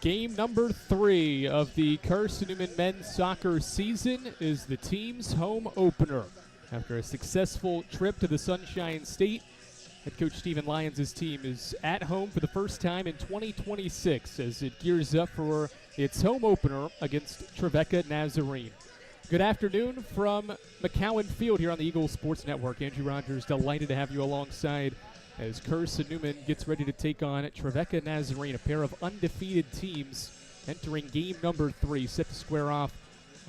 Game number 3 of the Carson-Newman men's soccer season is the team's home opener. After a successful trip to the Sunshine State, head coach Stephen Lyons' team is at home for the first time in 2026 as it gears up for its home opener against Trevecca Nazarene. Good afternoon from McCowan Field here on the Eagles Sports Network. Andrew Rogers, delighted to have you alongside as Carson-Newman gets ready to take on Trevecca Nazarene, a pair of undefeated teams entering game number 3, set to square off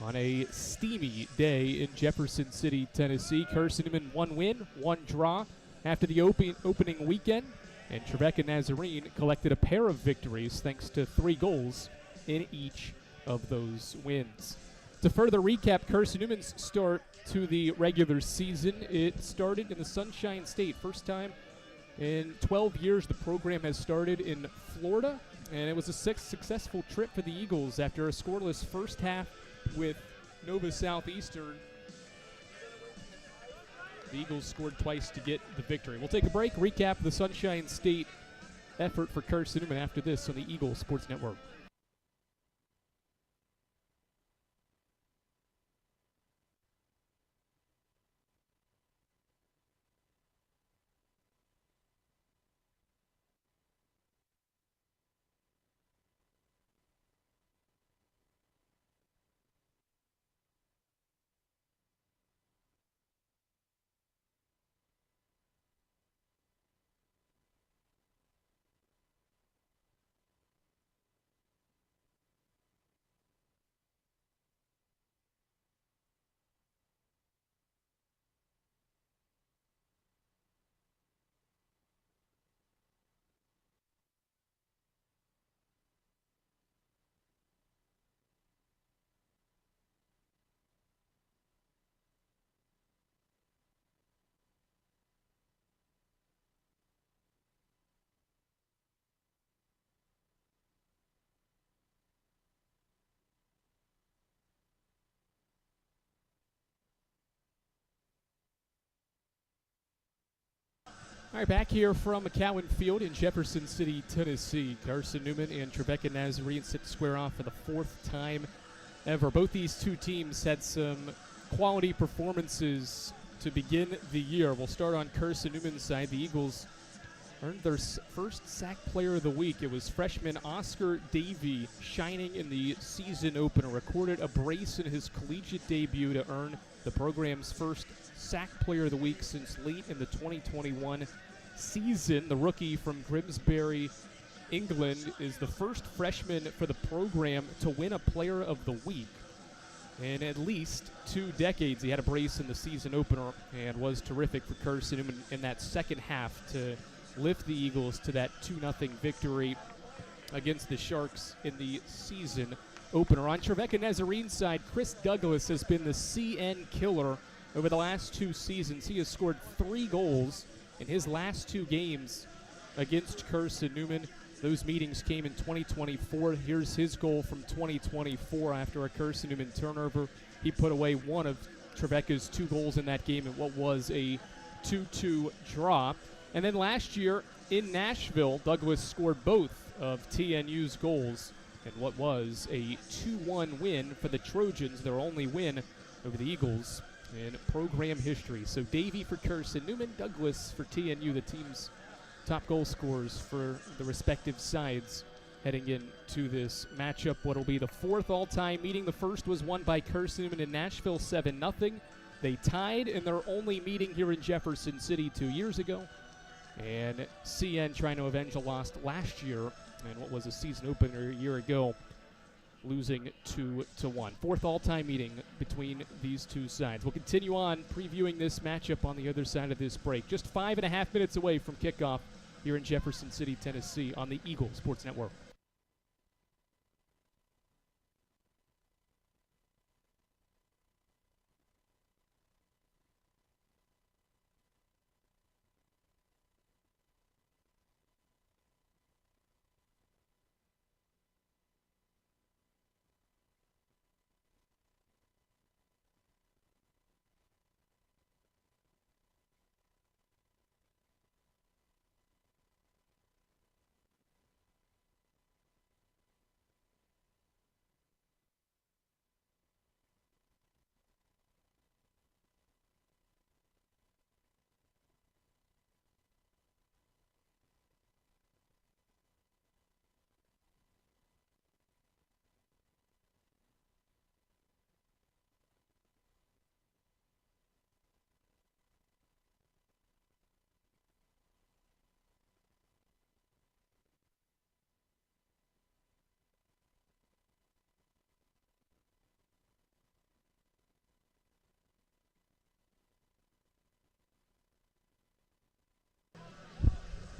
on a steamy day in Jefferson City, Tennessee. Carson-Newman 1 win, 1 draw after the opening weekend, and Trevecca Nazarene collected a pair of victories thanks to 3 goals in each of those wins. To further recap Carson-Newman's start to the regular season, it started in the Sunshine State. First time in 12 years the program has started in Florida, and it was a successful trip for the Eagles after a scoreless first half with Nova Southeastern. The Eagles scored twice to get the victory. We'll take a break, recap the Sunshine State effort for Carson-Newman after this on the Eagles Sports Network. All right, back here from McCowan Field in Jefferson City, Tennessee. Carson-Newman and Trevecca Nazarene set to square off for the 4th time ever. Both these two teams had some quality performances to begin the year. We'll start on Carson-Newman's side. The Eagles earned their first sack player of the week. It was freshman Oscar Davey shining in the season opener. Recorded a brace in his collegiate debut to earn the program's first sack player of the week since late in the 2021 season. The rookie from Grimsbury, England, is the first freshman for the program to win a player of the week in at least 2 decades. He had a brace in the season opener and was terrific for Carson-Newman in that second half to lift the Eagles to that 2-0 victory against the Sharks in the season opener. On Trevecca Nazarene's side, Chris Douglas has been the CN killer over the last 2 seasons. He has scored 3 goals in his last 2 games against Carson-Newman. Those meetings came in 2024. Here's his goal from 2024 after a Carson-Newman turnover. He put away one of Trevecca's 2 goals in that game in what was a 2-2 draw. And then last year in Nashville, Douglas scored both of TNU's goals in what was a 2-1 win for the Trojans, their only win over the Eagles in program history. So Davey for Carson-Newman, Douglas for TNU, the team's top goal scorers for the respective sides heading into this matchup. What will be the 4th all-time meeting. The first was won by Carson-Newman in Nashville 7-0. They tied in their only meeting here in Jefferson City 2 years ago. And CN trying to avenge a loss last year and what was a season opener a year ago, losing 2-1. 4th all-time meeting between these 2 sides. We'll continue on previewing this matchup on the other side of this break. Just 5.5 minutes away from kickoff here in Jefferson City, Tennessee on the Eagle Sports Network.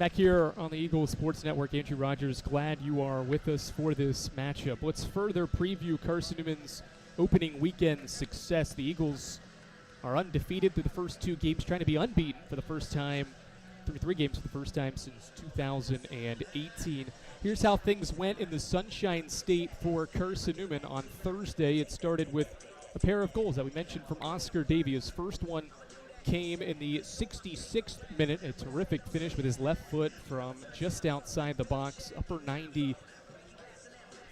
Back here on the Eagles Sports Network, Andrew Rogers, glad you are with us for this matchup. Let's further preview Carson-Newman's opening weekend success. The Eagles are undefeated through the first 2 games, trying to be unbeaten for the first time, through 3 games for the first time since 2018. Here's how things went in the Sunshine State for Carson-Newman on Thursday. It started with a pair of goals that we mentioned from Oscar Davey. His first one came in the 66th minute, a terrific finish with his left foot from just outside the box, upper 90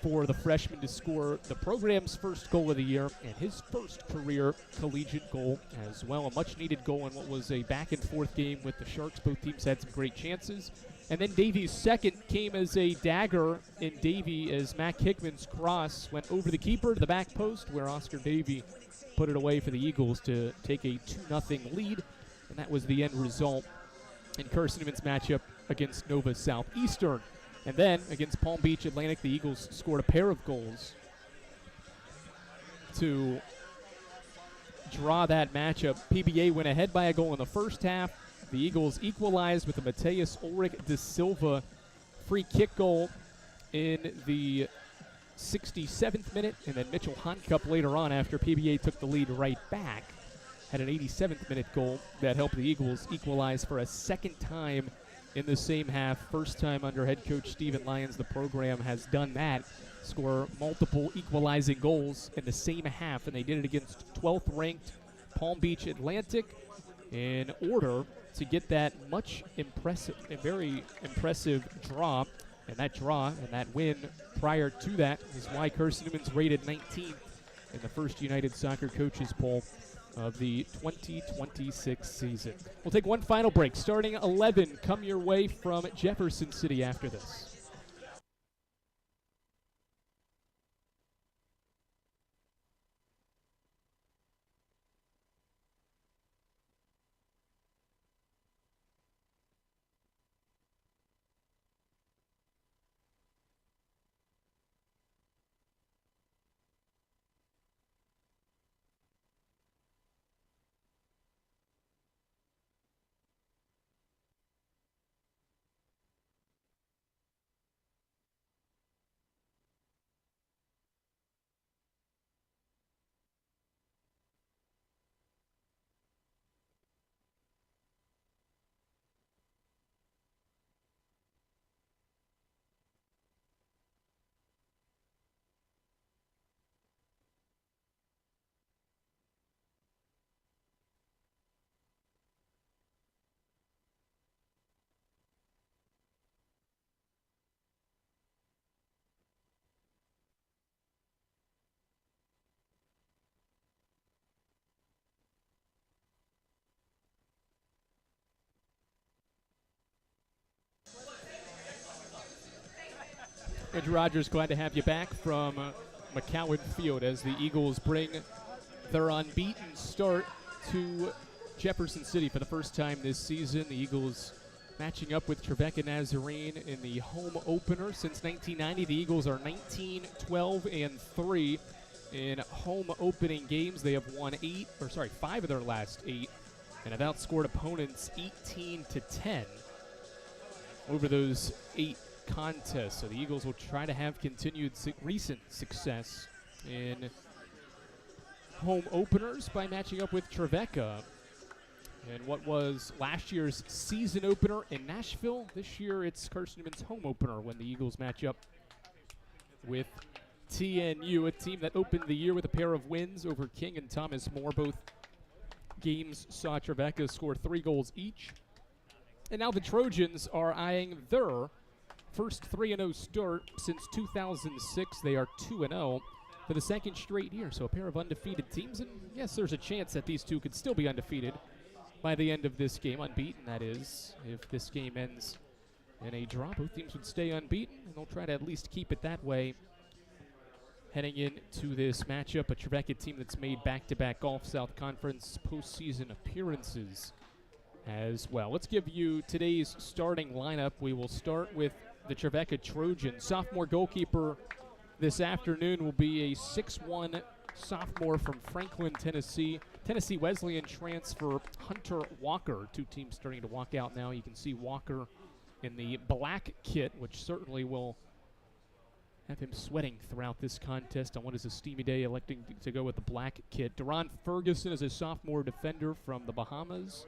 for the freshman to score the program's first goal of the year and his first career collegiate goal as well. A much-needed goal in what was a back-and-forth game with the Sharks. Both teams had some great chances. And then Davey's second came as a dagger in Davey as Mac Hickman's cross went over the keeper to the back post, where Oscar Davey put it away for the Eagles to take a 2-0 lead, and that was the end result in Carson-Newman's matchup against Nova Southeastern. And then against Palm Beach Atlantic, the Eagles scored a pair of goals to draw that matchup. PBA went ahead by a goal in the first half. The Eagles equalized with a Mateus Ulrich de Silva free kick goal in the 67th minute, and then Mitchell Honcup later on, after PBA took the lead right back, had an 87th minute goal that helped the Eagles equalize for a second time in the same half. First time under head coach Stephen Lyons the program has done that, score multiple equalizing goals in the same half, and they did it against 12th ranked Palm Beach Atlantic in order to get that very impressive draw. And that draw and that win prior to that is why Carson-Newman's rated 19th in the first United Soccer Coaches poll of the 2026 season. We'll take one final break. Starting 11 come your way from Jefferson City after this. Andrew Rogers, glad to have you back from McCowan Field as the Eagles bring their unbeaten start to Jefferson City for the first time this season. The Eagles matching up with Trevecca Nazarene in the home opener. Since 1990, the Eagles are 19-12-3 in home opening games. They have won 5 of their last 8 and have outscored opponents 18-10 over those 8 contests. So the Eagles will try to have continued recent success in home openers by matching up with Trevecca. And what was last year's season opener in Nashville, this year it's Carson-Newman's home opener when the Eagles match up with TNU, a team that opened the year with a pair of wins over King and Thomas More. Both games saw Trevecca score 3 goals each. And now the Trojans are eyeing their first 3-0 start since 2006. They are 2-0 for the second straight year. So a pair of undefeated teams. And yes, there's a chance that these two could still be undefeated by the end of this game. Unbeaten, that is. If this game ends in a draw, both teams would stay unbeaten, and they'll try to at least keep it that way heading into this matchup. A Trevecca team that's made back-to-back Gulf South Conference postseason appearances as well. Let's give you today's starting lineup. We will start with the Trevecca Trojans. Sophomore goalkeeper this afternoon will be a 6'1" sophomore from Franklin, Tennessee. Tennessee Wesleyan transfer Hunter Walker. 2 teams starting to walk out now. You can see Walker in the black kit, which certainly will have him sweating throughout this contest on what is a steamy day, electing to go with the black kit. Deron Ferguson is a sophomore defender from the Bahamas.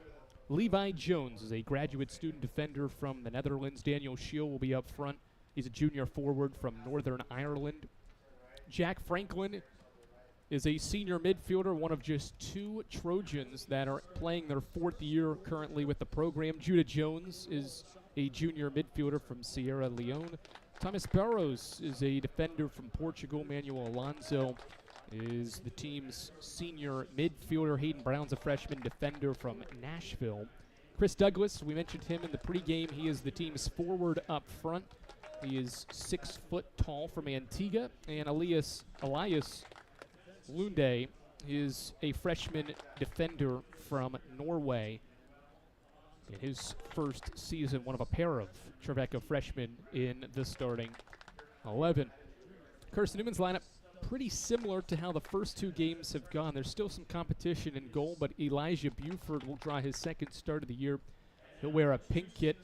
Levi Jones is a graduate student defender from the Netherlands. Daniel Scheel will be up front. He's a junior forward from Northern Ireland. Jack Franklin is a senior midfielder, one of just 2 Trojans that are playing their 4th year currently with the program. Judah Jones is a junior midfielder from Sierra Leone. Thomas Barros is a defender from Portugal. Manuel Alonso is the team's senior midfielder. Hayden Brown's a freshman defender from Nashville. Chris Douglas, we mentioned him in the pregame. He is the team's forward up front. He is 6 foot tall from Antigua. And Elias Lunde is a freshman defender from Norway. In his first season, one of a pair of Trevecca freshmen in the starting 11. Carson-Newman's lineup pretty similar to how the first 2 games have gone. There's still some competition in goal, but Elijah Buford will draw his 2nd start of the year. He'll wear a pink kit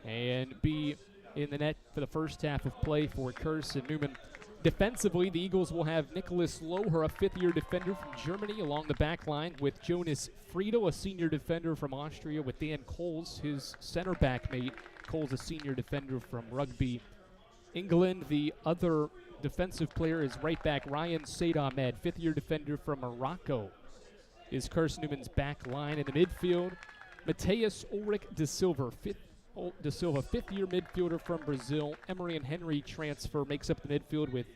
and be in the net for the first half of play for Carson-Newman. Defensively, the Eagles will have Nicholas Loher, a 5th-year defender from Germany, along the back line with Jonas Friedel, a senior defender from Austria, with Dan Coles, his center back mate. Coles, a senior defender from Rugby England. The other defensive player is right back Ryan Said Ahmed, 5th-year defender from Morocco, is Carson-Newman's back line. In the midfield, Mateus Ulrich da Silva, 5th-year midfielder from Brazil. Emery and Henry transfer makes up the midfield with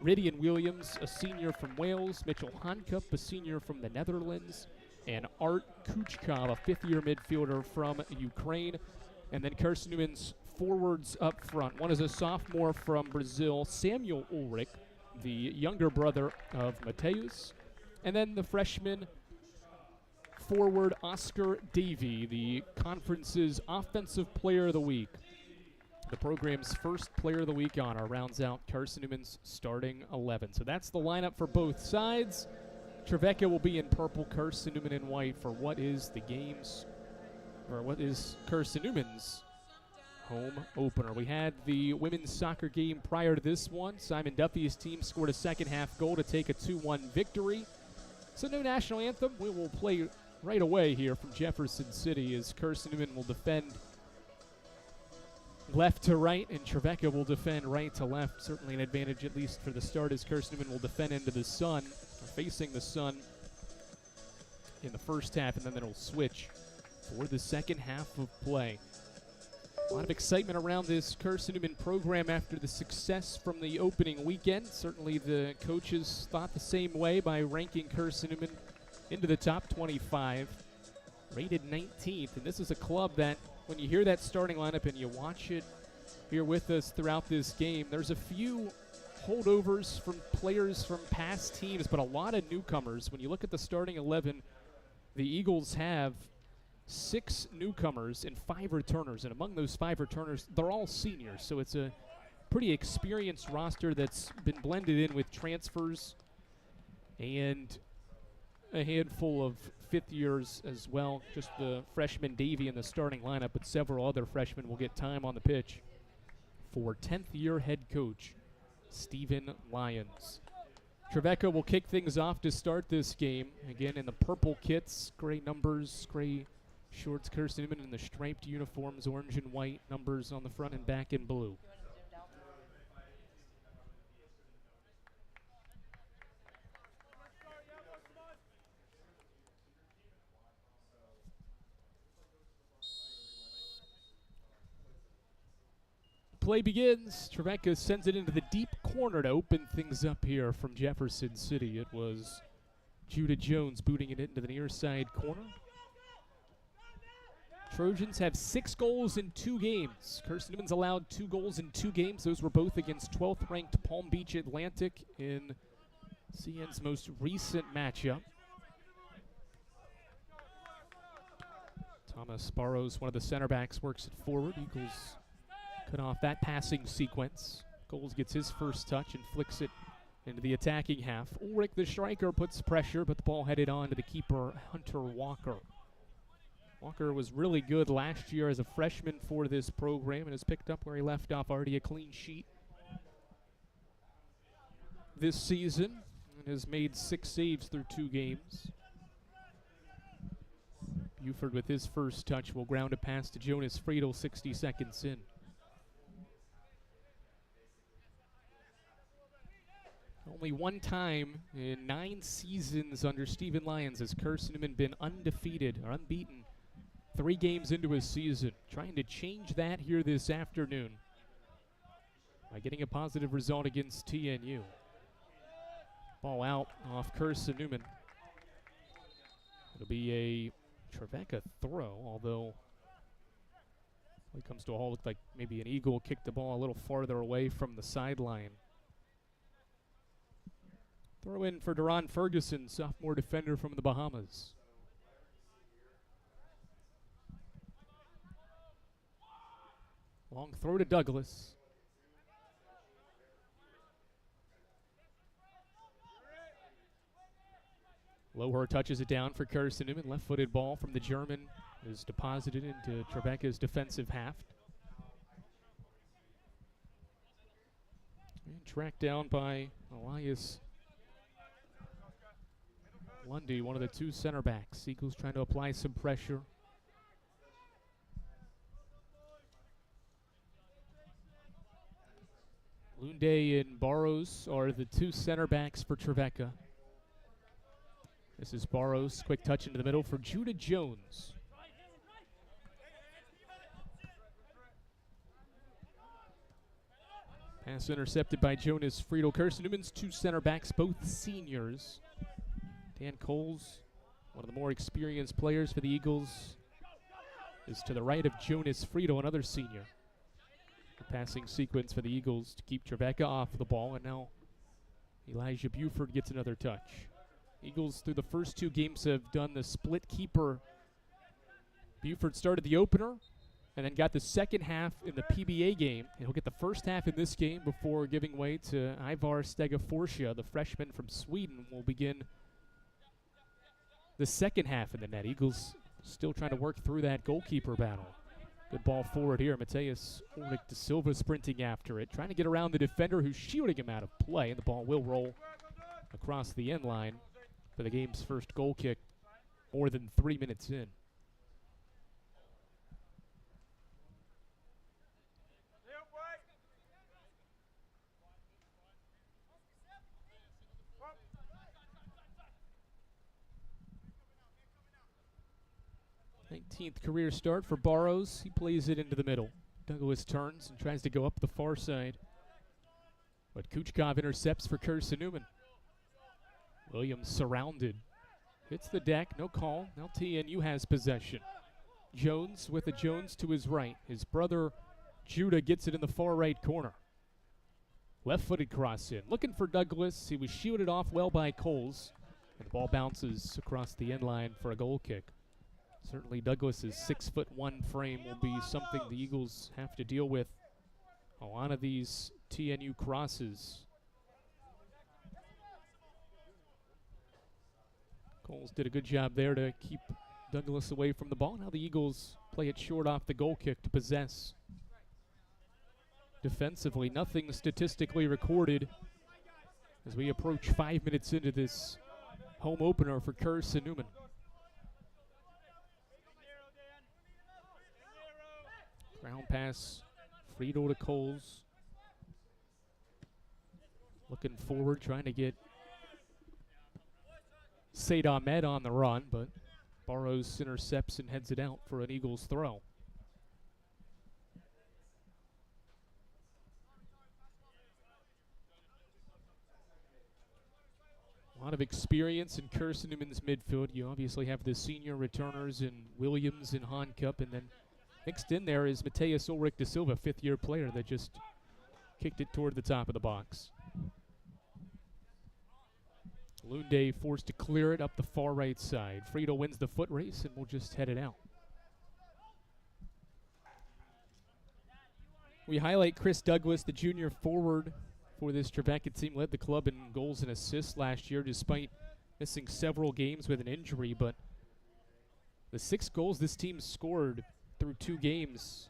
Rydian Williams, a senior from Wales. Mitchell Hankup, a senior from the Netherlands. And Art Kuchkov, a 5th-year midfielder from Ukraine. And then Carson-Newman's forwards up front. One is a sophomore from Brazil, Samuel Ulrich, the younger brother of Mateus. And then the freshman forward, Oscar Davey, the conference's Offensive Player of the Week. The program's first Player of the Week honor rounds out Carson-Newman's starting 11. So that's the lineup for both sides. Trevecca will be in purple, Carson-Newman in white for what is Carson-Newman's home opener. We had the women's soccer game prior to this one. Simon Duffy's team scored a second-half goal to take a 2-1 victory. So no national anthem. We will play right away here from Jefferson City as Carson-Newman will defend left to right, and Trevecca will defend right to left. Certainly an advantage, at least for the start, as Carson-Newman will defend into the sun, or facing the sun in the first half, and then it'll switch for the second half of play. A lot of excitement around this Carson-Newman program after the success from the opening weekend. Certainly the coaches thought the same way by ranking Carson-Newman into the top 25, rated 19th. And this is a club that, when you hear that starting lineup and you watch it here with us throughout this game, there's a few holdovers from players from past teams, but a lot of newcomers. When you look at the starting 11, the Eagles have 6 newcomers and 5 returners, and among those 5 returners, they're all seniors. So it's a pretty experienced roster that's been blended in with transfers and a handful of 5th years as well. Just the freshman Davey in the starting lineup, but several other freshmen will get time on the pitch for 10th year head coach Stephen Lyons. Trevecca will kick things off to start this game. Again, in the purple kits, gray numbers, gray shorts. Carson-Newman in the striped uniforms, orange and white numbers on the front and back in blue. Play begins. Trevecca sends it into the deep corner to open things up here from Jefferson City. It was Judah Jones booting it into the near side corner. Trojans have 6 goals in 2 games. Carson-Newman's allowed 2 goals in 2 games. Those were both against 12th ranked Palm Beach Atlantic in CN's most recent matchup. Thomas Barros, one of the center backs, works it forward. Eagles cut off that passing sequence. Coles gets his first touch and flicks it into the attacking half. Ulrich, the striker, puts pressure, but the ball headed on to the keeper, Hunter Walker. Walker was really good last year as a freshman for this program and has picked up where he left off, already a clean sheet this season, and has made 6 saves through 2 games. Buford with his first touch will ground a pass to Jonas Friedel 60 seconds in. Only one time in 9 seasons under Stephen Lyons has Carson-Newman been undefeated or unbeaten 3 games into his season. Trying to change that here this afternoon by getting a positive result against TNU. Ball out off Carson-Newman. It'll be a Trevecca throw, although when it comes to a halt, looked like maybe an Eagle kicked the ball a little farther away from the sideline. Throw in for Deron Ferguson, sophomore defender from the Bahamas. Long throw to Douglas. Lower touches it down for Carson-Newman. Left-footed ball from the German is deposited into Trevecca's defensive half. And tracked down by Elias Lundy, one of the 2 center backs. Eagles trying to apply some pressure. Lunde and Barros are the 2 center backs for Trevecca. This is Barros, quick touch into the middle for Judah Jones. Pass intercepted by Jonas Friedel. Carson-Newman's 2 center backs, both seniors. Dan Coles, one of the more experienced players for the Eagles, is to the right of Jonas Friedel, another senior. A passing sequence for the Eagles to keep Trevecca off the ball, and now Elijah Buford gets another touch. Eagles through the first 2 games have done the split keeper. Buford started the opener and then got the second half in the PBA game. And he'll get the first half in this game before giving way to Ivar Stegaforsia, the freshman from Sweden, will begin the second half in the net. Eagles still trying to work through that goalkeeper battle. Good ball forward here. Mateus Ulrich de Silva sprinting after it, trying to get around the defender who's shielding him out of play, and the ball will roll across the end line for the game's first goal kick more than 3 minutes in. Nineteenth career start for Barros. He plays it into the middle. Douglas turns and tries to go up the far side, but Kuchkov intercepts for Carson-Newman. Williams surrounded. Hits the deck, no call. Now TNU has possession. Jones with a Jones to his right. His brother Judah gets it in the far right corner. Left-footed cross in. Looking for Douglas. He was shielded off well by Coles. And the ball bounces across the end line for a goal kick. Certainly Douglas's 6'1" frame will be something the Eagles have to deal with. A lot of these TNU crosses. Coles did a good job there to keep Douglas away from the ball. Now the Eagles play it short off the goal kick to possess. Defensively, nothing statistically recorded as we approach 5 minutes into this home opener for Carson-Newman. Ground pass, Friedel to Coles. Looking forward, trying to get Said Ahmed on the run, but Barros intercepts and heads it out for an Eagles throw. A lot of experience in Carson-Newman's midfield. You obviously have the senior returners in Williams and Honcup, and then mixed in there is Mateus Ulrich de Silva, fifth-year player that just kicked it toward the top of the box. Lunde forced to clear it up the far right side. Friedel wins the foot race and will just head it out. We highlight Chris Douglas, the junior forward for this Trevecca team, led the club in goals and assists last year despite missing several games with an injury, but The 6 goals this team scored through 2 games,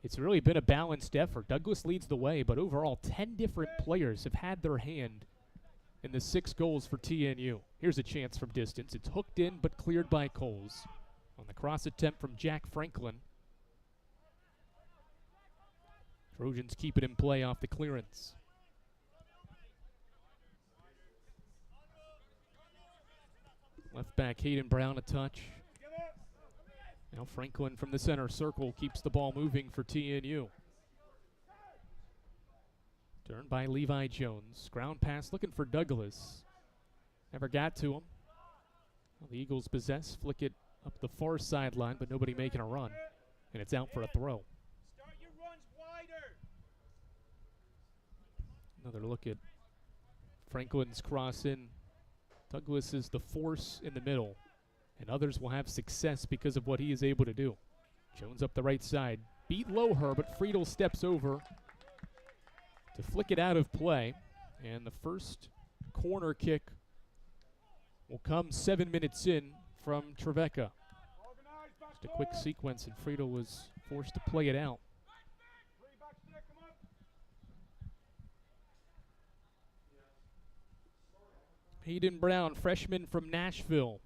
it's really been a balanced effort. Douglas leads the way, but overall 10 different players have had their hand in the 6 goals for TNU. Here's a chance from distance. It's hooked in but cleared by Coles. On the cross attempt from Jack Franklin. Trojans keep it in play off the clearance. Left back Hayden Brown a touch. Now Franklin from the center circle keeps the ball moving for TNU. Turned by Levi Jones. Ground pass looking for Douglas. Never got to him. Well, the Eagles possess, flick it up the far sideline, but nobody making a run. And it's out for a throw. Start your runs wider. Another look at Franklin's cross in. Douglas is the force in the middle, and others will have success because of what he is able to do. Jones up the right side. Beat Loher, but Friedel steps over to flick it out of play. And the first corner kick will come 7 minutes in from Trevecca. Just a quick sequence, and Friedel was forced to play it out. Hayden Brown, freshman from Nashville,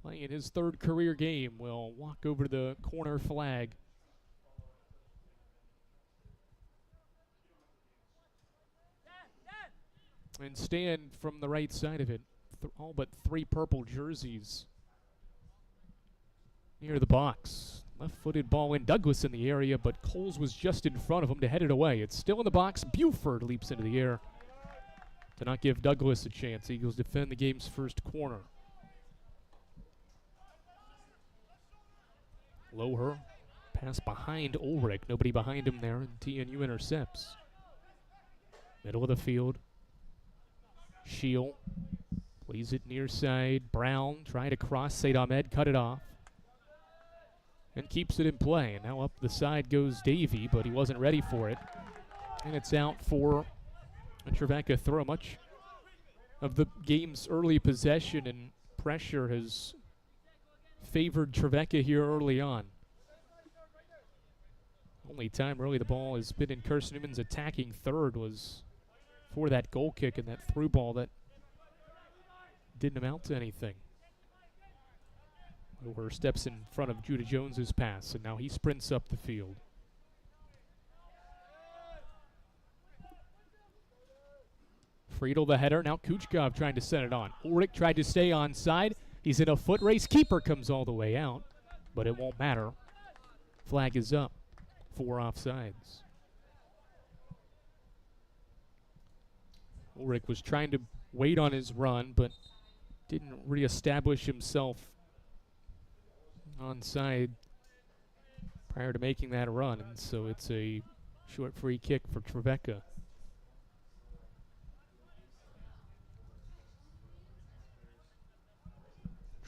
playing his 3rd career game, will walk over to the corner flag. And stand from the right side of it. All but 3 purple jerseys near the box. Left-footed ball in. Douglas in the area, but Coles was just in front of him to head it away. It's still in the box. Buford leaps into the air to not give Douglas a chance. Eagles defend the game's first corner. Loher, pass behind Ulrich. Nobody behind him there, and TNU intercepts. Middle of the field. Scheel plays it near side. Brown trying to cross. Said Ahmed cut it off and keeps it in play. And now up the side goes Davey, but he wasn't ready for it. And it's out for a Trevecca throw. Much of the game's early possession and pressure has favored Trevecca here early on. Only time really the ball has been in Carson-Newman's attacking third was for that goal kick and that through ball that didn't amount to anything. Loher steps in front of Judah Jones's pass, and now he sprints up the field. Friedel the header. Now Kuchkov trying to send it on. Ulrich tried to stay onside. He's in a foot race. Keeper comes all the way out, but it won't matter. Flag is up. 4 offsides. Ulrich was trying to wait on his run, but didn't reestablish himself onside prior to making that run, and so it's a short free kick for Trevecca.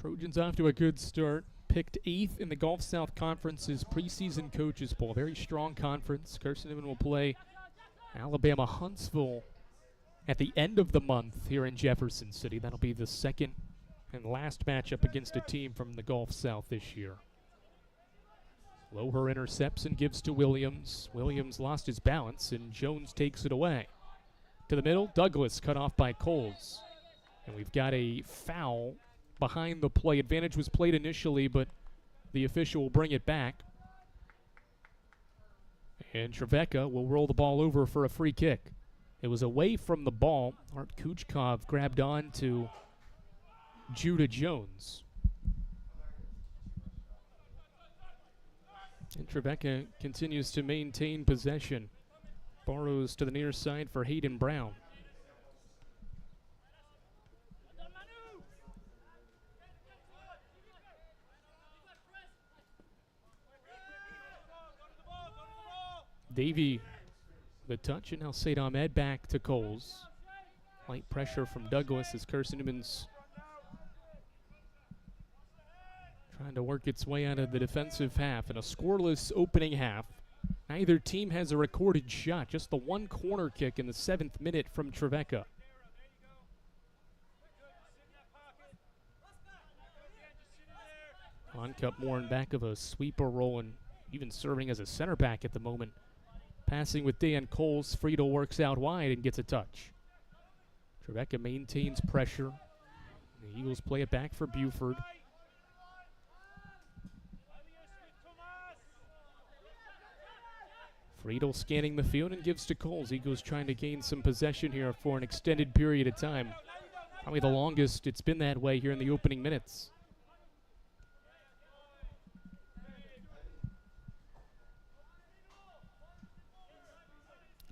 Trojans off to a good start. Picked 8th in the Gulf South Conference's preseason coaches poll. Very strong conference. Carson-Newman will play Alabama Huntsville at the end of the month here in Jefferson City. That'll be the second and last matchup against a team from the Gulf South this year. Loher intercepts and gives to Williams. Williams lost his balance, and Jones takes it away. To the middle, Douglas cut off by Coles. And we've got a foul behind the play. Advantage was played initially, but the official will bring it back. And Trevecca will roll the ball over for a free kick. It was away from the ball. Art Kuchkov grabbed on to Judah Jones. And Trevecca continues to maintain possession. Borrows to the near side for Hayden Brown. Davey the touch, and now Said Ahmed back to Coles. Light pressure from Douglas as Carson-Newman's trying to work its way out of the defensive half in a scoreless opening half. Neither team has a recorded shot, just the one corner kick in the 7th minute from Trevecca. Oncup more in back of a sweeper role and even serving as a center back at the moment. Passing with Dan Coles. Friedel works out wide and gets a touch. Trevecca maintains pressure. The Eagles play it back for Buford. Friedel scanning the field and gives to Coles. Eagles trying to gain some possession here for an extended period of time. Probably the longest it's been that way here in the opening minutes.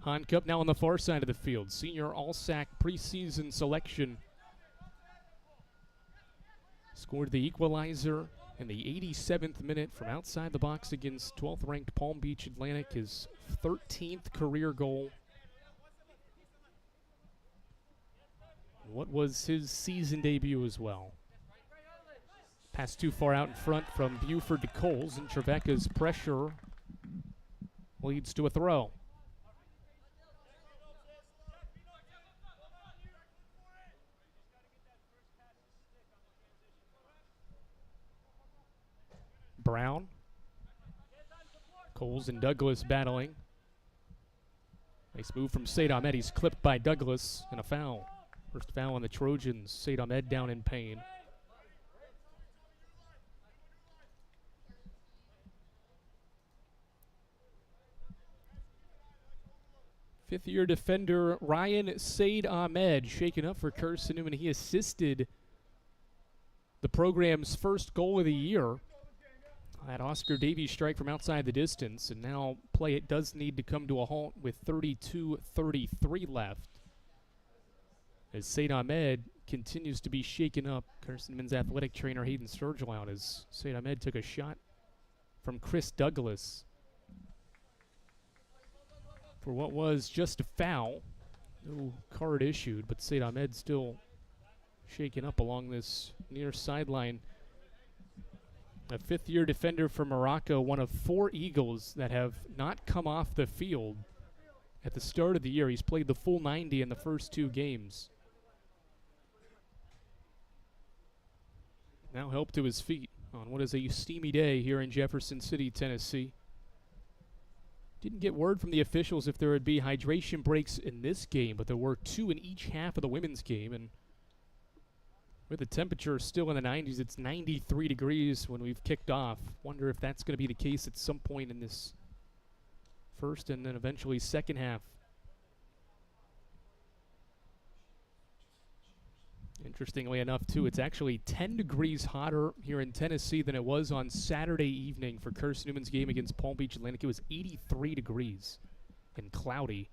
Honcup now on the far side of the field. Senior All-SAC preseason selection. Scored the equalizer in the 87th minute from outside the box against 12th-ranked Palm Beach Atlantic, his 13th career goal. What was his season debut as well. Pass too far out in front from Buford to Coles, and Trevecca's pressure leads to a throw. Brown. Coles and Douglas battling. Nice move from Said Ahmed. He's clipped by Douglas and a foul. First foul on the Trojans. Said Ahmed down in pain. Fifth-year defender Ryan Said Ahmed shaken up for Carson-Newman. He assisted the program's first goal of the year. That Oscar Davies strike from outside the distance, and now play it does need to come to a halt with 32:33 left. As Said Ahmed continues to be shaken up, Carson-Newman's athletic trainer Hayden Sturgill out as Said Ahmed took a shot from Chris Douglas for what was just a foul. No card issued, but Said Ahmed still shaken up along this near sideline. A fifth-year defender from Morocco, one of 4 Eagles that have not come off the field at the start of the year. He's played the full 90 in the first 2 games. Now helped to his feet on what is a steamy day here in Jefferson City, Tennessee. Didn't get word from the officials if there would be hydration breaks in this game, but there were 2 in each half of the women's game, and with the temperature still in the 90s, it's 93 degrees when we've kicked off. Wonder if that's going to be the case at some point in this first and then eventually second half. Interestingly enough, too, it's actually 10 degrees hotter here in Tennessee than it was on Saturday evening for Carson-Newman's game against Palm Beach Atlantic. It was 83 degrees and cloudy.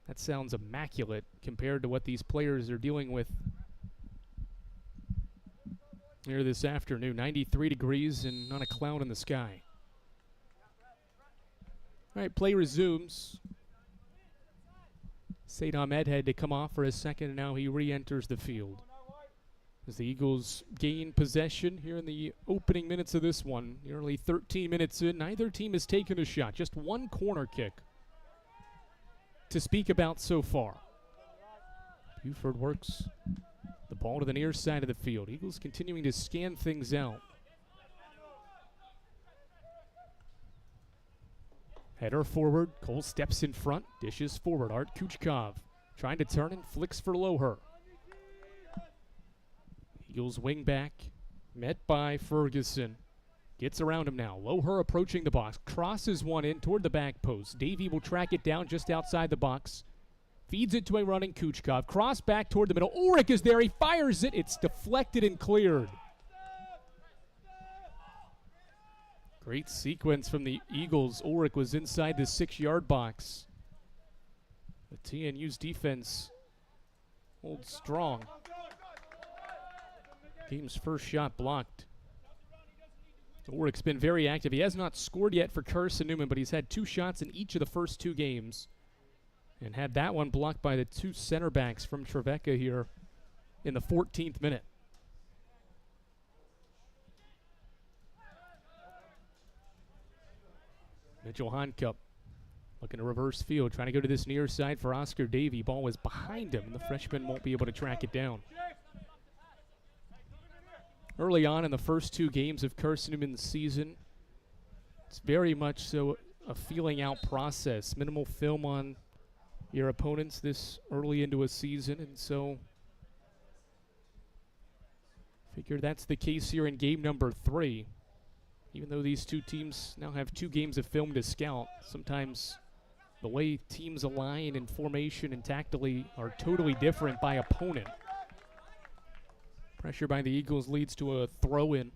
That sounds immaculate compared to what these players are dealing with here this afternoon. 93 degrees and not a cloud in the sky. All right, play resumes. Said Ahmed had to come off for a second, and now he re-enters the field. As the Eagles gain possession here in the opening minutes of this one, nearly 13 minutes in, neither team has taken a shot. Just one corner kick to speak about so far. Buford works the ball to the near side of the field. Eagles continuing to scan things out. Header forward. Cole steps in front. Dishes forward. Art Kuchkov trying to turn and flicks for Loher. Eagles wing back. Met by Ferguson. Gets around him now. Loher approaching the box. Crosses one in toward the back post. Davey will track it down just outside the box. Feeds it to a running Kuchkov. Cross back toward the middle. Ulrich is there. He fires it. It's deflected and cleared. Great sequence from the Eagles. Ulrich was inside the 6-yard box. The TNU's defense holds strong. Game's first shot blocked. Ulrich's been very active. He has not scored yet for Carson-Newman, but he's had 2 shots in each of the first 2 games. And had that one blocked by the 2 center backs from Trevecca here in the 14th minute. Mitchell Honcup looking to reverse field, trying to go to this near side for Oscar Davey. Ball was behind him, and the freshman won't be able to track it down. early on in the first two games of Carson-Newman's season. It's very much so a feeling out process. Minimal film on your opponents this early into a season, and so figure that's the case here in game number 3. Even though these two teams now have 2 games of film to scout, sometimes the way teams align in formation and tactically are totally different by opponent. Pressure by the Eagles leads to a throw-in.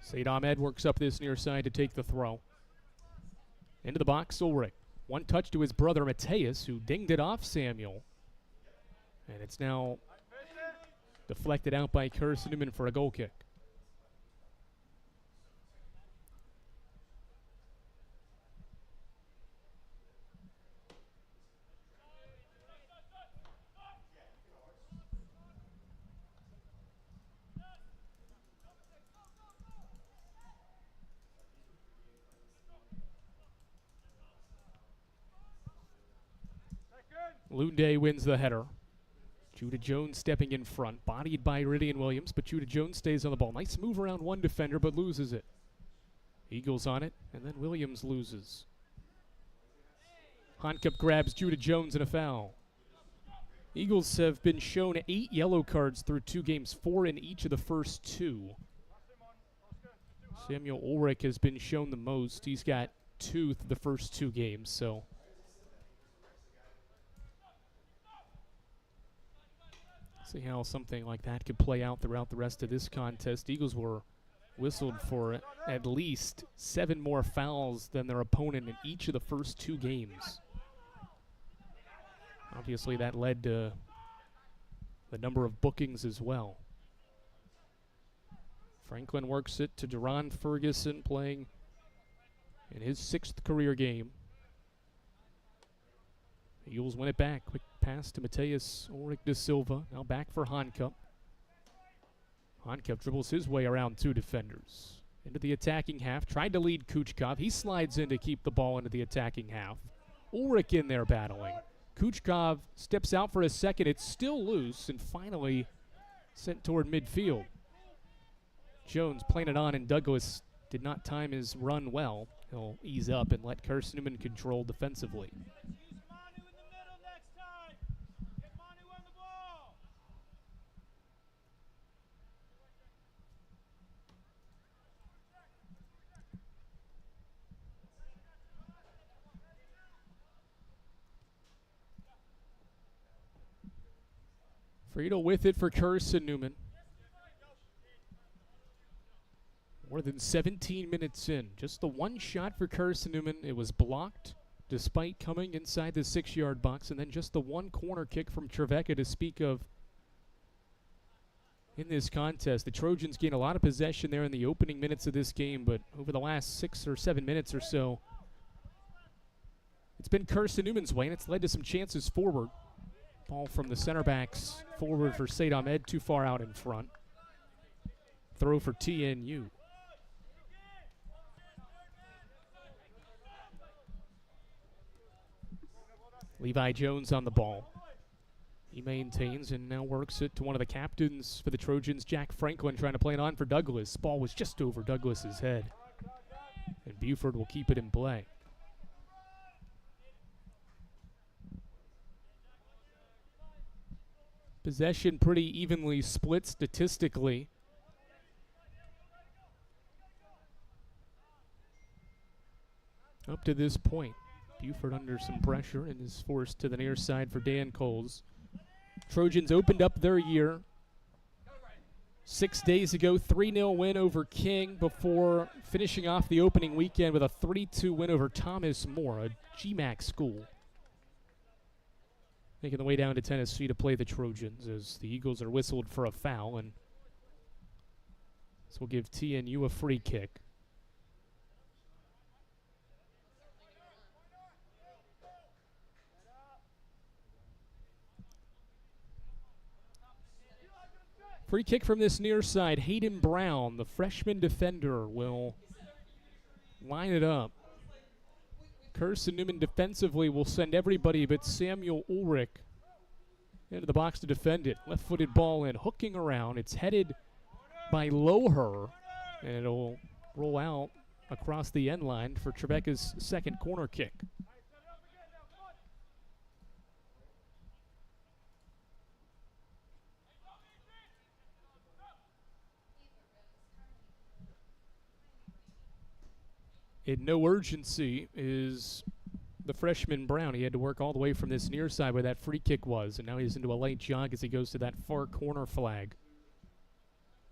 Said Ahmed works up this near side to take the throw. Into the box, Ulrich. One touch to his brother Mateus, who dinged it off Samuel. And it's now deflected out by Carson-Newman for a goal kick. Lunde wins the header. Judah Jones stepping in front, bodied by Iridian Williams, but Judah Jones stays on the ball. Nice move around one defender, but loses it. Eagles on it, and then Williams loses. Honkup grabs Judah Jones in a foul. Eagles have been shown 8 yellow cards through 2 games, 4 in each of the first 2. Samuel Ulrich has been shown the most. He's got 2 through the first 2 games, so see how something like that could play out throughout the rest of this contest. Eagles were whistled for at least 7 more fouls than their opponent in each of the first 2 games. Obviously, that led to the number of bookings as well. Franklin works it to Duran Ferguson, playing in his 6th career game. The Eagles win it back. Quick pass to Mateus Ulrich de Silva. Now back for Honkup. Honkup dribbles his way around 2 defenders. Into the attacking half. Tried to lead Kuchkov. He slides in to keep the ball into the attacking half. Ulrich in there battling. Kuchkov steps out for a second. It's still loose and finally sent toward midfield. Jones playing it on, and Douglas did not time his run well. He'll ease up and let Carson-Newman control defensively. Friedel with it for Carson-Newman. More than 17 minutes in. Just the one shot for Carson-Newman. It was blocked despite coming inside the 6-yard box. And then just the one corner kick from Trevecca to speak of in this contest. The Trojans gained a lot of possession there in the opening minutes of this game. But over the last 6 or 7 minutes or so, it's been Carson-Newman's way, and it's led to some chances forward. Ball from the center backs forward for Said Ahmed, too far out in front. Throw for TNU. Levi Jones on the ball. He maintains and now works it to one of the captains for the Trojans, Jack Franklin, trying to play it on for Douglas. Ball was just over Douglas's head, and Buford will keep it in play. Possession pretty evenly split statistically. Up to this point, Buford under some pressure and is forced to the near side for Dan Coles. Trojans opened up their year 6 days ago, 3-0 win over King before finishing off the opening weekend with a 3-2 win over Thomas More, a GMAC school. Making the way down to Tennessee to play the Trojans as the Eagles are whistled for a foul, and this will give TNU a free kick. Free kick from this near side. Hayden Brown, the freshman defender, will line it up. Carson-Newman defensively will send everybody but Samuel Ulrich into the box to defend it. Left-footed ball in, hooking around. It's headed by Loher, and it'll roll out across the end line for Trevecca's second corner kick. In no urgency is the freshman Brown. He had to work all the way from this near side where that free kick was, and now he's into a light jog as he goes to that far corner flag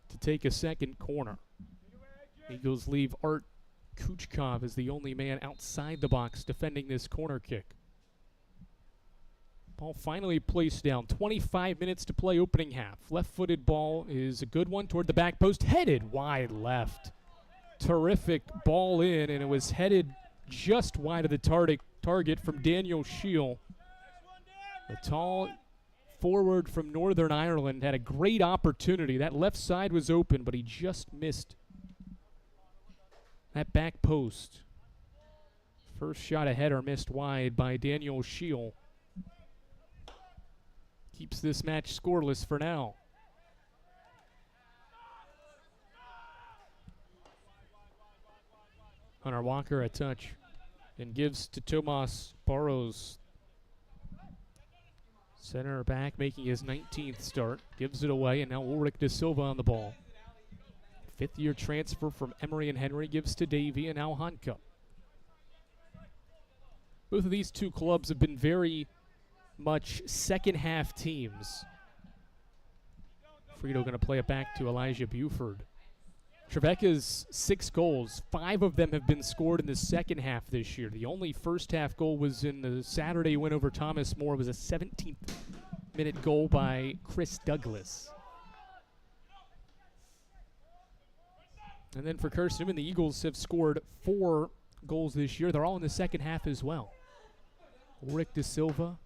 to take a second corner. Eagles leave Art Kuchkov as the only man outside the box defending this corner kick. Ball finally placed down. 25 minutes to play opening half. Left-footed ball is a good one toward the back post. Headed wide left. Terrific ball in, and it was headed just wide of the target from Daniel Scheel. The tall forward from Northern Ireland had a great opportunity. That left side was open, but he just missed that back post. First shot a header missed wide by Daniel Scheel. Keeps this match scoreless for now. Hunter Walker a touch and gives to Tomas Barros. Center back making his 19th start. Gives it away, and now Ulrich de Silva on the ball. Fifth-year transfer from Emory and Henry gives to Davey, and now Hanka. Both of these two clubs have been very much second-half teams. Frito going to play it back to Elijah Buford. Trevecca's 6 goals, 5 of them have been scored in the second half this year. The only first half goal was in the Saturday win over Thomas More. It was a 17th-minute goal by Chris Douglas. And then for Carson-Newman, the Eagles have scored 4 goals this year. They're all in the second half as well. Ulrich de Silva.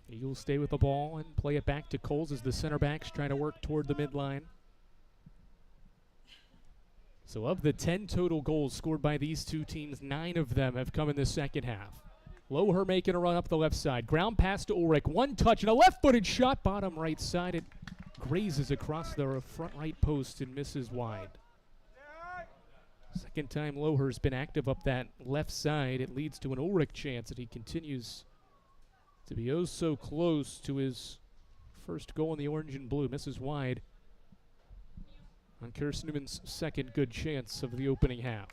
Eagles stay with the ball and play it back to Coles as the center backs try to work toward the midline. So of the 10 total goals scored by these two teams, 9 of them have come in the second half. Loher making a run up the left side. Ground pass to Ulrich. One touch and a left-footed shot. Bottom right side. It grazes across the front right post and misses wide. Second time Loher's been active up that left side. It leads to an Ulrich chance, and he continues to be oh so close to his first goal in the orange and blue. Misses wide on Carson-Newman's second good chance of the opening half.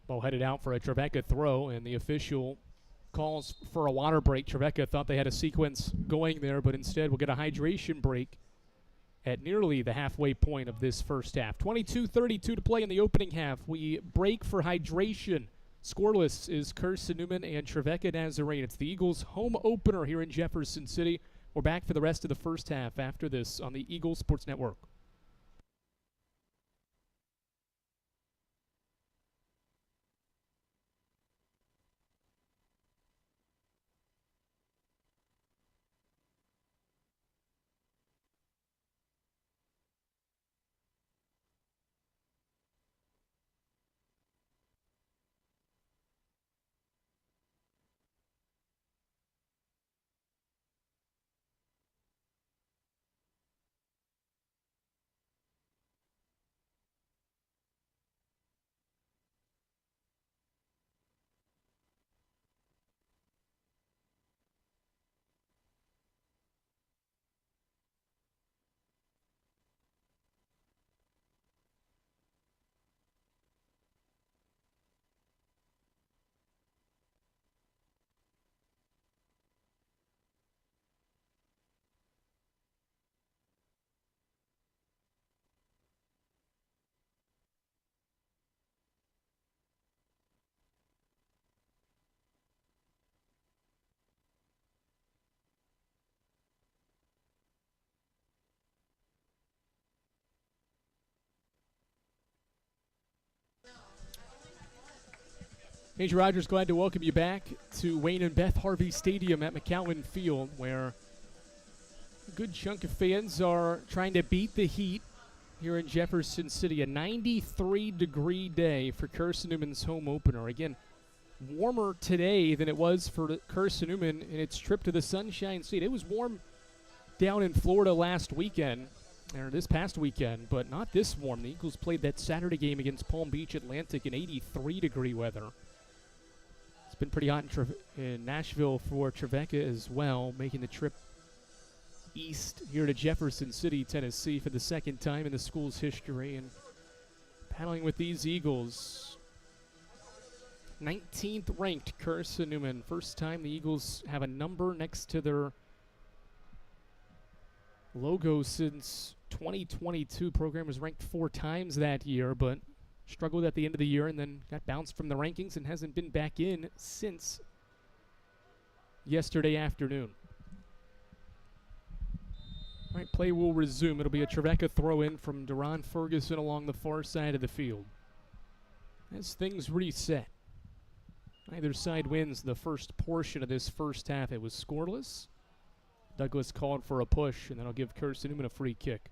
Ball headed out for a Trevecca throw, and the official calls for a water break. Trevecca thought they had a sequence going there, but instead we'll get a hydration break at nearly the halfway point of this first half. 22:32 to play in the opening half. We break for hydration. Scoreless is Carson-Newman and Trevecca Nazarene. It's the Eagles' home opener here in Jefferson City. We're back for the rest of the first half after this on the Eagles Sports Network. Major Rogers, glad to welcome you back to Wayne and Beth Harvey Stadium at McCowan Field, where a good chunk of fans are trying to beat the heat here in Jefferson City. A 93-degree day for Carson-Newman's home opener. Again, warmer today than it was for Carson-Newman in its trip to the Sunshine State. It was warm down in Florida last weekend, or this past weekend, but not this warm. The Eagles played that Saturday game against Palm Beach Atlantic in 83-degree weather. It's been pretty hot in Nashville for Trevecca as well, making the trip east here to Jefferson City, Tennessee for the second time in the school's history. And paddling with these Eagles, 19th ranked Carson-Newman. First time the Eagles have a number next to their logo since 2022. Program was ranked 4 times that year, but struggled at the end of the year and then got bounced from the rankings and hasn't been back in since yesterday afternoon. All right, play will resume. It'll be a Trevecca throw-in from Deron Ferguson along the far side of the field. As things reset, either side wins the first portion of this first half. It was scoreless. Douglas called for a push, and that'll give Carson-Newman a free kick.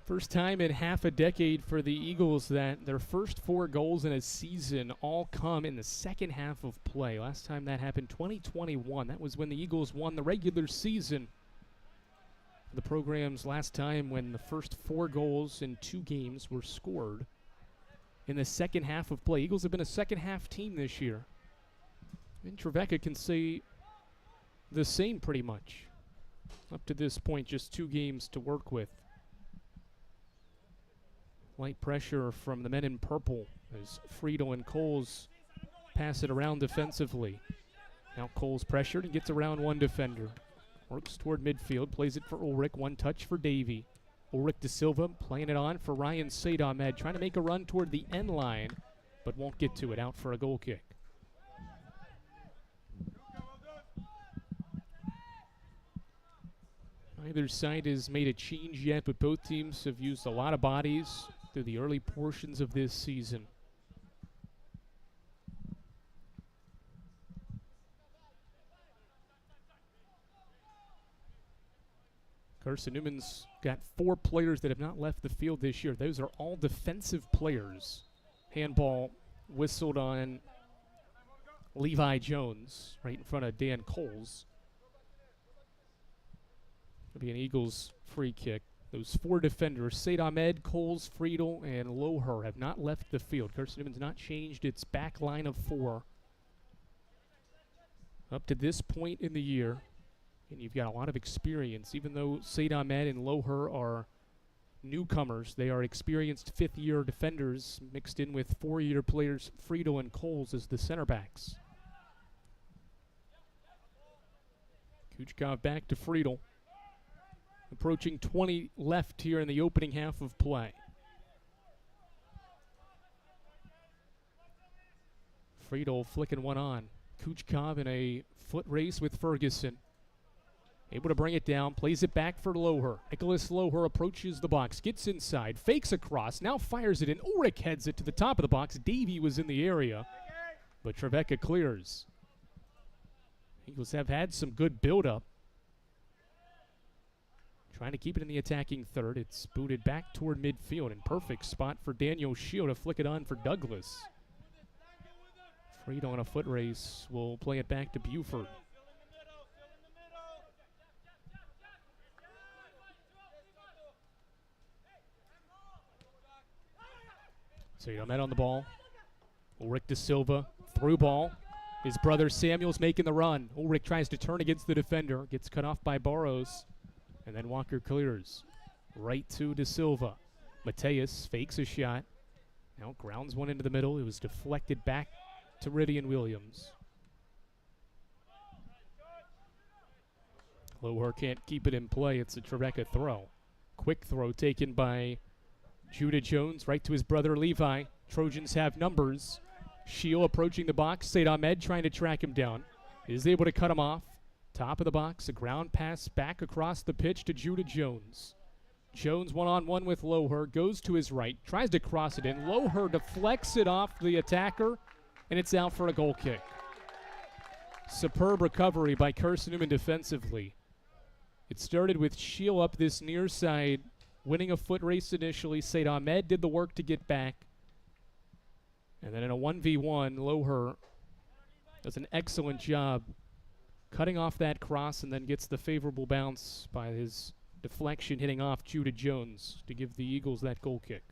First time in half a decade for the Eagles that their first 4 goals in a season all come in the second half of play. Last time that happened, 2021. That was when the Eagles won the regular season. The program's last time when the first 4 goals in 2 games were scored in the second half of play. Eagles have been a second half team this year. And Trevecca can say the same pretty much. Up to this point, just 2 games to work with. Light pressure from the men in purple as Friedel and Coles pass it around defensively. Now Coles pressured and gets around one defender. Works toward midfield, plays it for Ulrich, one touch for Davey. Ulrich de Silva playing it on for Ryan Said Ahmed, trying to make a run toward the end line, but won't get to it, out for a goal kick. Neither side has made a change yet, but both teams have used a lot of bodies through the early portions of this season. Carson-Newman's got 4 players that have not left the field this year. Those are all defensive players. Handball whistled on Levi Jones right in front of Dan Coles. It'll be an Eagles free kick. Those 4 defenders, Said Ahmed, Coles, Friedel, and Loher, have not left the field. Carson-Newman's not changed its back line of 4 up to this point in the year. And you've got a lot of experience. Even though Said Ahmed and Loher are newcomers, they are experienced 5th-year defenders mixed in with 4-year players Friedel and Coles as the center backs. Kuchkov back to Friedel. Approaching 20 left here in the opening half of play. Friedel flicking one on. Kuchkov in a foot race with Ferguson. Able to bring it down, plays it back for Loher. Nicholas Loher approaches the box, gets inside, fakes across, now fires it in. Ulrich heads it to the top of the box. Davey was in the area, but Trevecca clears. Eagles have had some good build-up. Trying to keep it in the attacking third. It's booted back toward midfield, and perfect spot for Daniel Shield to flick it on for Douglas. Friedel on a foot race will play it back to Buford. So Ahmed on the ball. Ulrich de Silva, through ball. His brother Samuel's making the run. Ulrich tries to turn against the defender. Gets cut off by Barros. And then Walker clears. Right to de Silva. Mateus fakes a shot. Now grounds one into the middle. It was deflected back to Rivian Williams. Loher can't keep it in play. It's a Trevecca throw. Quick throw taken by Judah Jones right to his brother Levi. Trojans have numbers. Shield approaching the box. Said Ahmed trying to track him down. Is able to cut him off. Top of the box, a ground pass back across the pitch to Judah Jones. Jones one-on-one with Loher, goes to his right, tries to cross it in. Loher deflects it off the attacker, and it's out for a goal kick. Superb recovery by Carson-Newman defensively. It started with Shield up this near side, winning a foot race initially. Said Ahmed did the work to get back. And then in a 1v1, Loher does an excellent job cutting off that cross and then gets the favorable bounce by his deflection hitting off Judah Jones to give the Eagles that goal kick.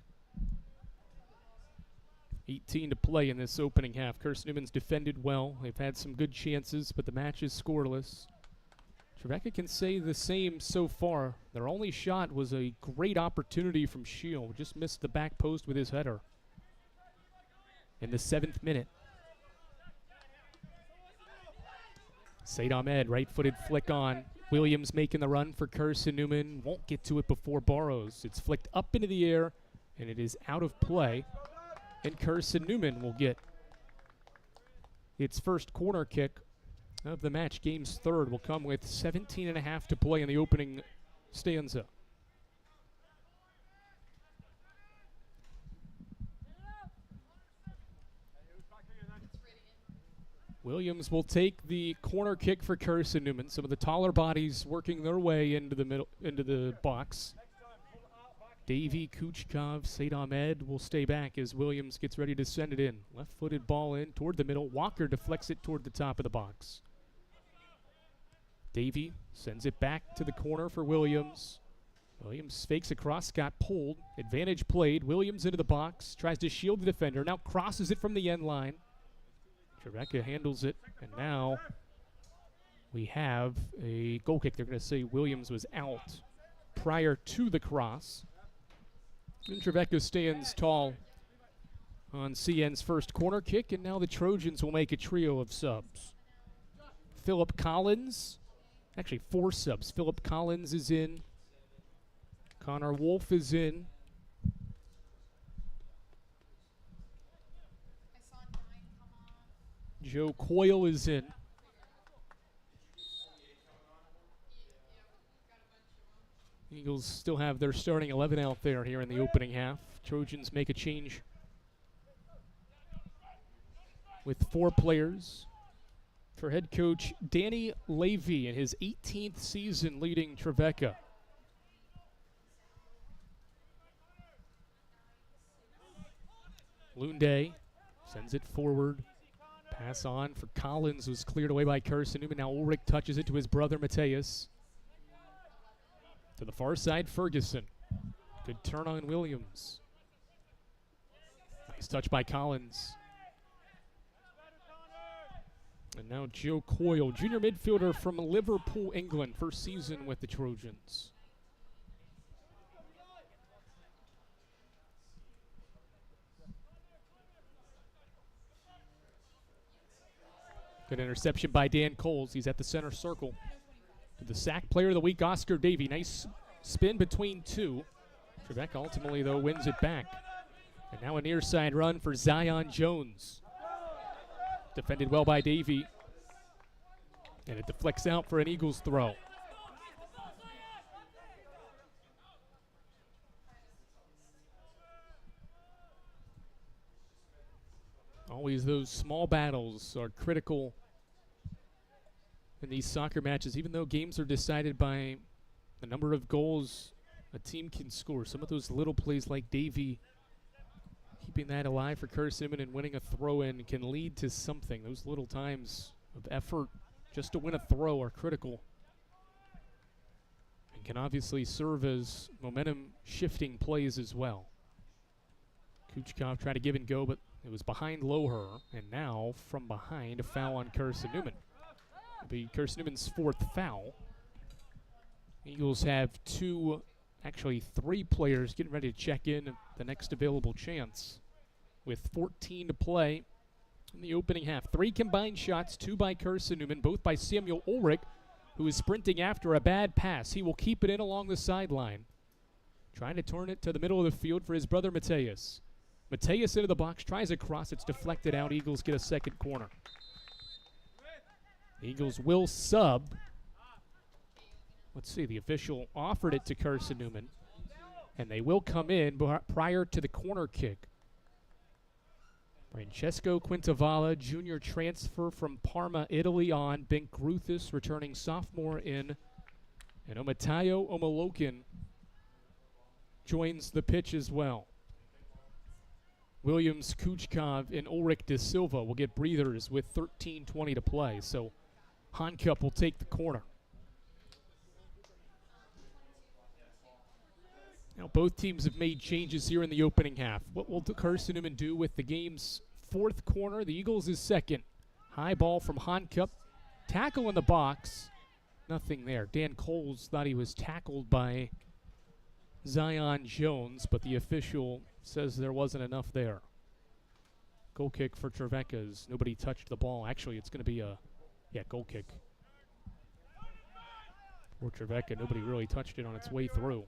18 to play in this opening half. Carson-Newman's defended well. They've had some good chances, but the match is scoreless. Trevecca can say the same so far. Their only shot was a great opportunity from Shield. Just missed the back post with his header in the 7th minute. Said Ahmed, right-footed flick on. Williams making the run for Carson-Newman. Won't get to it before Burrows. It's flicked up into the air, and it is out of play. And Carson-Newman will get its first corner kick of the match. Game's third will come with 17.5 to play in the opening stanza. Williams will take the corner kick for Carson-Newman. Some of the taller bodies working their way into the box. Davey, Kuchkov, Said Ahmed will stay back as Williams gets ready to send it in. Left-footed ball in toward the middle. Walker deflects it toward the top of the box. Davey sends it back to the corner for Williams. Williams fakes across, got pulled. Advantage played. Williams into the box, tries to shield the defender. Now crosses it from the end line. Trevecca handles it, and now we have a goal kick. They're going to say Williams was out prior to the cross. And Trevecca stands tall on CN's first corner kick, and now the Trojans will make a trio of subs. Philip Collins, actually 4 subs. Philip Collins is in. Connor Wolf is in. Joe Coyle is in. Eagles still have their starting 11 out there here in the opening half. Trojans make a change with 4 players for head coach Danny Levy in his 18th season leading Trevecca. Lunde sends it forward. Pass on for Collins, was cleared away by Carson-Newman. Now Ulrich touches it to his brother Mateus. To the far side, Ferguson. Good turn on Williams. Nice touch by Collins. And now Joe Coyle, junior midfielder from Liverpool, England, first season with the Trojans. Good interception by Dan Coles. He's at the center circle. To the sack player of the week, Oscar Davey. Nice spin between 2. Trevecca ultimately, though, wins it back. And now a near side run for Zion Jones. Defended well by Davey. And it deflects out for an Eagles throw. Always those small battles are critical in these soccer matches. Even though games are decided by the number of goals a team can score, some of those little plays like Davey keeping that alive for Carson-Newman and winning a throw-in can lead to something. Those little times of effort just to win a throw are critical and can obviously serve as momentum-shifting plays as well. Kuchkov tried to give and go, but it was behind Loher, and now from behind, a foul on Carson-Newman. It'll be Carson-Newman's 4th foul. Eagles have 2, actually 3 players getting ready to check in at the next available chance with 14 to play in the opening half. 3 combined shots, 2 by Carson-Newman, both by Samuel Ulrich, who is sprinting after a bad pass. He will keep it in along the sideline, trying to turn it to the middle of the field for his brother Mateus. Mateus into the box, tries a cross, it's deflected out. Eagles get a second corner. Eagles will sub Let's see, the official offered it to Carson-Newman, and they will come in prior to the corner kick. Francesco Quintavala, junior transfer from Parma, Italy on. Ben Gruthis, returning sophomore in. And Omatayo Omolokin joins the pitch as well. Williams, Kuchkov, and Ulrich de Silva will get breathers with 13:20 to play. So Hankup will take the corner. Now both teams have made changes here in the opening half. What will Carson-Newman do with the game's fourth corner? The Eagles is second. High ball from Hankup. Tackle in the box. Nothing there. Dan Coles thought he was tackled by Zion Jones, but the official says there wasn't enough there. Goal kick for Trevecca's. Nobody touched the ball. Actually, it's going to be a goal kick. For Trevecca, nobody really touched it on its way through.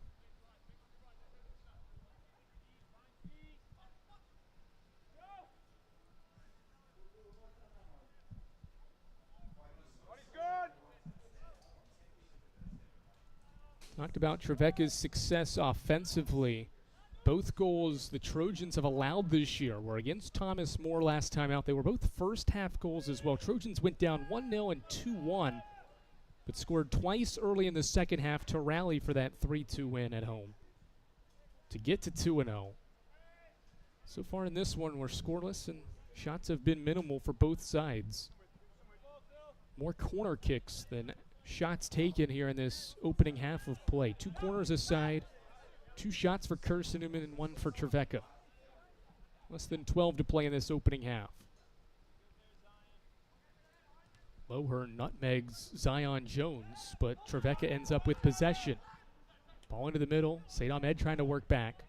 Talked about Trevecca's success offensively. Both goals the Trojans have allowed this year were against Thomas More last time out. They were both first half goals as well. Trojans went down 1-0 and 2-1, but scored twice early in the second half to rally for that 3-2 win at home to get to 2-0. So far in this one, we're scoreless and shots have been minimal for both sides. More corner kicks than shots taken here in this opening half of play. 2 corners aside, 2 shots for Carson-Newman and 1 for Trevecca. Less than 12 to play in this opening half. Lowhern nutmegs Zion Jones, but Trevecca ends up with possession. Ball into the middle. Said Ahmed trying to work back.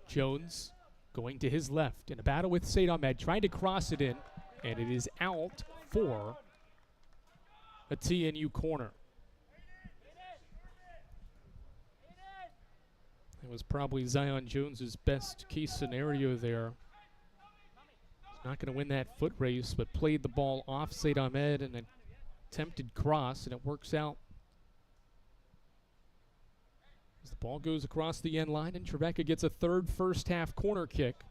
Jones going to his left in a battle with Said Ahmed, trying to cross it in, and it is out for a TNU corner. It was probably Zion Jones's best case scenario there. He's not going to win that foot race, but played the ball off Said Ahmed and an attempted cross, and it works out. As the ball goes across the end line, and Trevecca gets a third first half corner kick.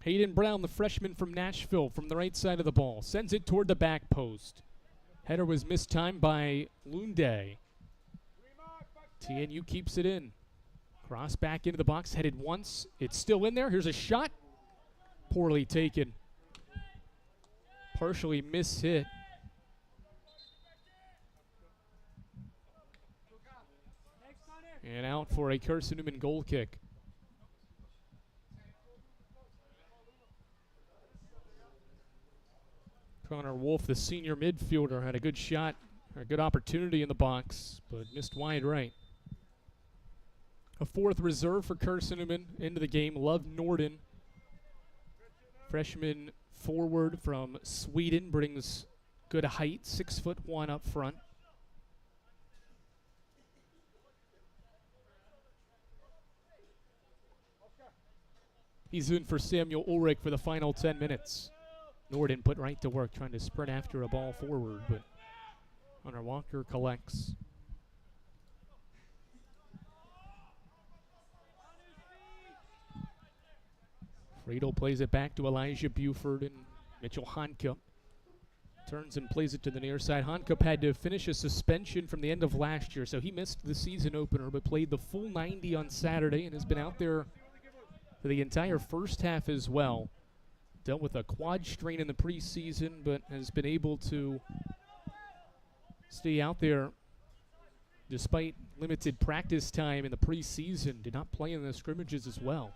Hayden Brown, the freshman from Nashville, from the right side of the ball, sends it toward the back post. Header was mistimed by Lunde. TNU keeps it in. Cross back into the box, headed once. It's still in there. Here's a shot. Poorly taken. Partially mishit. And out for a Carson-Newman goal kick. Connor Wolf, the senior midfielder, had a good shot, or a good opportunity in the box, but missed wide right. A fourth reserve for Carson-Newman into the game. Love Norden, freshman forward from Sweden, brings good height, 6'1" up front. He's in for Samuel Ulrich for the final 10 minutes. Norden put right to work trying to sprint after a ball forward, but Hunter Walker collects. Friedel plays it back to Elijah Buford, and Mitchell Hankup turns and plays it to the near side. Hankup had to finish a suspension from the end of last year, so he missed the season opener, but played the full 90 on Saturday and has been out there for the entire first half as well. Dealt with a quad strain in the preseason, but has been able to stay out there despite limited practice time in the preseason. Did not play in the scrimmages as well.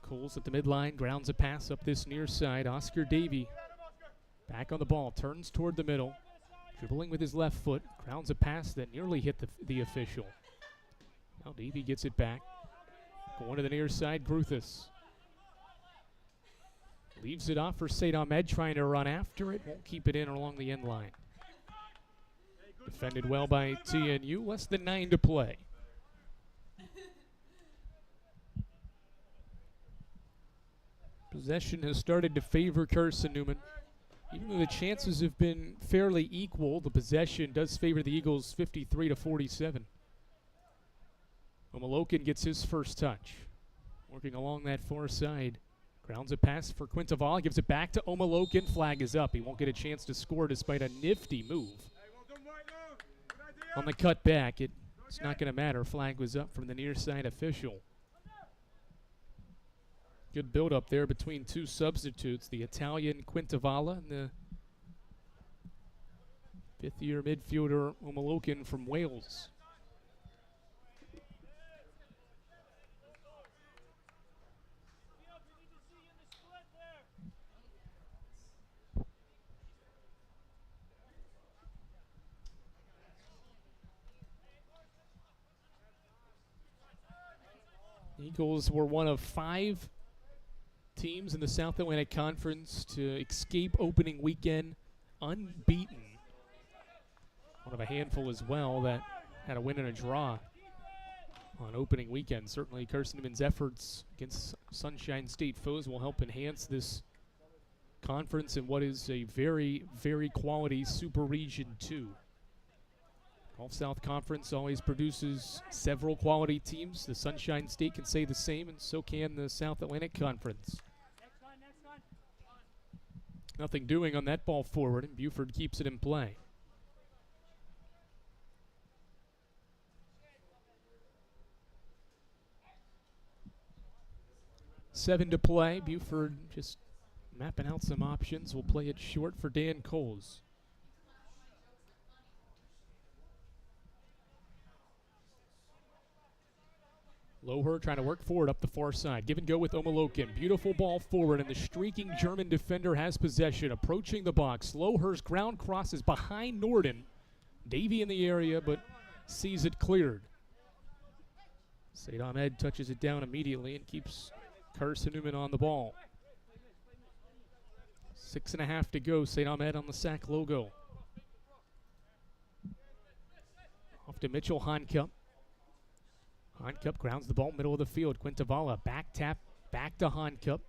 Coles at the midline, grounds a pass up this near side. Oscar Davey back on the ball, turns toward the middle, dribbling with his left foot, grounds a pass that nearly hit the official. Now Davey gets it back. Going to the near side, Gruthis. Leaves it off for Said Ahmed, trying to run after it. Won't keep it in along the end line. Defended well by TNU. Less than 9 to play. Possession has started to favor Carson-Newman. Even though the chances have been fairly equal, the possession does favor the Eagles 53-47. Omalokin gets his first touch. Working along that far side. Grounds a pass for Quintavala, gives it back to Omalokin. Flag is up. He won't get a chance to score despite a nifty move. On the cut back, it's not going to matter. Flag was up from the near side official. Good build up there between two substitutes, the Italian Quintavala and the fifth-year midfielder Omalokin from Wales. Eagles were one of 5 teams in the South Atlantic Conference to escape opening weekend unbeaten. One of a handful as well that had a win and a draw on opening weekend. Certainly Carson-Newman's efforts against Sunshine State foes will help enhance this conference in what is a very, very quality Super Region 2. Gulf South Conference always produces several quality teams. The Sunshine State can say the same, and so can the South Atlantic Conference. Nothing doing on that ball forward, and Buford keeps it in play. Seven to play. Buford just mapping out some options. We'll play it short for Dan Coles. Loher trying to work forward up the far side. Give and go with Omalokin. Beautiful ball forward, and the streaking German defender has possession. Approaching the box. Loher's ground crosses behind Norden. Davey in the area, but sees it cleared. Said Ahmed touches it down immediately and keeps Carson-Newman on the ball. 6.5 to go. Said Ahmed on the sack logo. Off to Mitchell Honcup. Honcup grounds the ball middle of the field. Quintavala back tap, back to Honcup.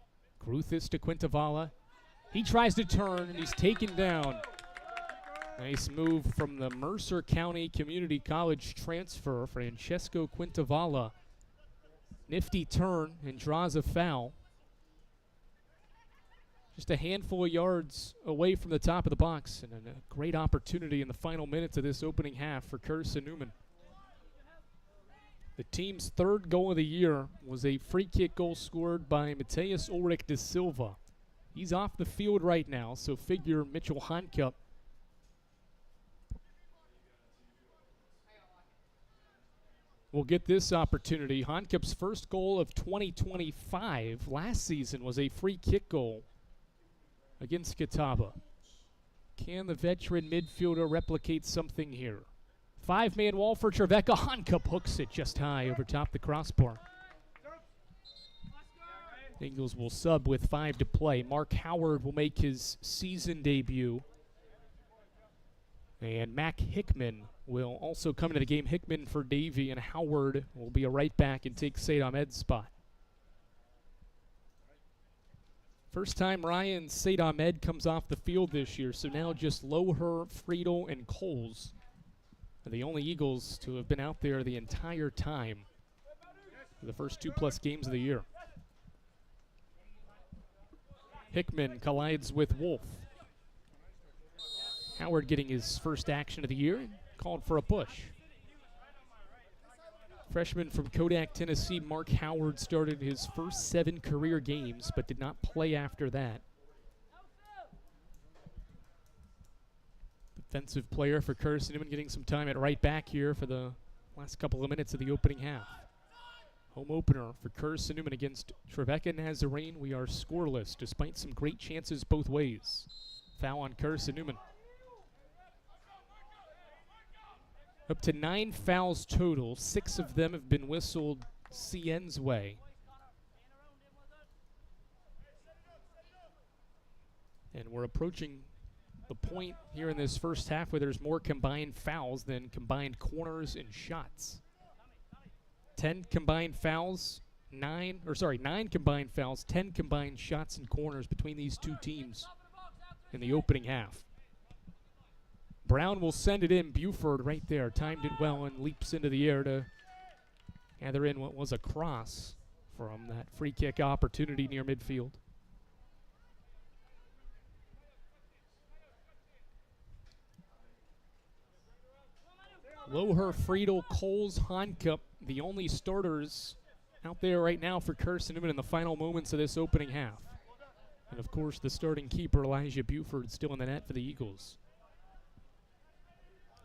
Gruthis to Quintavala. He tries to turn, and he's taken down. Nice move from the Mercer County Community College transfer, Francesco Quintavala. Nifty turn and draws a foul. Just a handful of yards away from the top of the box, and a great opportunity in the final minutes of this opening half for Carson-Newman. The team's third goal of the year was a free kick goal scored by Mateus Ulrich de Silva. He's off the field right now, so figure Mitchell Honcup will get this opportunity. Honcup's first goal of 2025 last season was a free kick goal against Catawba. Can the veteran midfielder replicate something here? 5-man wall for Trevecca. Honcup hooks it just high over top the crossbar. Eagles will sub with 5 to play. Mark Howard will make his season debut. And Mac Hickman will also come into the game. Hickman for Davey, and Howard will be a right back and take Said Ahmed's spot. First time Ryan Said Ahmed comes off the field this year, so now just Loher, Friedel, and Coles are the only Eagles to have been out there the entire time for the first 2+ games of the year. Hickman collides with Wolf. Howard getting his first action of the year and called for a push. Freshman from Kodak, Tennessee, Mark Howard started his first 7 career games but did not play after that. Defensive player for Carson-Newman, getting some time at right back here for the last couple of minutes of the opening half. Home opener for Carson-Newman against Trevecca Nazarene. We are scoreless despite some great chances both ways. Foul on Carson-Newman. Up to 9 fouls total. 6 of them have been whistled CN's way. And we're approaching the point here in this first half where there's more combined fouls than combined corners and shots. 10 combined fouls 9 combined fouls, 10 combined shots and corners between these two teams in the opening half. Brown will send it in. Buford right there timed it well and leaps into the air to gather in what was a cross from that free kick opportunity near midfield. Loher, Friedel, Coles, Honcup, the only starters out there right now for Carson-Newman in the final moments of this opening half. And of course, the starting keeper, Elijah Buford, still in the net for the Eagles.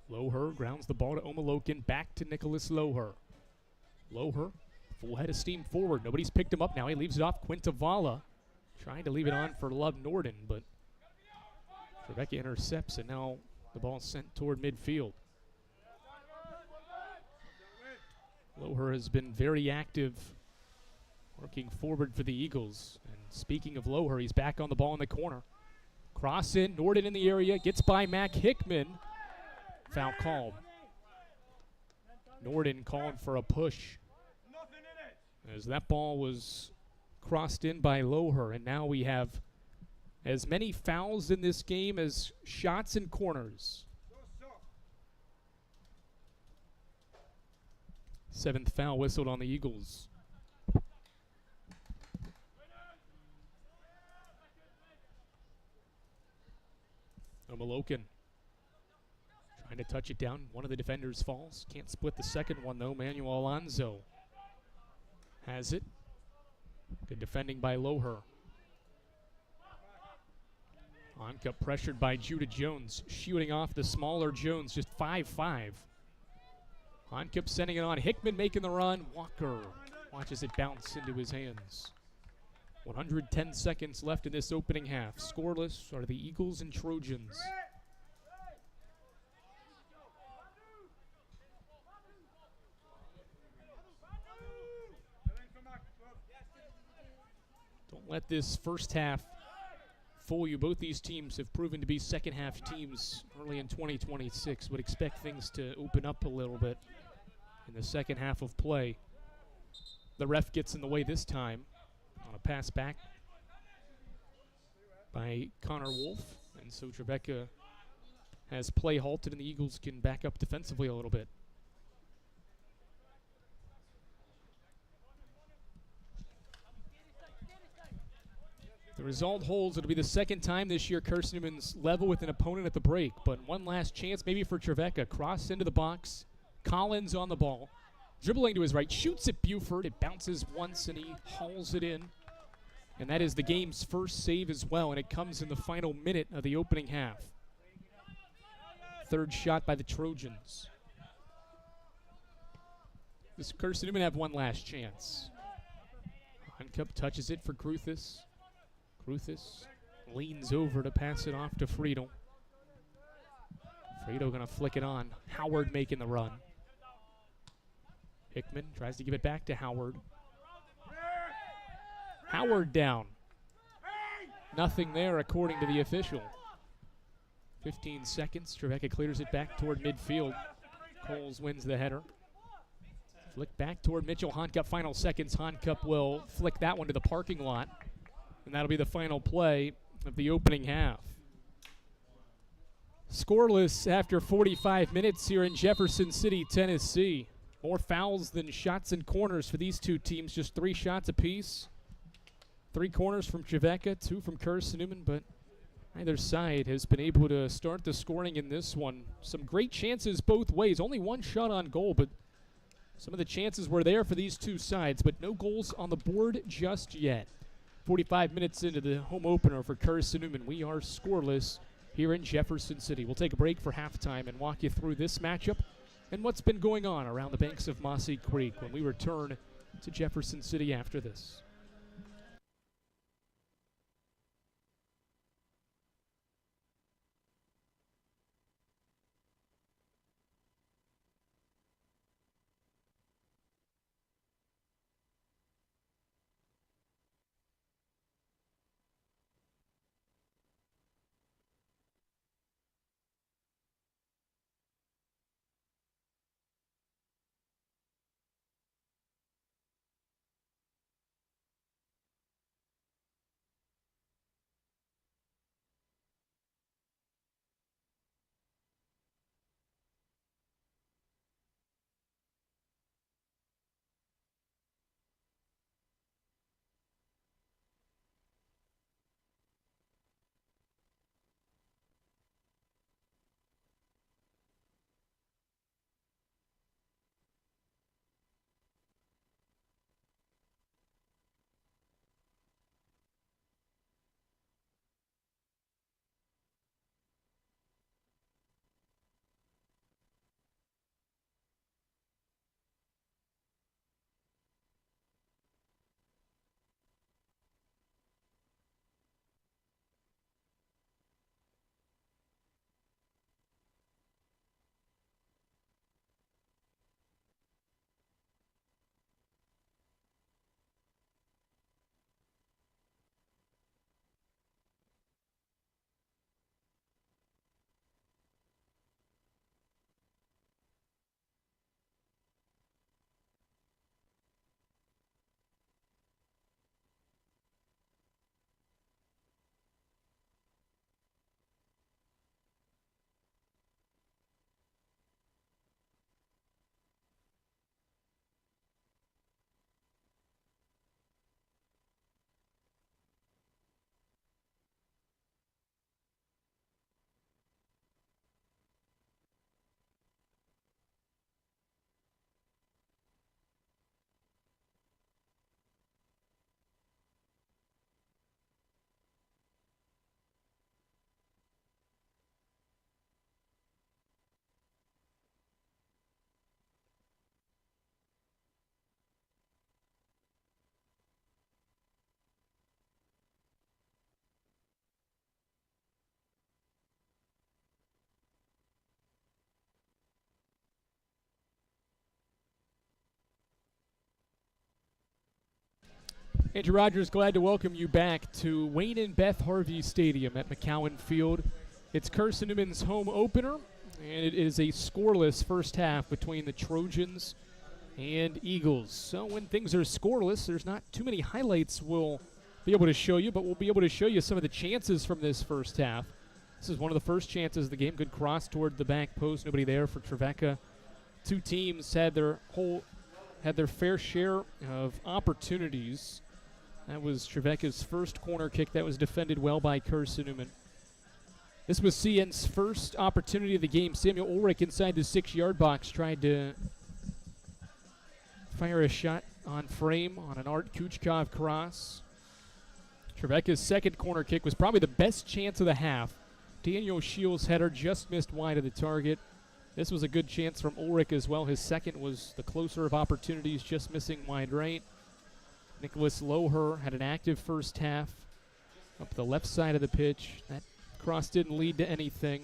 Loher grounds the ball to Omalokin, back to Nicholas Loher. Loher, full head of steam forward. Nobody's picked him up now. He leaves it off. Quintavala trying to leave it on for Love Norden, but Trevecca intercepts, and now the ball sent toward midfield. Loher has been very active working forward for the Eagles. And speaking of Loher, he's back on the ball in the corner. Cross in, Norden in the area, gets by Mac Hickman. Foul called. Norden calling for a push as that ball was crossed in by Loher, and now we have as many fouls in this game as shots and corners. 7th foul whistled on the Eagles. Omalokin trying to touch it down. One of the defenders falls. Can't split the second one, though. Manuel Alonso has it. Good defending by Loher. Honcup pressured by Judah Jones. Shooting off the smaller Jones, just 5'5". Honcup sending it on. Hickman making the run. Walker watches it bounce into his hands. 110 seconds left in this opening half. Scoreless are the Eagles and Trojans. Don't let this first half fool you. Both these teams have proven to be second half teams early in 2026. Would expect things to open up a little bit in the second half of play. The ref gets in the way this time on a pass back by Connor Wolf. And so Trevecca has play halted and the Eagles can back up defensively a little bit. The result holds. It'll be the second time this year Carson-Newman's level with an opponent at the break. But one last chance maybe for Trevecca. Cross into the box. Collins on the ball. Dribbling to his right. Shoots at Buford. It bounces once and he hauls it in. And that is the game's first save as well. And it comes in the final minute of the opening half. Third shot by the Trojans. Does Carson-Newman have one last chance? Honcup touches it for Kruthis. Kruthis leans over to pass it off to Friedel. Friedel gonna flick it on. Howard making the run. Hickman tries to give it back to Howard. Howard down. Nothing there according to the official. 15 seconds. Trevecca clears it back toward midfield. Coles wins the header. Flick back toward Mitchell Honcup. Final seconds. Honcup will flick that one to the parking lot. And that'll be the final play of the opening half. Scoreless after 45 minutes here in Jefferson City, Tennessee. More fouls than shots and corners for these two teams. Just 3 shots apiece. 3 corners from Trevecca, 2 from Carson-Newman, but either side has been able to start the scoring in this one. Some great chances both ways. Only 1 shot on goal, but some of the chances were there for these two sides, but no goals on the board just yet. 45 minutes into the home opener for Carson-Newman. We are scoreless here in Jefferson City. We'll take a break for halftime and walk you through this matchup and what's been going on around the banks of Mossy Creek when we return to Jefferson City after this. Andrew Rogers, glad to welcome you back to Wayne and Beth Harvey Stadium at McCowan Field. It's Carson-Newman's home opener, and it is a scoreless first half between the Trojans and Eagles. So when things are scoreless, there's not too many highlights we'll be able to show you, but we'll be able to show you some of the chances from this first half. This is one of the first chances of the game. Good cross toward the back post. Nobody there for Trevecca. Two teams had their fair share of opportunities. That was Trevecca's first corner kick that was defended well by Carson-Newman. This was CN's first opportunity of the game. Samuel Ulrich inside the 6-yard box tried to fire a shot on frame on an Art Kuchkov cross. Trevecca's second corner kick was probably the best chance of the half. Daniel Shields' header just missed wide of the target. This was a good chance from Ulrich as well. His second was the closer of opportunities, just missing wide right. Nicholas Loher had an active first half up the left side of the pitch. That cross didn't lead to anything.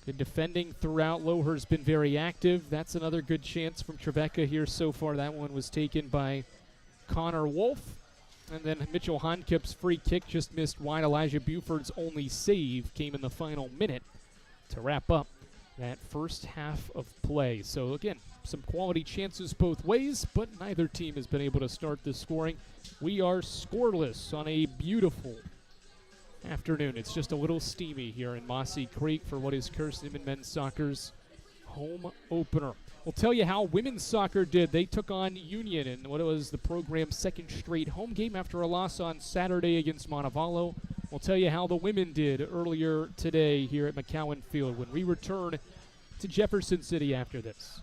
Good defending throughout. Loher's been very active. That's another good chance from Trevecca here so far. That one was taken by Connor Wolf. And then Mitchell Honkip's free kick just missed wide. Elijah Buford's only save came in the final minute to wrap up that first half of play. So again, some quality chances both ways, but neither team has been able to start the scoring. We are scoreless on a beautiful afternoon. It's just a little steamy here in Mossy Creek for what is Carson-Newman men's soccer's home opener. We'll tell you how women's soccer did. They took on Union in what was the program's second straight home game after a loss on Saturday against Montevallo. We'll tell you how the women did earlier today here at McCowan Field when we return to Jefferson City after this.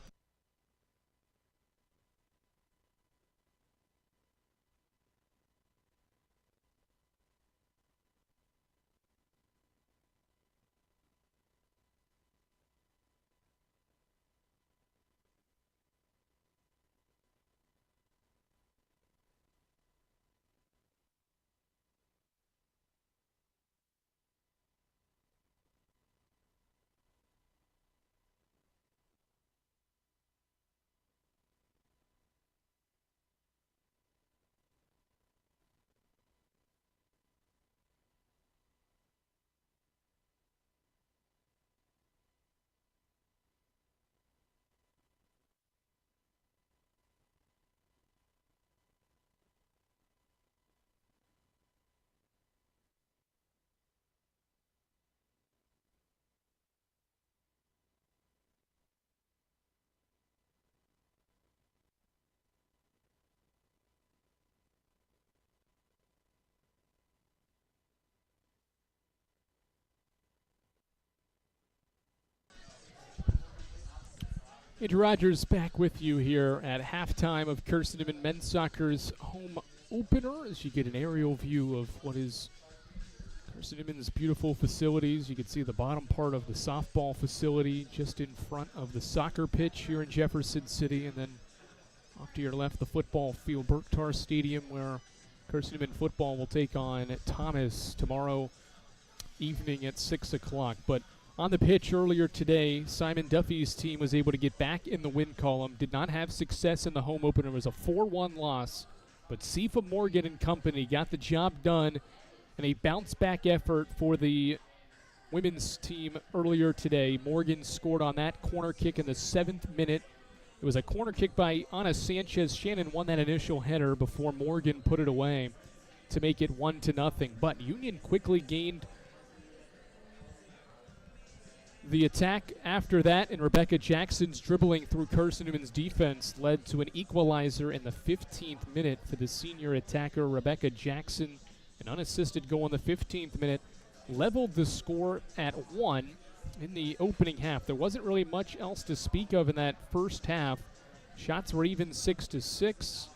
Andrew Rogers back with you here at halftime of Carson-Newman men's soccer's home opener as you get an aerial view of what is Carson-Newman's beautiful facilities. You can see the bottom part of the softball facility just in front of the soccer pitch here in Jefferson City, and then off to your left the football field, Berktar Stadium, where Carson-Newman football will take on Thomas tomorrow evening at 6 o'clock. But on the pitch earlier today, Simon Duffy's team was able to get back in the win column. Did not have success in the home opener. It was a 4-1 loss. But Sifa Morgan and company got the job done in a bounce-back effort for the women's team earlier today. Morgan scored on that corner kick in the 7th minute. It was a corner kick by Ana Sanchez. Shannon won that initial header before Morgan put it away to make it 1-0. But Union quickly gained the attack after that, and Rebecca Jackson's dribbling through Carson-Newman's defense led to an equalizer in the 15th minute for the senior attacker Rebecca Jackson. An unassisted goal in the 15th minute leveled the score at 1 in the opening half. There wasn't really much else to speak of in that first half. Shots were even 6-6.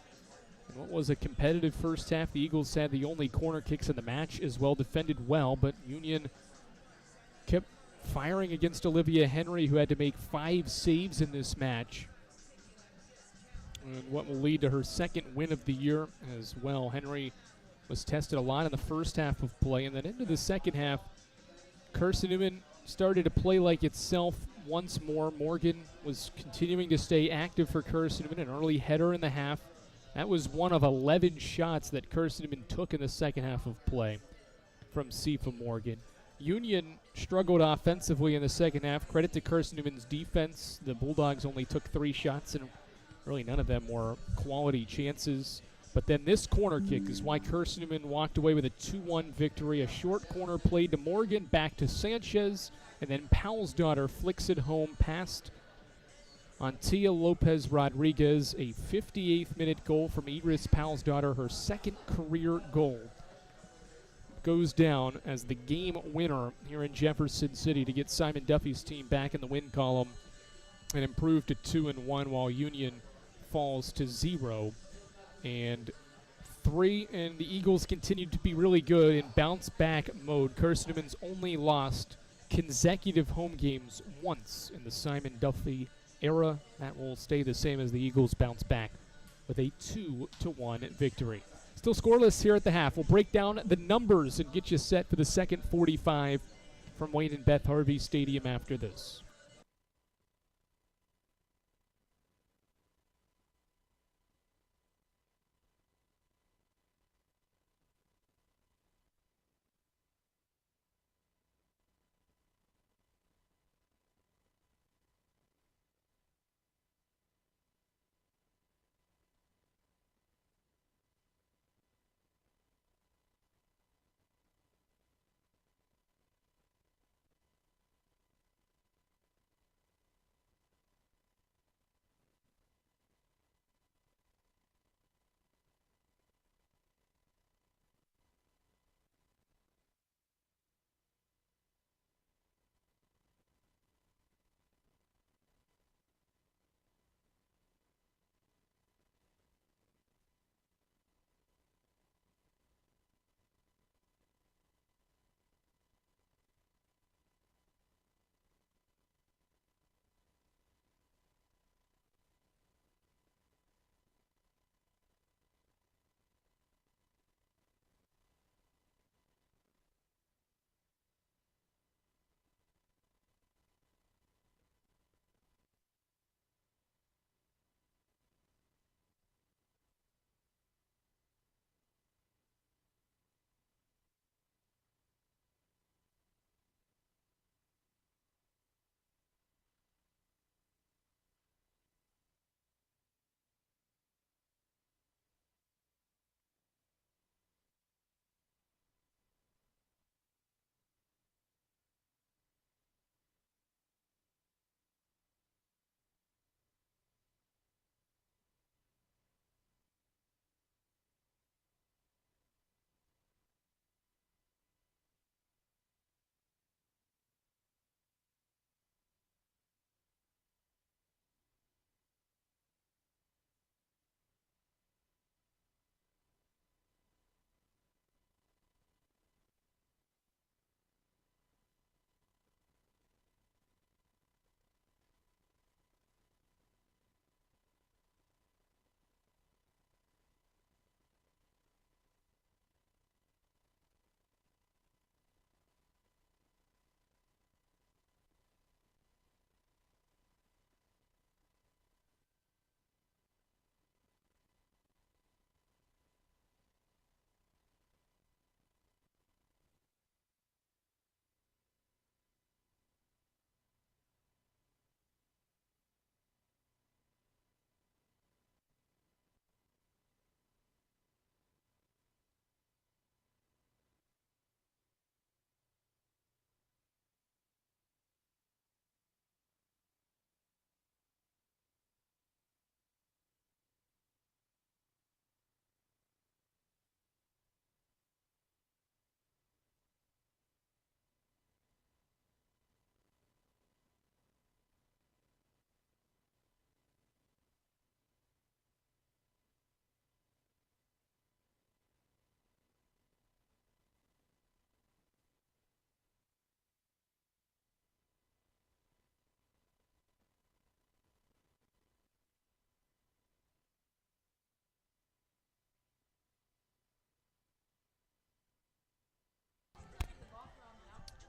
And what was a competitive first half, the Eagles had the only corner kicks in the match as well, defended well, but Union kept firing against Olivia Henry, who had to make 5 saves in this match. And what will lead to her second win of the year as well. Henry was tested a lot in the first half of play, and then into the second half, Carson-Newman started to play like itself once more. Morgan was continuing to stay active for Carson-Newman, an early header in the half That was one of 11 shots that Carson-Newman took in the second half of play from Cephas Morgan. Union struggled offensively in the second half. Credit to Carson-Newman's defense. The Bulldogs only took 3 shots, and really none of them were quality chances. But then this corner kick is why Carson-Newman walked away with a 2-1 victory. A short corner played to Morgan, back to Sanchez, and then Powell's daughter flicks it home past Antia Lopez Rodriguez. A 58th minute goal from Idris Powell's daughter, her second career goal, goes down as the game winner here in Jefferson City to get Simon Duffy's team back in the win column and improve to 2-1, while Union falls to 0 and 3. And the Eagles continued to be really good in bounce back mode. Carson-Newman's only lost consecutive home games once in the Simon Duffy era. That will stay the same as the Eagles bounce back with a 2-1 victory. Still scoreless here at the half. We'll break down the numbers and get you set for the second 45 from Wayne and Beth Harvey Stadium after this.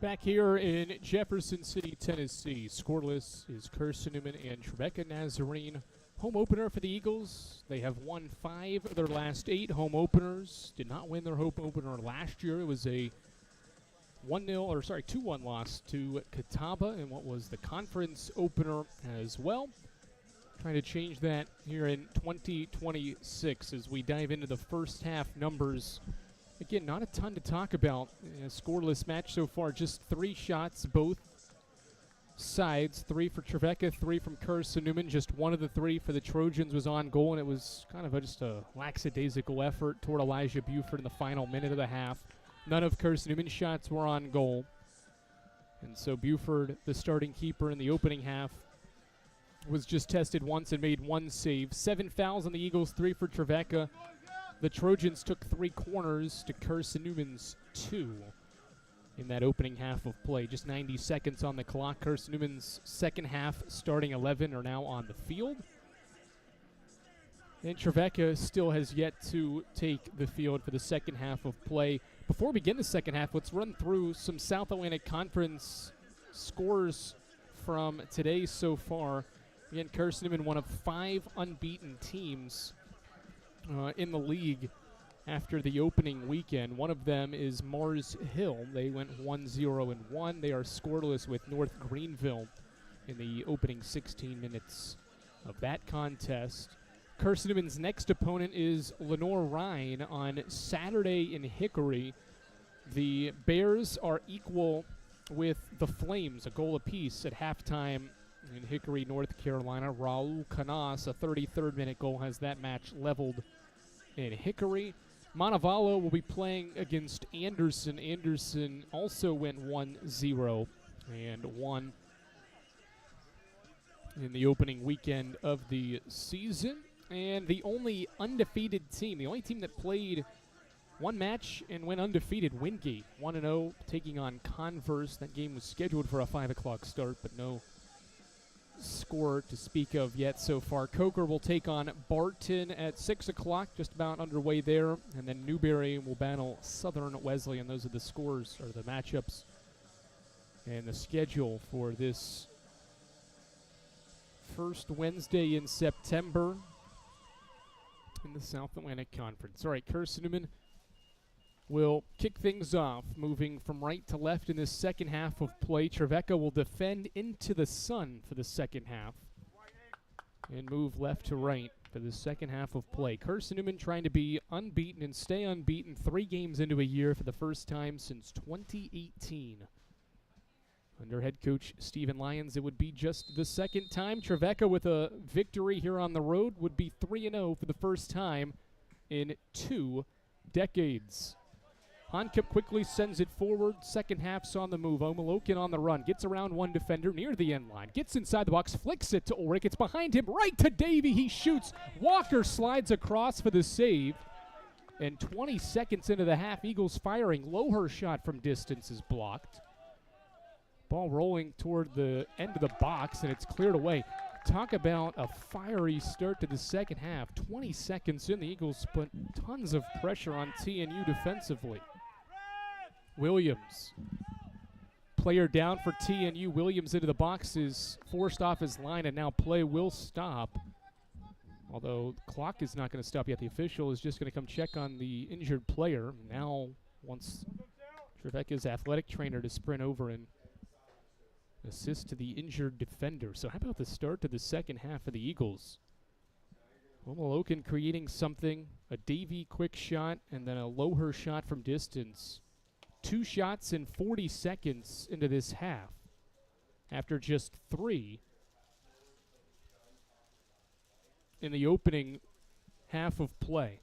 Back here in Jefferson City, Tennessee, scoreless is Carson-Newman and Trevecca Nazarene home opener for the Eagles. They have won 5 of their last 8 home openers. Did not win their home opener last year. It was a 2-1 loss to Catawba in what was the conference opener as well. Trying to change that here in 2026 as we dive into the first half numbers. Again, not a ton to talk about. A scoreless match so far, just 3 shots, both sides. 3 for Trevecca, 3 from Carson-Newman. Just 1 of the 3 for the Trojans was on goal, and it was kind of just a lackadaisical effort toward Elijah Buford in the final minute of the half. None of Carson-Newman's shots were on goal. And so Buford, the starting keeper in the opening half, was just tested once and made 1 save. 7 fouls on the Eagles, 3 for Trevecca. The Trojans took 3 corners to Carson-Newman's 2 in that opening half of play. Just 90 seconds on the clock. Carson-Newman's second half starting 11 are now on the field. And Trevecca still has yet to take the field for the second half of play. Before we begin the second half, let's run through some South Atlantic Conference scores from today so far. Again, Carson-Newman, one of 5 unbeaten teams in the league after the opening weekend. One of them is Mars Hill. They went 1-0-1. They are scoreless with North Greenville in the opening 16 minutes of that contest. Carson-Newman's next opponent is Lenore Rhine on Saturday in Hickory. The Bears are equal with the Flames, a goal apiece at halftime in Hickory, North Carolina. Raul Canas, a 33rd minute goal, has that match leveled in Hickory. Montevallo will be playing against Anderson. Anderson also went 1-0 and won in the opening weekend of the season. And the only undefeated team, the only team that played 1 match and went undefeated, Wingate, 1-0, taking on Converse. That game was scheduled for a 5 o'clock start, but no score to speak of yet so far. Coker will take on Barton at 6 o'clock, just about underway there. And then Newberry will battle Southern Wesleyan. Those are the scores, or the matchups, and the schedule for this first Wednesday in September in the South Atlantic Conference. All right, Carson-Newman will kick things off, moving from right to left in this second half of play. Trevecca will defend into the sun for the second half and move left to right for the second half of play. Carson-Newman trying to be unbeaten and stay unbeaten 3 games into a year for the first time since 2018. Under head coach Stephen Lyons, it would be just the second time. Trevecca with a victory here on the road would be 3-0 for the first time in 2 decades. Honcup quickly sends it forward. Second half's on the move. Omalokin on the run. Gets around 1 defender near the end line. Gets inside the box. Flicks it to Ulrich. It's behind him. Right to Davey. He shoots. Walker slides across for the save. And 20 seconds into the half, Eagles firing. Loher shot from distance is blocked. Ball rolling toward the end of the box, and it's cleared away. Talk about a fiery start to the second half. 20 seconds in, the Eagles put tons of pressure on TNU defensively. Williams, player down for TNU. Williams into the box is forced off his line, and now play will stop. Although the clock is not going to stop yet. The official is just going to come check on the injured player. Now wants Trevecca's athletic trainer to sprint over and assist to the injured defender. So how about the start to the second half of the Eagles? Omalokin creating something, a Davey quick shot, and then a Loher shot from distance. 2 shots in 40 seconds into this half after just 3 in the opening half of play.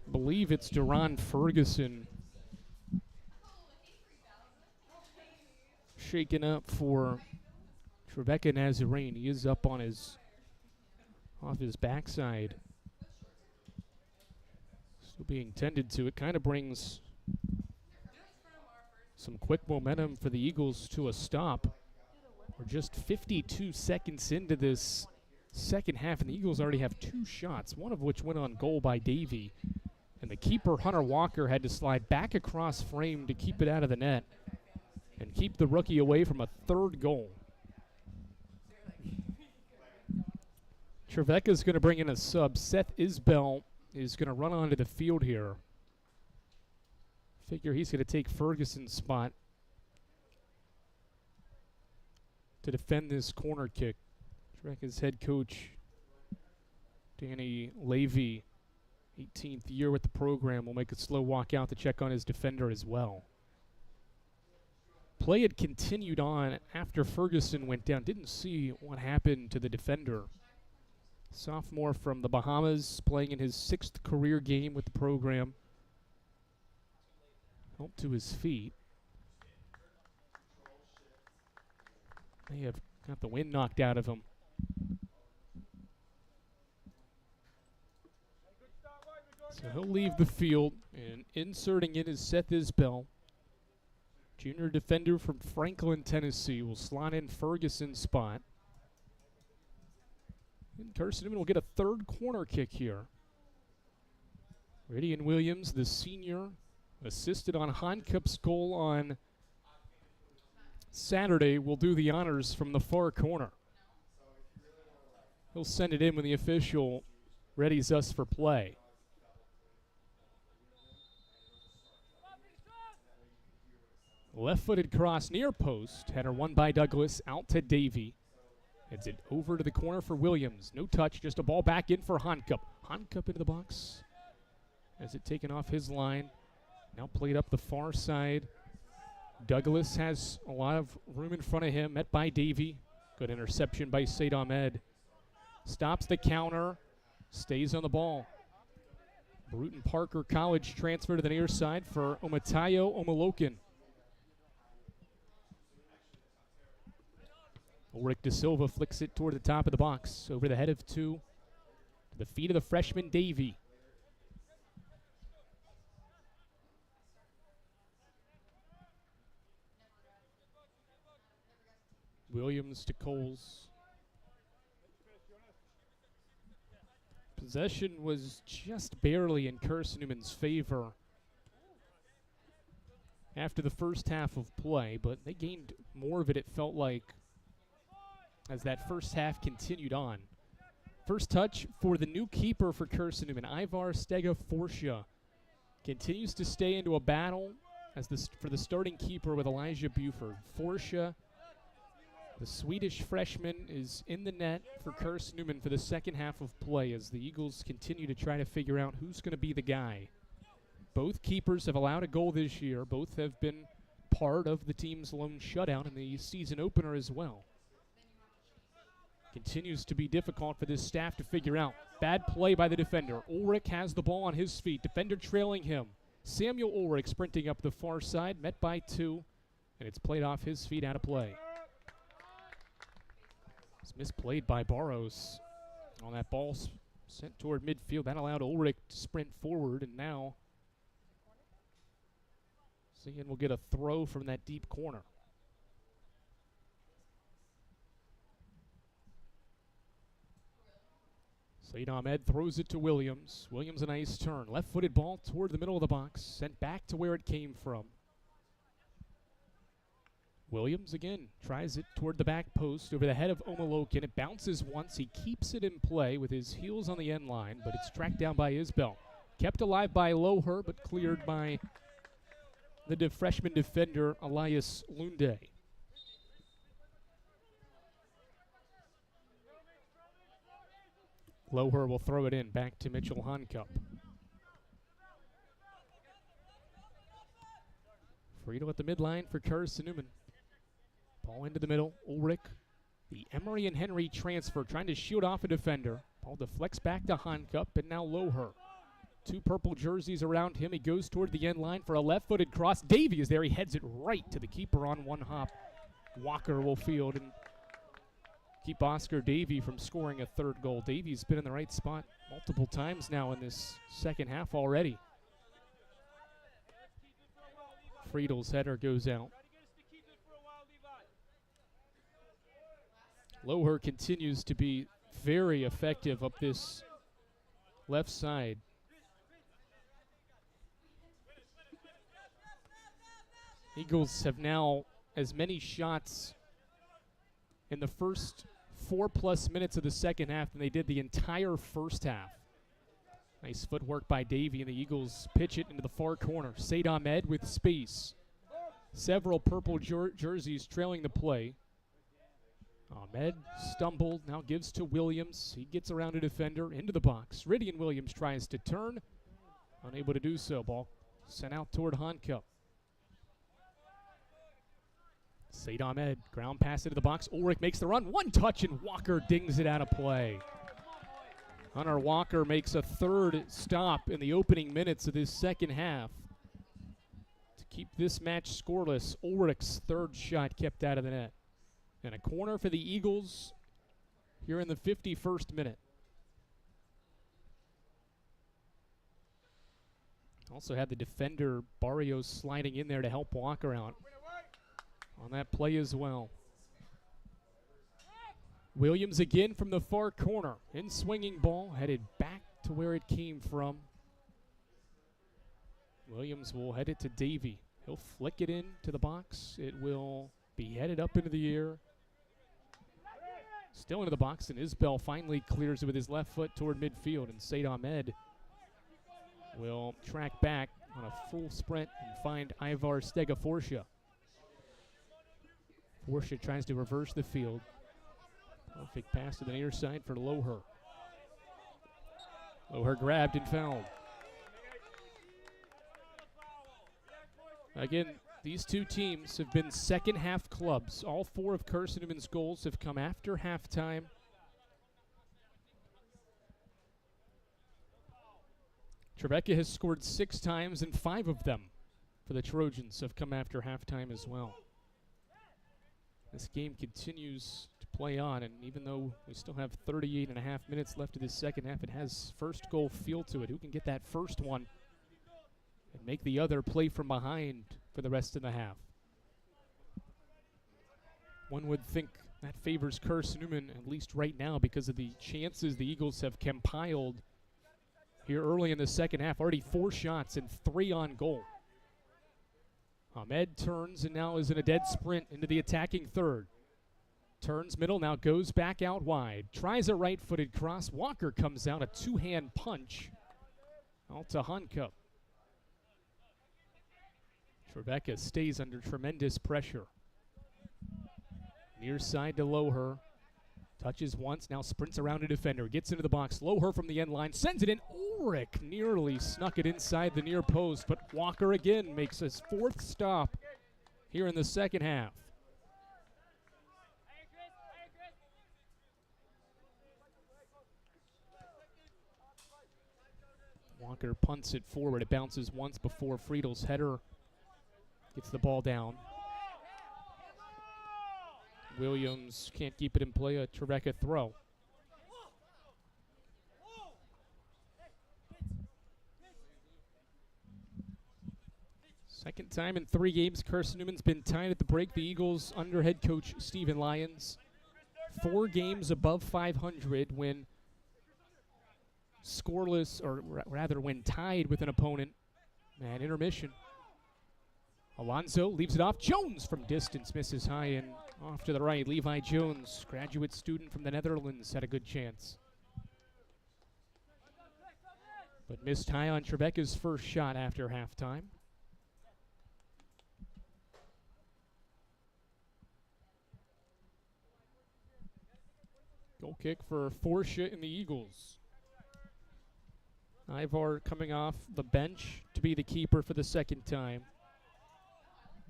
I believe it's Duron Ferguson shaken up for Trevecca Nazarene. He is up on off his backside. Still being tended to. It kind of brings some quick momentum for the Eagles to a stop. We're just 52 seconds into this second half, and the Eagles already have 2 shots, one of which went on goal by Davey. And the keeper, Hunter Walker, had to slide back across frame to keep it out of the net and keep the rookie away from a 3rd goal. Trevecca is going to bring in a sub. Seth Isbell is going to run onto the field here. Figure he's going to take Ferguson's spot to defend this corner kick. Trevecca's head coach, Danny Levy, 18th year with the program, will make a slow walk out to check on his defender as well. Play had continued on after Ferguson went down. Didn't see what happened to the defender. Sophomore from the Bahamas, playing in his 6th career game with the program. Helped to his feet. They have got the wind knocked out of him. So he'll leave the field, and inserting in is Seth Isbell. Junior defender from Franklin, Tennessee, will slot in Ferguson's spot. And Carson-Newman will get a 3rd corner kick here. Radian Williams, the senior, assisted on Honkup's goal on Saturday, will do the honors from the far corner. He'll send it in when the official readies us for play. Left-footed cross near post. Header won by Douglas, out to Davey. Heads it over to the corner for Williams. No touch, just a ball back in for Honkup. Honkup into the box. Has it taken off his line. Now played up the far side. Douglas has a lot of room in front of him, met by Davey. Good interception by Said Ahmed. Stops the counter, stays on the ball. Bruton Parker College transfer to the near side for Omatayo Omolokin. Ulrich De Silva flicks it toward the top of the box, over the head of 2, to the feet of the freshman Davey. Williams to Coles. Possession was just barely in Carson-Newman's favor after the first half of play, but they gained more of it, it felt like, as that first half continued on. First touch for the new keeper for Carson-Newman, Ivar Stega-Forsha. Continues to stay into a battle as for the starting keeper with Elijah Buford. Forsha, the Swedish freshman, is in the net for Carson-Newman for the second half of play as the Eagles continue to try to figure out who's going to be the guy. Both keepers have allowed a goal this year. Both have been part of the team's lone shutout in the season opener as well. Continues to be difficult for this staff to figure out. Bad play by the defender. Ulrich has the ball on his feet. Defender trailing him. Samuel Ulrich sprinting up the far side, met by 2, and it's played off his feet out of play. It's misplayed by Barros on that ball sent toward midfield. That allowed Ulrich to sprint forward, and now Zian will get a throw from that deep corner. Said Ahmed throws it to Williams. Williams a nice turn. Left-footed ball toward the middle of the box. Sent back to where it came from. Williams again tries it toward the back post over the head of Omolokin. It bounces once. He keeps it in play with his heels on the end line, but it's tracked down by Isbell. Kept alive by Loher, but cleared by the freshman defender, Elias Lunde. Loher will throw it in back to Mitchell Honkup. Friedel at the midline for Carson-Newman. Ball into the middle. Ulrich, the Emery and Henry transfer, trying to shield off a defender. Ball deflects back to Honkup, and now Loher. 2 purple jerseys around him. He goes toward the end line for a left-footed cross. Davey is there. He heads it right to the keeper on one hop. Walker will field and keep Oscar Davey from scoring a 3rd goal. Davey's been in the right spot multiple times now in this second half already. Friedel's header goes out. Loher continues to be very effective up this left side. Eagles have now as many shots in the first 4+ minutes of the second half than they did the entire first half. Nice footwork by Davey, and the Eagles pitch it into the far corner. Said Ahmed with space. Several purple jerseys trailing the play. Ahmed stumbled, now gives to Williams. He gets around a defender into the box. Rydian Williams tries to turn. Unable to do so. Ball sent out toward Honka. Said Ahmed, ground pass into the box. Ulrich makes the run. One touch, and Walker dings it out of play. Hunter Walker makes a third stop in the opening minutes of this second half to keep this match scoreless. Ulrich's third shot kept out of the net. And a corner for the Eagles here in the 51st minute. Also had the defender Barrios sliding in there to help Walker out on that play as well. Williams again from the far corner. In swinging ball, headed back to where it came from. Williams will head it to Davey. He'll flick it into the box. It will be headed up into the air. Still into the box, and Isbell finally clears it with his left foot toward midfield. And Said Ahmed will track back on a full sprint and find Ivar Stegaforcia. Forcia tries to reverse the field. Perfect pass to the near side for Loher. Loher grabbed and fouled. Again, these two teams have been second half clubs. All four of Carson-Newman's goals have come after halftime. Trevecca has scored 6 times, and 5 of them for the Trojans have come after halftime as well. This game continues to play on, and even though we still have 38.5 minutes left of this second half, it has first goal feel to it. Who can get that first one and make the other play from behind for the rest of the half? One would think that favors Carson-Newman, at least right now, because of the chances the Eagles have compiled here early in the second half. Already 4 shots and 3 on goal. Ahmed turns and now is in a dead sprint into the attacking third. Turns middle, now goes back out wide. Tries a right-footed cross. Walker comes out, a 2-hand punch out to Honka. Trevecca stays under tremendous pressure. Near side to Loher. Touches once, now sprints around a defender. Gets into the box. Loher from the end line. Sends it in. Ulrich nearly snuck it inside the near post, but Walker again makes his 4th stop here in the second half. Walker punts it forward. It bounces once before Friedel's header gets the ball down. Williams can't keep it in play, a Trevecca throw. Second time in 3 games, Carson-Newman's been tied at the break. The Eagles under head coach Stephen Lyons. 4 games above 500 when scoreless, or rather when tied with an opponent. And intermission. Alonso leaves it off. Jones from distance misses high and off to the right. Levi Jones, graduate student from the Netherlands, had a good chance. But missed high on Trevecca's first shot after halftime. Goal kick for Forcia and the Eagles. Ivar coming off the bench to be the keeper for the second time.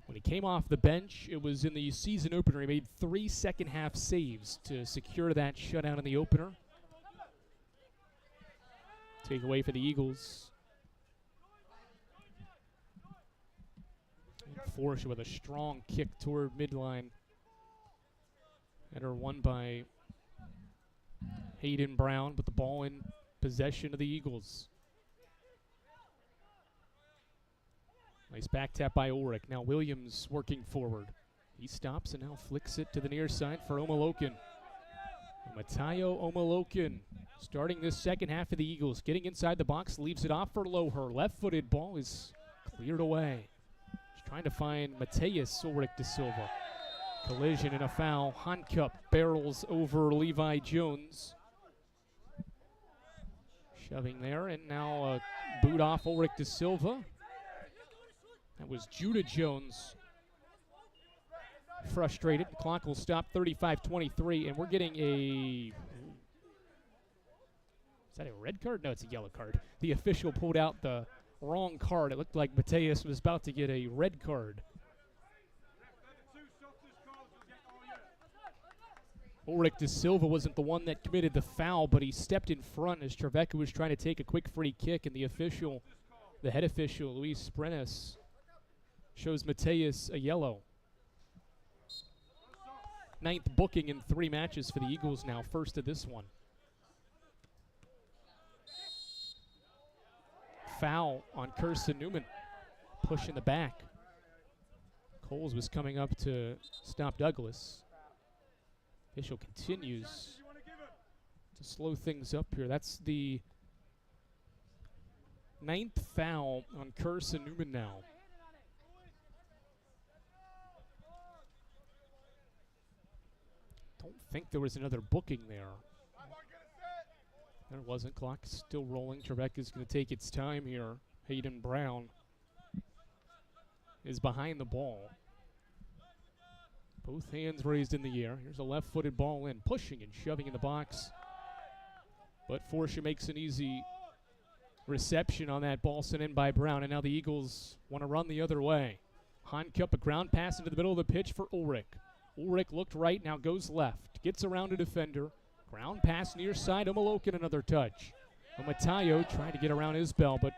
When he came off the bench, it was in the season opener. He made 3 second-half saves to secure that shutout in the opener. Take away for the Eagles. Forcia with a strong kick toward midline. Header won by Hayden Brown, but the ball in possession of the Eagles. Nice back tap by Ulrich. Now Williams working forward. He stops and now flicks it to the near side for Omalokin. Matayo Omolokin starting this second half for the Eagles. Getting inside the box, leaves it off for Loher. Left-footed ball is cleared away. He's trying to find Mateus Ulrich de Silva. Collision and a foul. Hankup barrels over Levi Jones. Shoving there, and now a boot off Ulrich de Silva. That was Judah Jones. Frustrated. The clock will stop 35-23, and we're getting a... Is that a red card? No, it's a yellow card. The official pulled out the wrong card. It looked like Mateus was about to get a red card. Ulrich de Silva wasn't the one that committed the foul, but he stepped in front as Trevecca was trying to take a quick free kick, and the official, the head official, Luis Brenes, shows Mateus a yellow. 9th booking in 3 matches for the Eagles now, first of this one. Foul on Carson-Newman, push in the back. Coles was coming up to stop Douglas. Official continues to slow things up here. That's the 9th foul on Carson-Newman now. Don't think there was another booking there. There wasn't. Clock still rolling. Trevecca's going to take its time here. Hayden Brown is behind the ball. Both hands raised in the air. Here's a left-footed ball in, pushing and shoving in the box. But Forsha makes an easy reception on that ball sent in by Brown, and now the Eagles want to run the other way. Hankup, a ground pass into the middle of the pitch for Ulrich. Ulrich looked right, now goes left. Gets around a defender. Ground pass near side. Omolokin another touch. Matayo tried to get around Isbell, but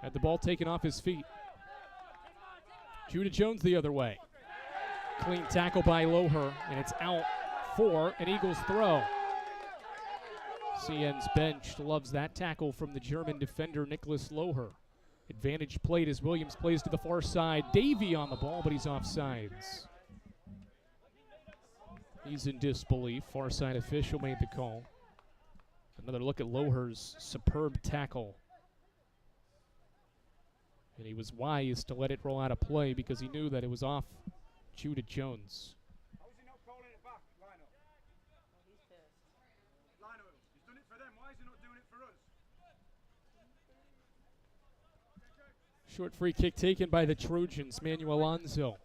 had the ball taken off his feet. Judah Jones the other way. Clean tackle by Loher, and it's out for an Eagles throw. CN's bench loves that tackle from the German defender Nicholas Loher. Advantage played as Williams plays to the far side. Davey on the ball, but he's offsides. He's in disbelief. Far side official made the call. Another look at Loher's superb tackle. And he was wise to let it roll out of play because he knew that it was off Judah Jones. How is he not calling it back, Lionel? He's pissed. Lionel, he's done it for them. Why is he not doing it for us? Short free kick taken by the Trojans. Manuel Alonso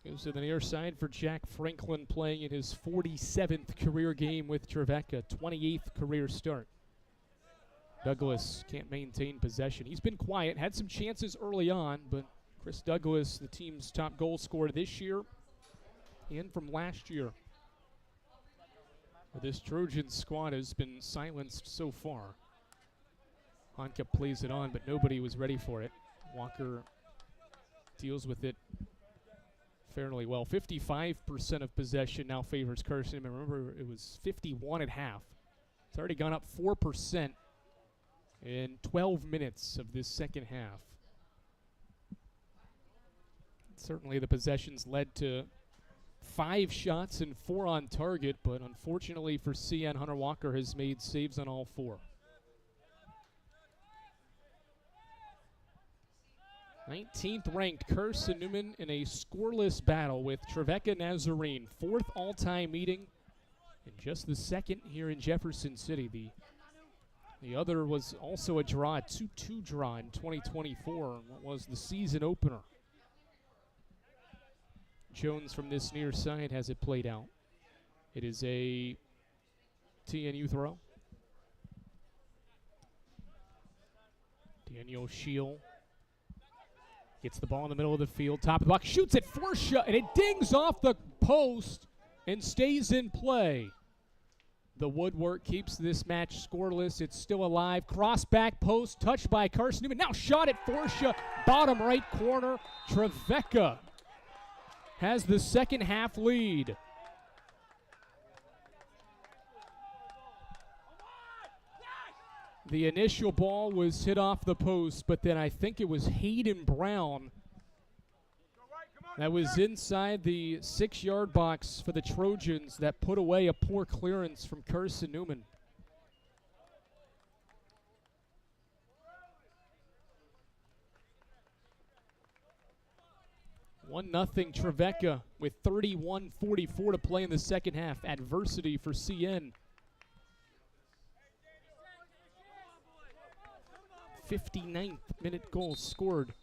goes to the near side for Jack Franklin, playing in his 47th career game with Trevecca, 28th career start. Douglas can't maintain possession. He's been quiet, had some chances early on, but Chris Douglas, the team's top goal scorer this year and from last year. This Trojan squad has been silenced so far. Hankup plays it on, but nobody was ready for it. Walker deals with it fairly well. 55% of possession now favors Carson. Remember, it was 51 at half. It's already gone up 4% in 12 minutes of this second half. Certainly the possessions led to 5 shots and 4 on target, but unfortunately for CN, Hunter Walker has made saves on all 4. 19th ranked Carson-Newman in a scoreless battle with Trevecca Nazarene. 4th all-time meeting and just the 2nd here in Jefferson City. The other was also a draw, a 2-2 draw in 2024, what was the season opener. Jones from this near side has it played out. It is a TNU throw. Daniel Scheel gets the ball in the middle of the field, top of the box, shoots it, Forsha, and it dings off the post and stays in play. The woodwork keeps this match scoreless. It's still alive. Cross back post, touched by Carson-Newman. Now shot at Forsha, bottom right corner. Trevecca has the second half lead. The initial ball was hit off the post, but then I think it was Hayden Brown That was inside the 6-yard box for the Trojans that put away a poor clearance from Carson-Newman. One nothing Trevecca with 31:44 to play in the second half. Adversity for CN. 59th minute goal scored.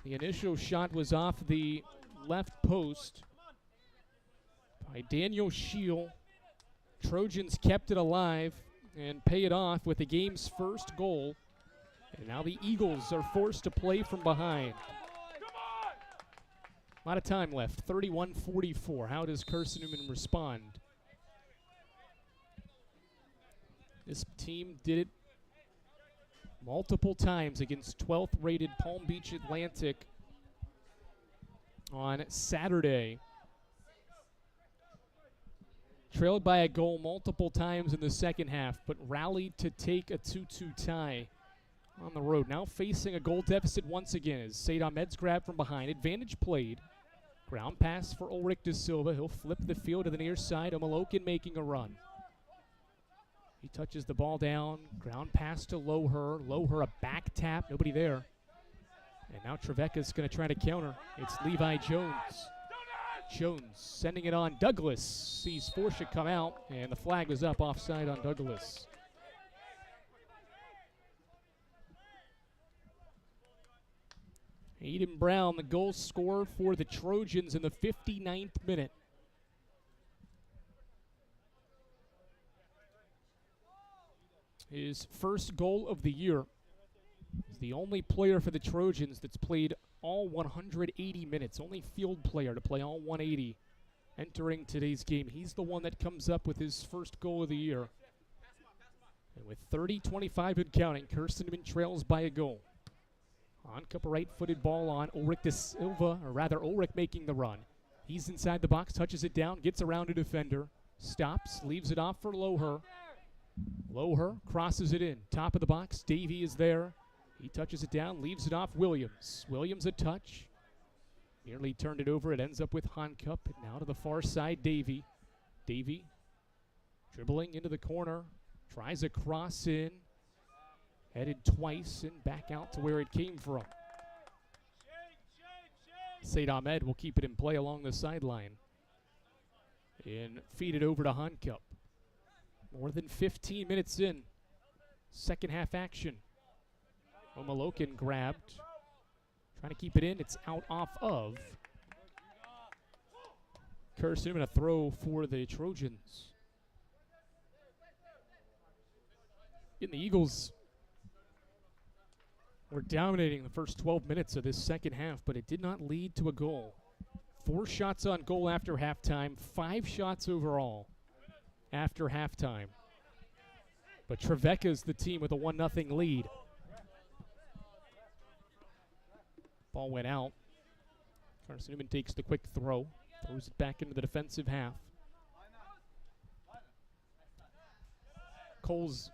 The initial shot was off the left post by Daniel Scheel. Trojans kept it alive and pay it off with the game's first goal. And now the Eagles are forced to play from behind. A lot of time left, 31:44. How does Carson-Newman respond? This team did it multiple times against 12th rated Palm Beach Atlantic on Saturday. Trailed by a goal multiple times in the second half, but rallied to take a 2-2 tie on the road. Now facing a goal deficit once again as Said Ahmed's grabbed from behind. Advantage played. Ground pass for Ulrich De Silva. He'll flip the field to the near side. Omalokin making a run. He touches the ball down. Ground pass to Loher. Loher a back tap. Nobody there. And now Trevecca's going to try to counter. It's Levi Jones. Jones sending it on Douglas. Sees 4 should come out. And the flag was up offside on Douglas. Aiden Brown, the goal scorer for the Trojans in the 59th minute. His first goal of the year. He's the only player for the Trojans that's played all 180 minutes. Only field player to play all 180 entering today's game. He's the one that comes up with his first goal of the year. And with 30-25 and counting, Carson-Newman trails by a goal. On cup, a right-footed ball on Ulrich De Silva, or rather Ulrich making the run. He's inside the box, touches it down, gets around a defender, stops, leaves it off for Loher. Loher crosses it in, top of the box. Davey is there. He touches it down, leaves it off Williams. Williams a touch. Nearly turned it over. It ends up with Hankup. Now to the far side, Davey. Davey dribbling into the corner, tries a cross in. Headed twice and back out to where it came from. Said Ahmed will keep it in play along the sideline. And feed it over to Hankup. More than 15 minutes in. Second half action. Omalokin grabbed. Trying to keep it in. It's out off of. Carson-Newman a throw for the Trojans. In the Eagles were dominating the first 12 minutes of this second half, but it did not lead to a goal. 4 shots on goal after halftime, 5 shots overall after halftime. But Trevecca's the team with a 1-0 lead. Ball went out. Carson-Newman takes the quick throw, throws it back into the defensive half. Coles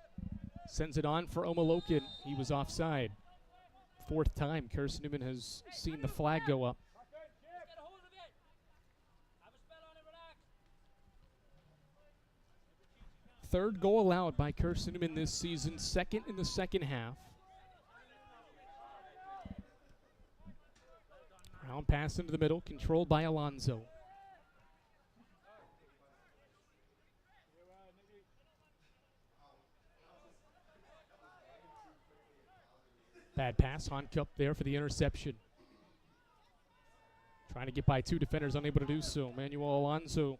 sends it on for Omalokin. He was offside. 4th time Carson-Newman has seen the flag go up. Third goal allowed by Carson-Newman this season, second in the second half. Round pass into the middle, controlled by Alonso. Bad pass, Hankup there for the interception. Trying to get by 2 defenders, unable to do so. Manuel Alonso,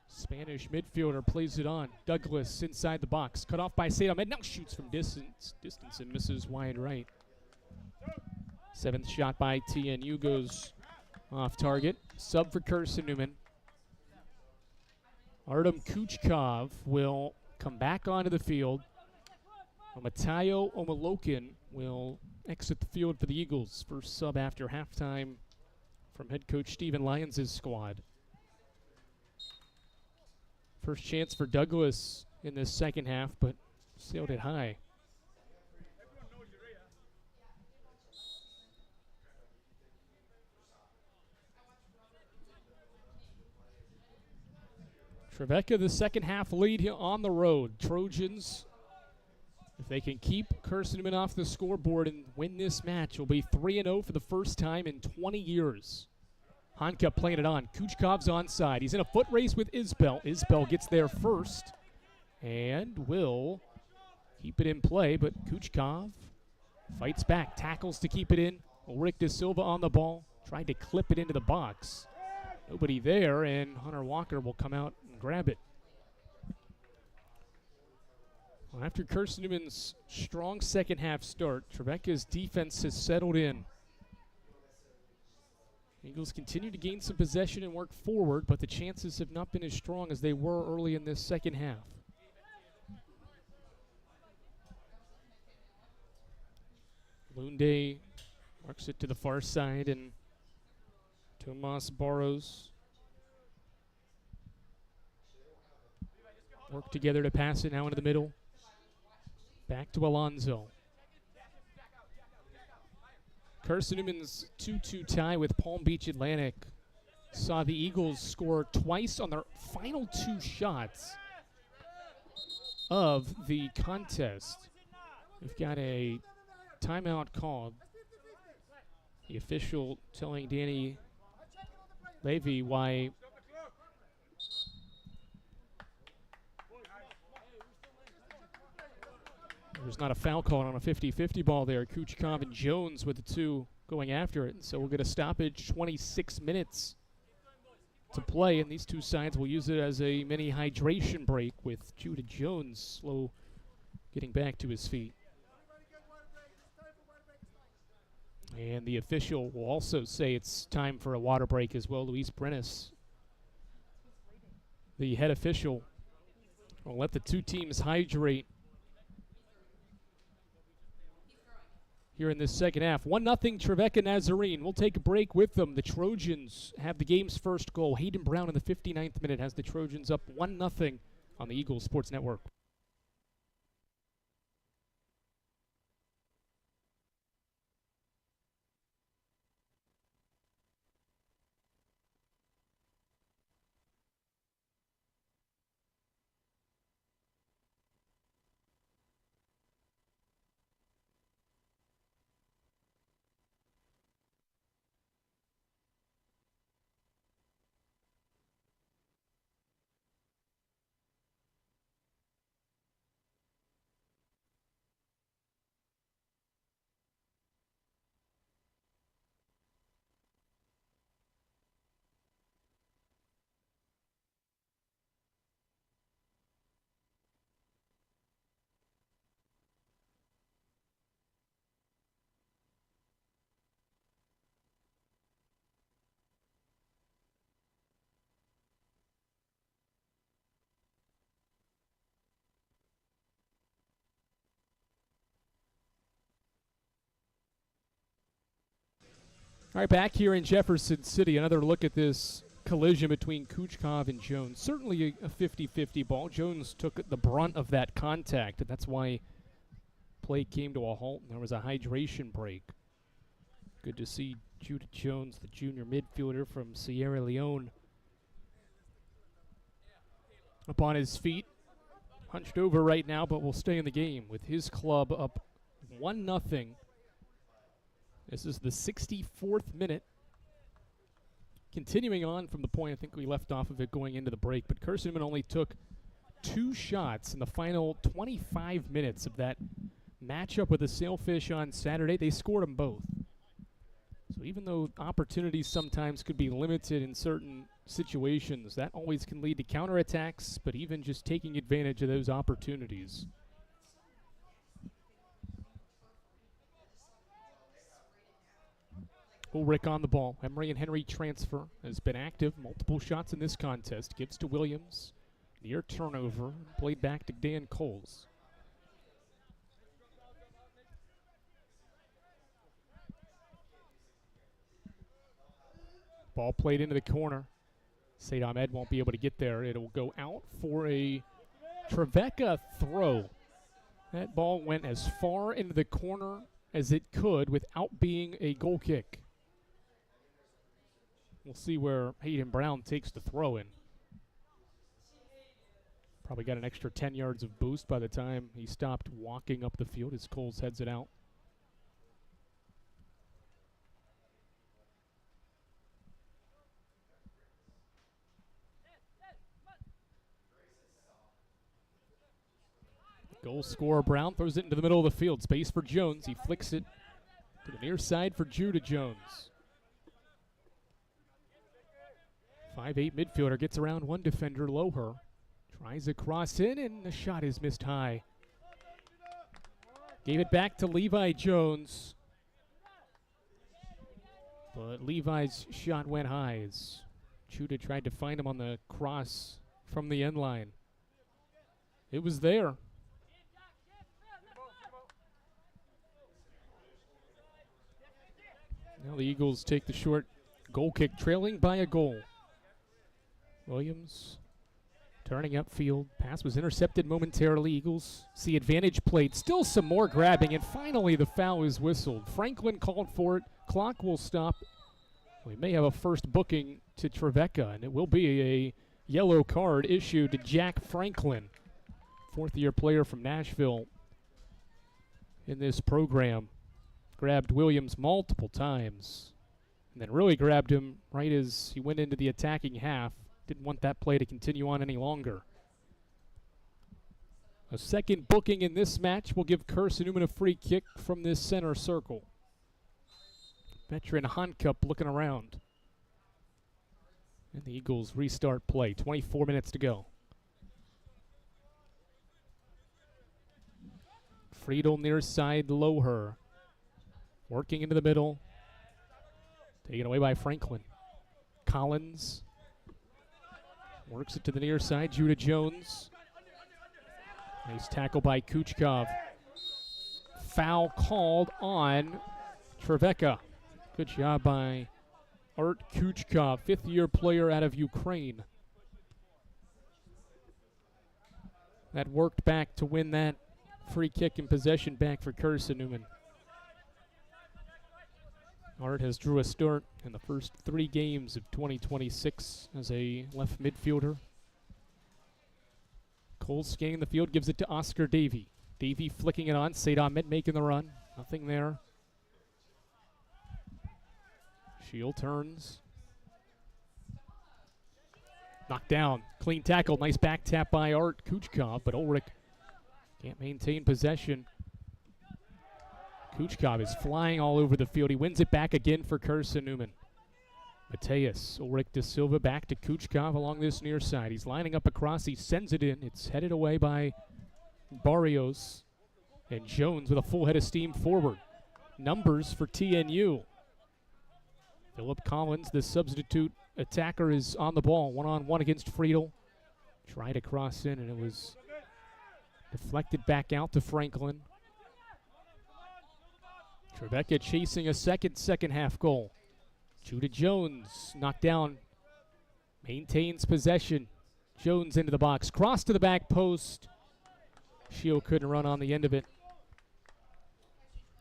Spanish midfielder, plays it on. Douglas inside the box, cut off by Said Ahmed. Now shoots from distance and misses wide right. 7th shot by TNU goes off target. Sub for Carson-Newman. Artem Kuchkov will come back onto the field. Matayo Omalokin will exit the field for the Eagles. First sub after halftime from head coach Stephen Lyons' squad. First chance for Douglas in this second half, but sailed it high. Trevecca, the second half lead here on the road. Trojans, if they can keep Carson-Newman off the scoreboard and win this match, will be 3-0 for the first time in 20 years. Hanka playing it on. Kuchkov's onside. He's in a foot race with Isbell. Isbell gets there first and will keep it in play, but Kuchkov fights back, tackles to keep it in. Ulrich De Silva on the ball, tried to clip it into the box. Nobody there, and Hunter Walker will come out and grab it. Well, after Carson-Newman's strong second half start, Trevecca's defense has settled in. Eagles continue to gain some possession and work forward, but the chances have not been as strong as they were early in this second half. Lunde works it to the far side, and Tomas Barros work together to pass it now into the middle. Back to Alonzo. Carson-Newman's 2-2 tie with Palm Beach Atlantic saw the Eagles score twice on their final two shots of the contest. We've got a timeout called. The official telling Danny Levy why there's not a foul called on a 50-50 ball there. Kuchkov and Jones with the two going after it. And so we'll get a stoppage, 26 minutes to play, and these two sides will use it as a mini hydration break with Judah Jones slow getting back to his feet. And the official will also say it's time for a water break as well. Luis Brenes, the head official, will let the two teams hydrate here in this second half. 1-0 Trevecca Nazarene. We'll take a break with them. The Trojans have the game's first goal. Hayden Brown in the 59th minute has the Trojans up 1-0 on the Eagles Sports Network. All right, back here in Jefferson City, another look at this collision between Kuchkov and Jones. Certainly a 50-50 ball. Jones took the brunt of that contact, and that's why play came to a halt, and there was a hydration break. Good to see Judah Jones, the junior midfielder from Sierra Leone, up on his feet. Hunched over right now, but will stay in the game with his club up 1-0. This is the 64th minute. Continuing on from the point I think we left off of it going into the break, but Carson-Newman only took 2 shots in the final 25 minutes of that matchup with the Sailfish on Saturday. They scored them both. So even though opportunities sometimes could be limited in certain situations, that always can lead to counterattacks, but even just taking advantage of those opportunities. Ulrich on the ball. Emery and Henry transfer has been active. Multiple shots in this contest. Gives to Williams. Near turnover. Played back to Dan Coles. Ball played into the corner. Said Ahmed won't be able to get there. It'll go out for a Trevecca throw. That ball went as far into the corner as it could without being a goal kick. We'll see where Hayden Brown takes the throw in. Probably got an extra 10 yards of boost by the time he stopped walking up the field as Coles heads it out. Goal scorer Brown throws it into the middle of the field. Space for Jones. He flicks it to the near side for Judah Jones. 5'8" midfielder gets around one defender, Loher. Tries a cross in, and the shot is missed high. Gave it back to Levi Jones. But Levi's shot went high as Judah tried to find him on the cross from the end line. It was there. Now the Eagles take the short goal kick, trailing by a goal. Williams turning upfield. Pass was intercepted momentarily. Eagles see advantage played. Still some more grabbing, and finally the foul is whistled. Franklin called for it. Clock will stop. We may have a first booking to Trevecca, and it will be a yellow card issued to Jack Franklin, fourth-year player from Nashville in this program. Grabbed Williams multiple times and then really grabbed him right as he went into the attacking half. Didn't want that play to continue on any longer. A second booking in this match will give Carson-Newman a free kick from this center circle. Veteran Hankup looking around. And the Eagles restart play. 24 minutes to go. Friedel near side, Loher. Working into the middle. Taken away by Franklin. Collins. Works it to the near side. Judah Jones. Nice tackle by Kuchkov. Foul called on Trevecca. Good job by Art Kuchkov, fifth-year player out of Ukraine. That worked back to win that free kick and possession back for Carson-Newman. Art has drew a start in the first 3 games of 2026 as a left midfielder. Cole scanning the field, gives it to Oscar Davey. Davey flicking it on. Said Ahmed making the run. Nothing there. Shield turns. Knocked down. Clean tackle. Nice back tap by Art Kuchkov, but Ulrich can't maintain possession. Kuchkov is flying all over the field. He wins it back again for Carson-Newman. Mateus, Ulrich de Silva back to Kuchkov along this near side. He's lining up across. He sends it in. It's headed away by Barrios. And Jones with a full head of steam forward. Numbers for TNU. Philip Collins, the substitute attacker, is on the ball. One-on-one against Friedel. Tried to cross in, and it was deflected back out to Franklin. Trevecca chasing a second half goal. Judah Jones knocked down. Maintains possession. Jones into the box. Cross to the back post. Shio couldn't run on the end of it.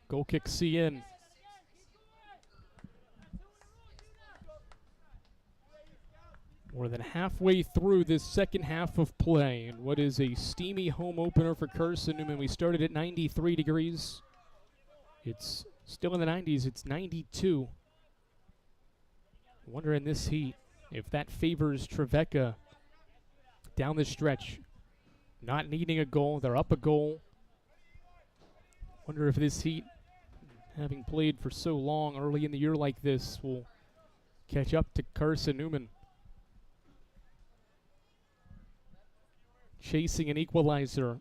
Goal kick CN. More than halfway through this second half of play, and what is a steamy home opener for Carson-Newman. We started at 93 degrees. It's still in the 90s. It's 92. I wonder in this heat if that favors Trevecca down the stretch. Not needing a goal. They're up a goal. Wonder if this heat, having played for so long early in the year like this, will catch up to Carson-Newman. Chasing an equalizer.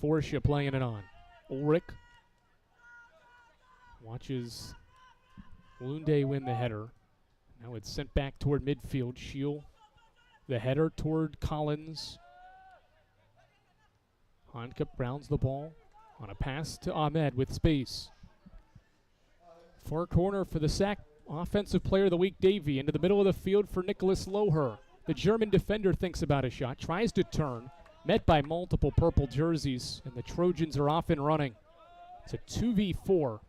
Forsha playing it on. Ulrich watches Lunde win the header. Now it's sent back toward midfield. Shiel, the header toward Collins. Hankup rounds the ball on a pass to Ahmed with space. Far corner for the sack. Offensive player of the week, Davey, into the middle of the field for Nicholas Loher. The German defender thinks about a shot, tries to turn, met by multiple purple jerseys, and the Trojans are off and running. It's a 2v4.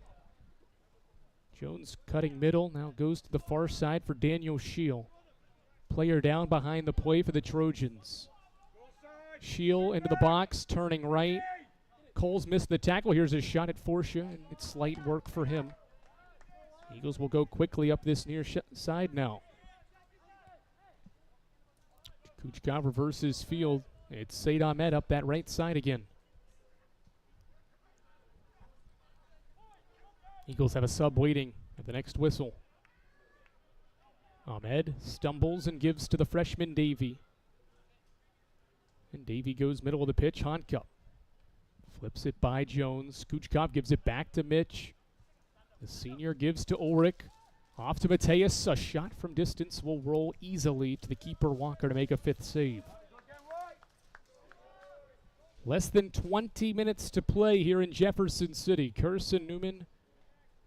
Jones cutting middle, now goes to the far side for Daniel Scheel. Player down behind the play for the Trojans. Scheel into the box, turning right. Coles missed the tackle. Here's a shot at Forsha, and it's slight work for him. Eagles will go quickly up this near side now. Kuchkov reverses field. It's Said Ahmed up that right side again. Eagles have a sub waiting at the next whistle. Ahmed stumbles and gives to the freshman Davey. And Davey goes middle of the pitch. Honka flips it by Jones. Kuchkov gives it back to Mitch. The senior gives to Ulrich. Off to Mateus. A shot from distance will roll easily to the keeper Walker to make a 5th save. Less than 20 minutes to play here in Jefferson City. Carson-Newman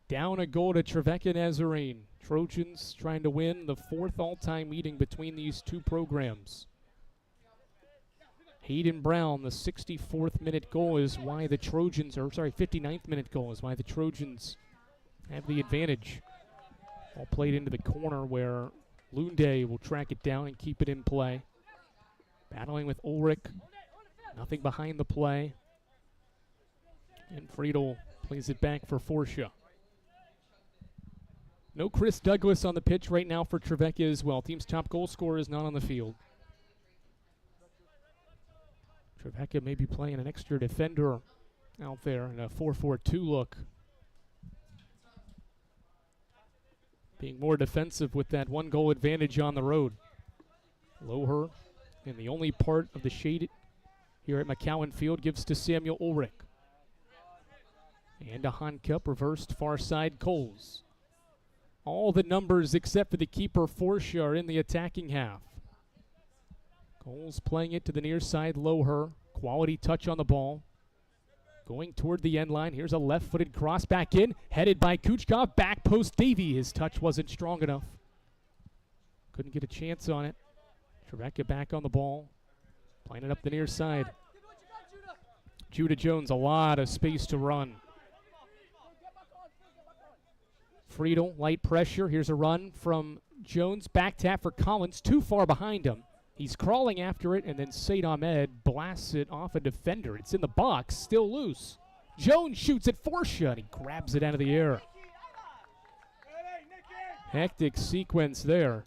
down a goal to Trevecca Nazarene. Trojans trying to win the 4th all-time meeting between these two programs. Hayden Brown, the 64th minute goal is why the Trojans, 59th minute goal is why the Trojans have the advantage. All played into the corner where Lunde will track it down and keep it in play. Battling with Ulrich. Nothing behind the play. And Friedel plays it back for Forsha. No Chris Douglas on the pitch right now for Trevecca as well. Team's top goal scorer is not on the field. Trevecca may be playing an extra defender out there in a 4-4-2 look. Being more defensive with that 1-goal advantage on the road. Loher, in the only part of the shade here at McCowan Field, gives to Samuel Ulrich. And a Honcup reversed far side Coles. All the numbers except for the keeper Forsha are in the attacking half. Coles playing it to the near side, Loher. Quality touch on the ball. Going toward the end line. Here's a left-footed cross back in. Headed by Kuchkov. Back post Davey. His touch wasn't strong enough. Couldn't get a chance on it. Trevecca back on the ball. Playing it up the near side. Judah Jones, a lot of space to run. Friedel, light pressure. Here's a run from Jones. Back tap for Collins. Too far behind him. He's crawling after it, and then Said Ahmed blasts it off a defender. It's in the box, still loose. Jones shoots at Forsha, and he grabs it out of the air. Hectic sequence there.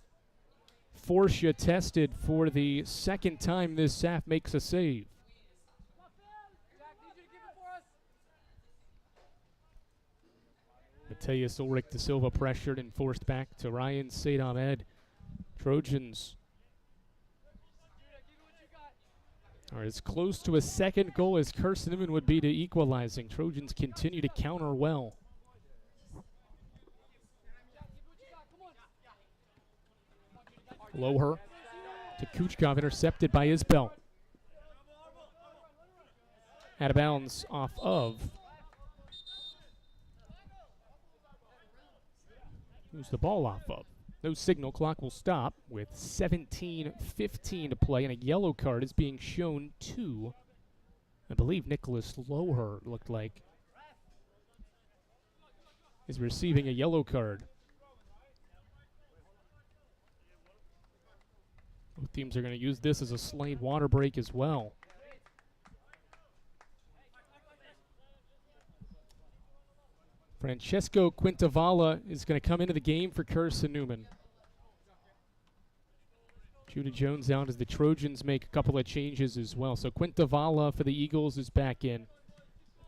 Forsha tested for the 2nd time this half, makes a save. Mateus Ulrich de Silva pressured and forced back to Ryan Said Ahmed. Trojans are as close to a 2nd goal as Carson-Newman would be to equalizing. Trojans continue to counter well. Loher to Kuchkov, intercepted by Isbell. Out of bounds off of. Who's the ball off of? No signal. Clock will stop with 17:15 to play, and a yellow card is being shown to, I believe, Nicholas Loher, looked like, is receiving a yellow card. Both teams are going to use this as a slight water break as well. Francesco Quintavala is going to come into the game for Carson-Newman. Judah Jones out as the Trojans make a couple of changes as well. So Quintavala for the Eagles is back in.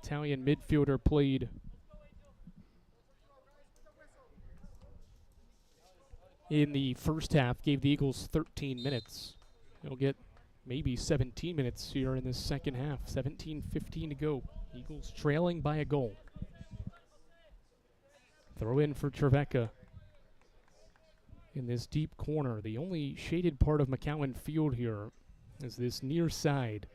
Italian midfielder played in the first half, gave the Eagles 13 minutes. He'll get maybe 17 minutes here in this second half. 17:15 to go. Eagles trailing by a goal. Throw in for Trevecca in this deep corner. The only shaded part of McCowan Field here is this near side.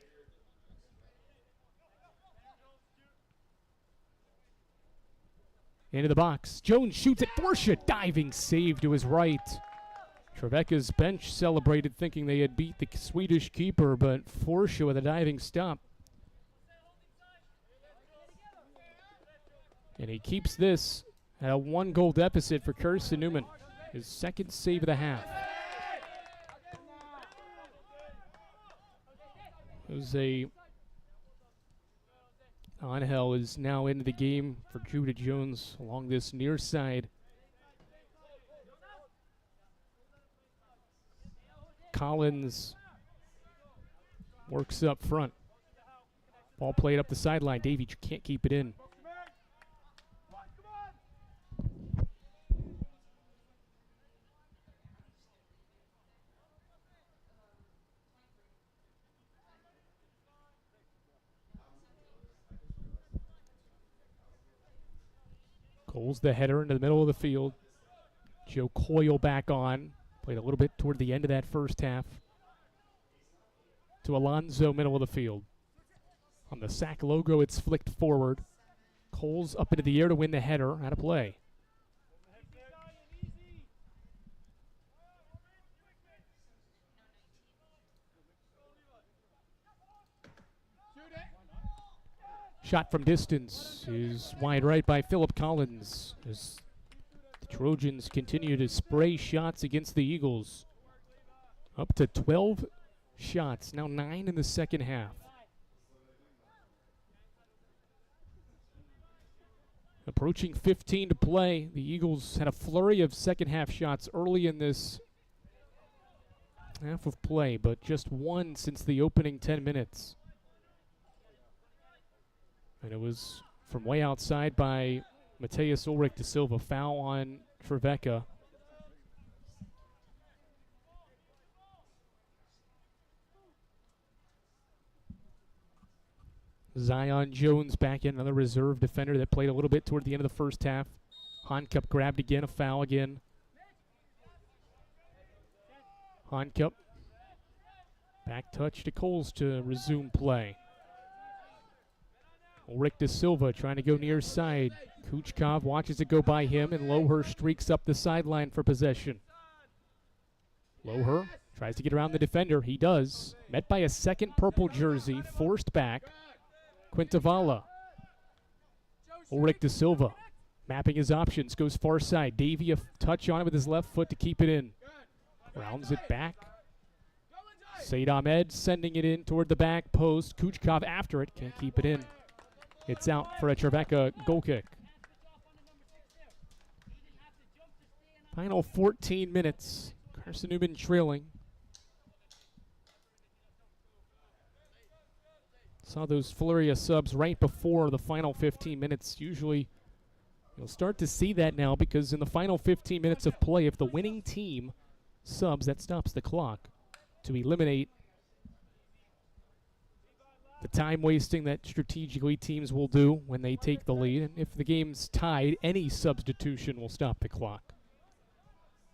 Into the box. Jones shoots at Forsha. Diving save to his right. Trevecca's bench celebrated, thinking they had beat the Swedish keeper, but Forsha with a diving stop. And he keeps this At a 1-goal deficit for Carson-Newman. His second save of the half. Jose Angel is now into the game for Judah Jones along this near side. Collins works up front. Ball played up the sideline. Davey can't keep it in. Coles the header into the middle of the field. Joe Coyle back on. Played a little bit toward the end of that first half. To Alonzo, middle of the field. On the sack logo, it's flicked forward. Coles up into the air to win the header. Out of play. Shot from distance is wide right by Philip Collins as the Trojans continue to spray shots against the Eagles. Up to 12 shots, now 9 in the second half. Approaching 15 to play, the Eagles had a flurry of second half shots early in this half of play, but just one since the opening 10 minutes. And it was from way outside by Mateus Ulrich da Silva. Foul on Trevecca. Zion Jones back in, another reserve defender that played a little bit toward the end of the first half. Honcup grabbed again, a foul again. Honcup. Back touch to Coles to resume play. Ulrich da Silva trying to go near side. Kuchkov watches it go by him, and Loher streaks up the sideline for possession. Loher tries to get around the defender. He does. Met by a second purple jersey, forced back. Quintavala. Ulrich da Silva mapping his options, goes far side. Davey a touch on it with his left foot to keep it in. Rounds it back. Said Ahmed sending it in toward the back post. Kuchkov after it, can't keep it in. It's out for a Trevecca goal kick. Final 14 minutes. Carson-Newman trailing. Saw those flurry of subs right before the final 15 minutes. Usually you'll start to see that now because in the final 15 minutes of play, if the winning team subs, that stops the clock to eliminate the time wasting that strategically teams will do when they take the lead. And if the game's tied, any substitution will stop the clock.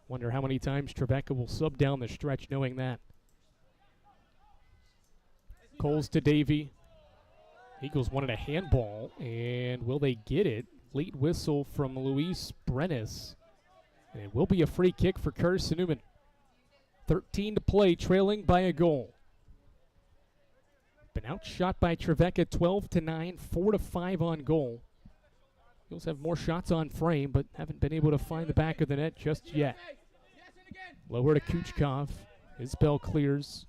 Wonder how many times Trevecca will sub down the stretch knowing that. Coles to Davey. Eagles wanted a handball, and will they get it? Late whistle from Luis Brenes. And it will be a free kick for Carson-Newman. 13 to play, trailing by a goal. Been outshot by Trevecca 12-9, 4-5 on goal. Eagles have more shots on frame, but haven't been able to find the back of the net just yet. Lower to Kuchkov. His bell clears.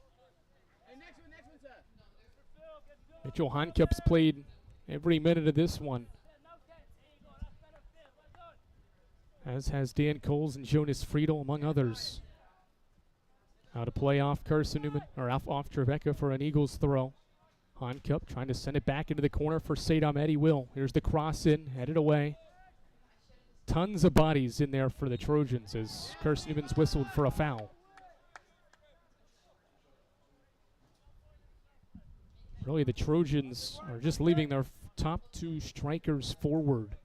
Mitchell Honkup's played every minute of this one, as has Dan Coles and Jonas Friedel, among others. Out to play off Carson-Newman, or off Trevecca for an Eagles throw. Honcup trying to send it back into the corner for Said Ahmed. He will. Here's the cross in, headed away. Tons of bodies in there for the Trojans as Carson-Newman's whistled for a foul. Really, the Trojans are just leaving their top two strikers forward.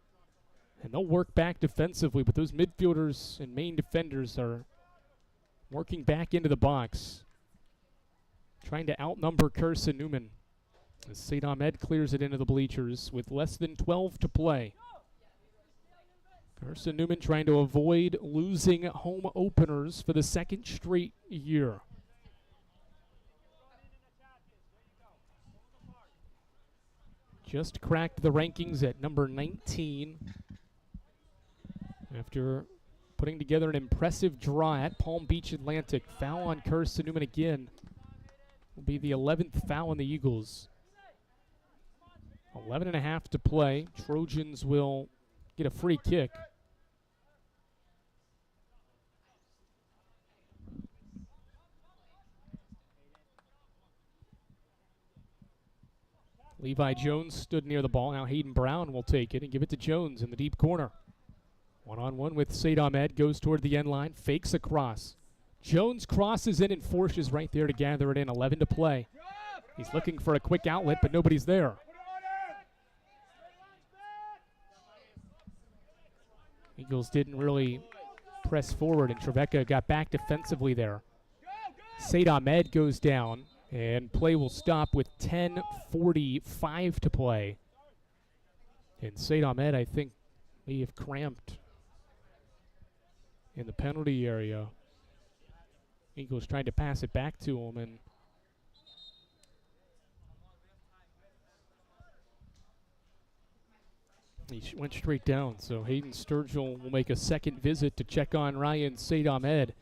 And they'll work back defensively, but those midfielders and main defenders are working back into the box, trying to outnumber Carson-Newman. As Said Ahmed clears it into the bleachers with less than 12 to play. Carson-Newman trying to avoid losing home openers for the second straight year. Just cracked the rankings at number 19 after putting together an impressive draw at Palm Beach Atlantic. Foul on Carson-Newman again. Will be the 11th foul on the Eagles. 11.5 to play. Trojans will get a free kick. Levi Jones stood near the ball. Now Hayden Brown will take it and give it to Jones in the deep corner. One-on-one with Said Ahmed. Goes toward the end line. Fakes across. Jones crosses in and forces right there to gather it in. 11 to play. He's looking for a quick outlet, but nobody's there. Eagles didn't really press forward, and Trevecca got back defensively there. Said Ahmed goes down. And play will stop with 10:45 to play. And Said Ahmed, I think, may have cramped in the penalty area. Eagles tried to pass it back to him, and he went straight down. So Hayden Sturgill will make a second visit to check on Ryan Said Ahmed.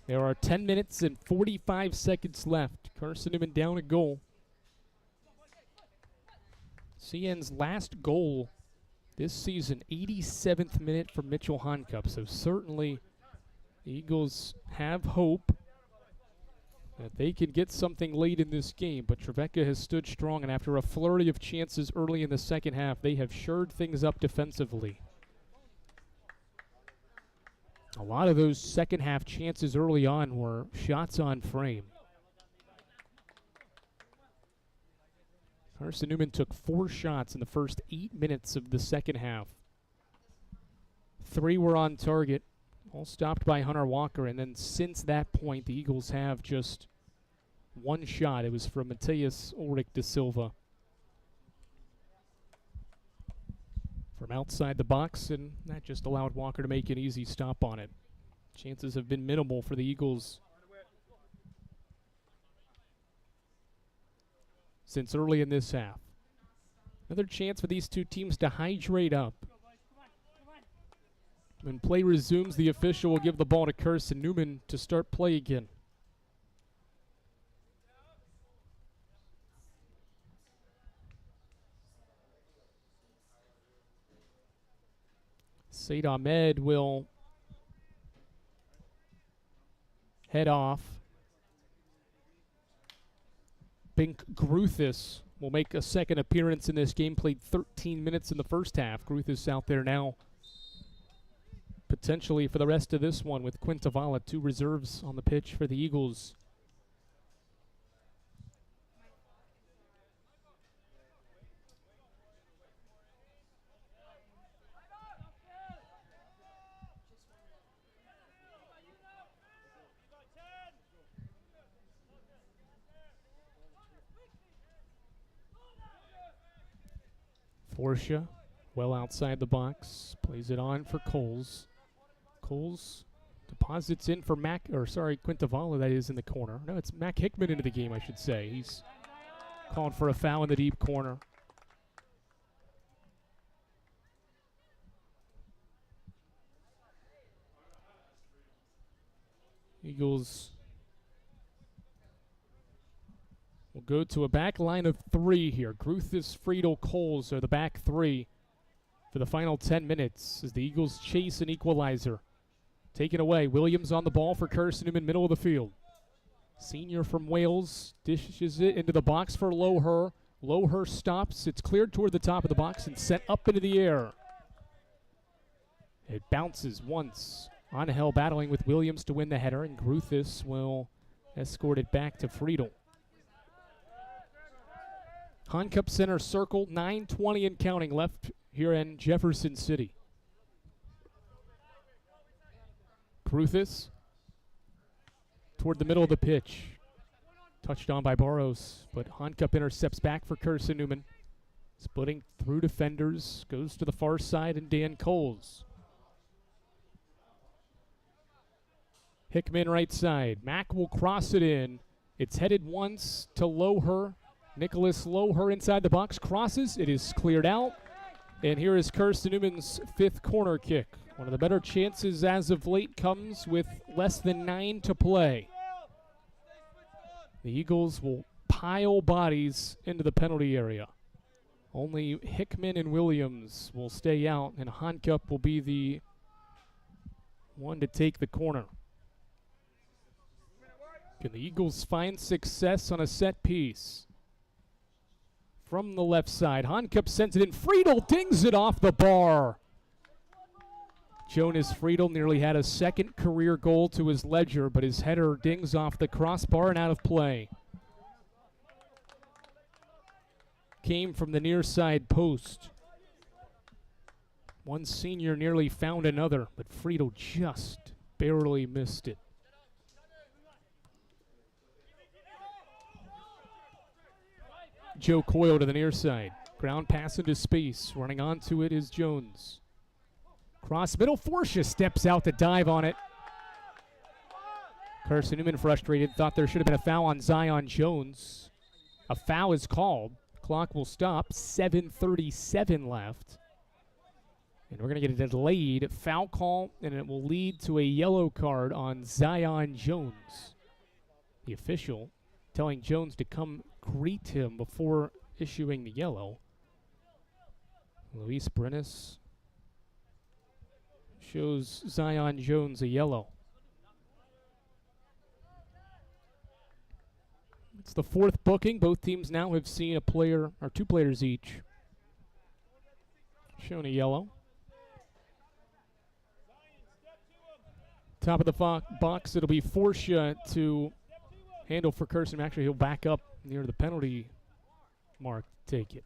There are 10 minutes and 45 seconds left. Carson-Newman down a goal. CN's last goal this season, 87th minute for Mitchell Honcup. So certainly the Eagles have hope that they can get something late in this game. But Trevecca has stood strong, and after a flurry of chances early in the second half, they have shored things up defensively. A lot of those second half chances early on were shots on frame. Carson-Newman took 4 shots in the first 8 minutes of the second half. 3 were on target, all stopped by Hunter Walker. And then since that point, the Eagles have just 1 shot. It was from Mateus Ulrich da Silva from outside the box, and that just allowed Walker to make an easy stop on it. Chances have been minimal for the Eagles since early in this half. Another chance for these two teams to hydrate up. When play resumes, the official will give the ball to Carson-Newman to start play again. Said Ahmed will head off. Bink Gruthis will make a second appearance in this game. Played 13 minutes in the first half. Gruthis out there now potentially for the rest of this one with Quintavala. 2 reserves on the pitch for the Eagles. Forsha, well outside the box, plays it on for Coles. Coles deposits in for Quintavala, that is, in the corner. No, it's Mac Hickman into the game, I should say. He's called for a foul in the deep corner. Eagles will go to a back line of 3 here. Gruthis, Friedel, Coles are the back 3 for the final 10 minutes as the Eagles chase an equalizer. Taken away. Williams on the ball for Carson-Newman, middle of the field. Senior from Wales dishes it into the box for Loher. Loher stops. It's cleared toward the top of the box and sent up into the air. It bounces once. Angel battling with Williams to win the header, and Gruthis will escort it back to Friedel. Honcup center circle, 9:20 and counting left here in Jefferson City. Gruthis toward the middle of the pitch. Touched on by Barros, but Honcup intercepts back for Carson-Newman. Splitting through defenders, goes to the far side, and Dan Coles. Hickman right side. Mack will cross it in. It's headed once to Loher. Nicholas Loher inside the box, crosses. It is cleared out. And here is Carson-Newman's 5th corner kick. One of the better chances as of late comes with less than 9 to play. The Eagles will pile bodies into the penalty area. Only Hickman and Williams will stay out, and Honcup will be the one to take the corner. Can the Eagles find success on a set piece? From the left side, Honcup sends it in. Friedel dings it off the bar. Jonas Friedel nearly had a second career goal to his ledger, but his header dings off the crossbar and out of play. Came from the near side post. One senior nearly found another, but Friedel just barely missed it. Joe Coyle to the near side. Ground pass into space. Running onto it is Jones. Cross middle. Forsha steps out to dive on it. Carson-Newman frustrated. Thought there should have been a foul on Zion Jones. A foul is called. Clock will stop. 7:37 left. And we're going to get a delayed foul call, and it will lead to a yellow card on Zion Jones. The official telling Jones to come greet him before issuing the yellow. Luis Brenes shows Zion Jones a yellow. It's the fourth booking. Both teams now have seen a player, or two players each, shown a yellow. Top of the box, it'll be Forsha to handle for Carson. Actually, he'll back up near the penalty mark to take it.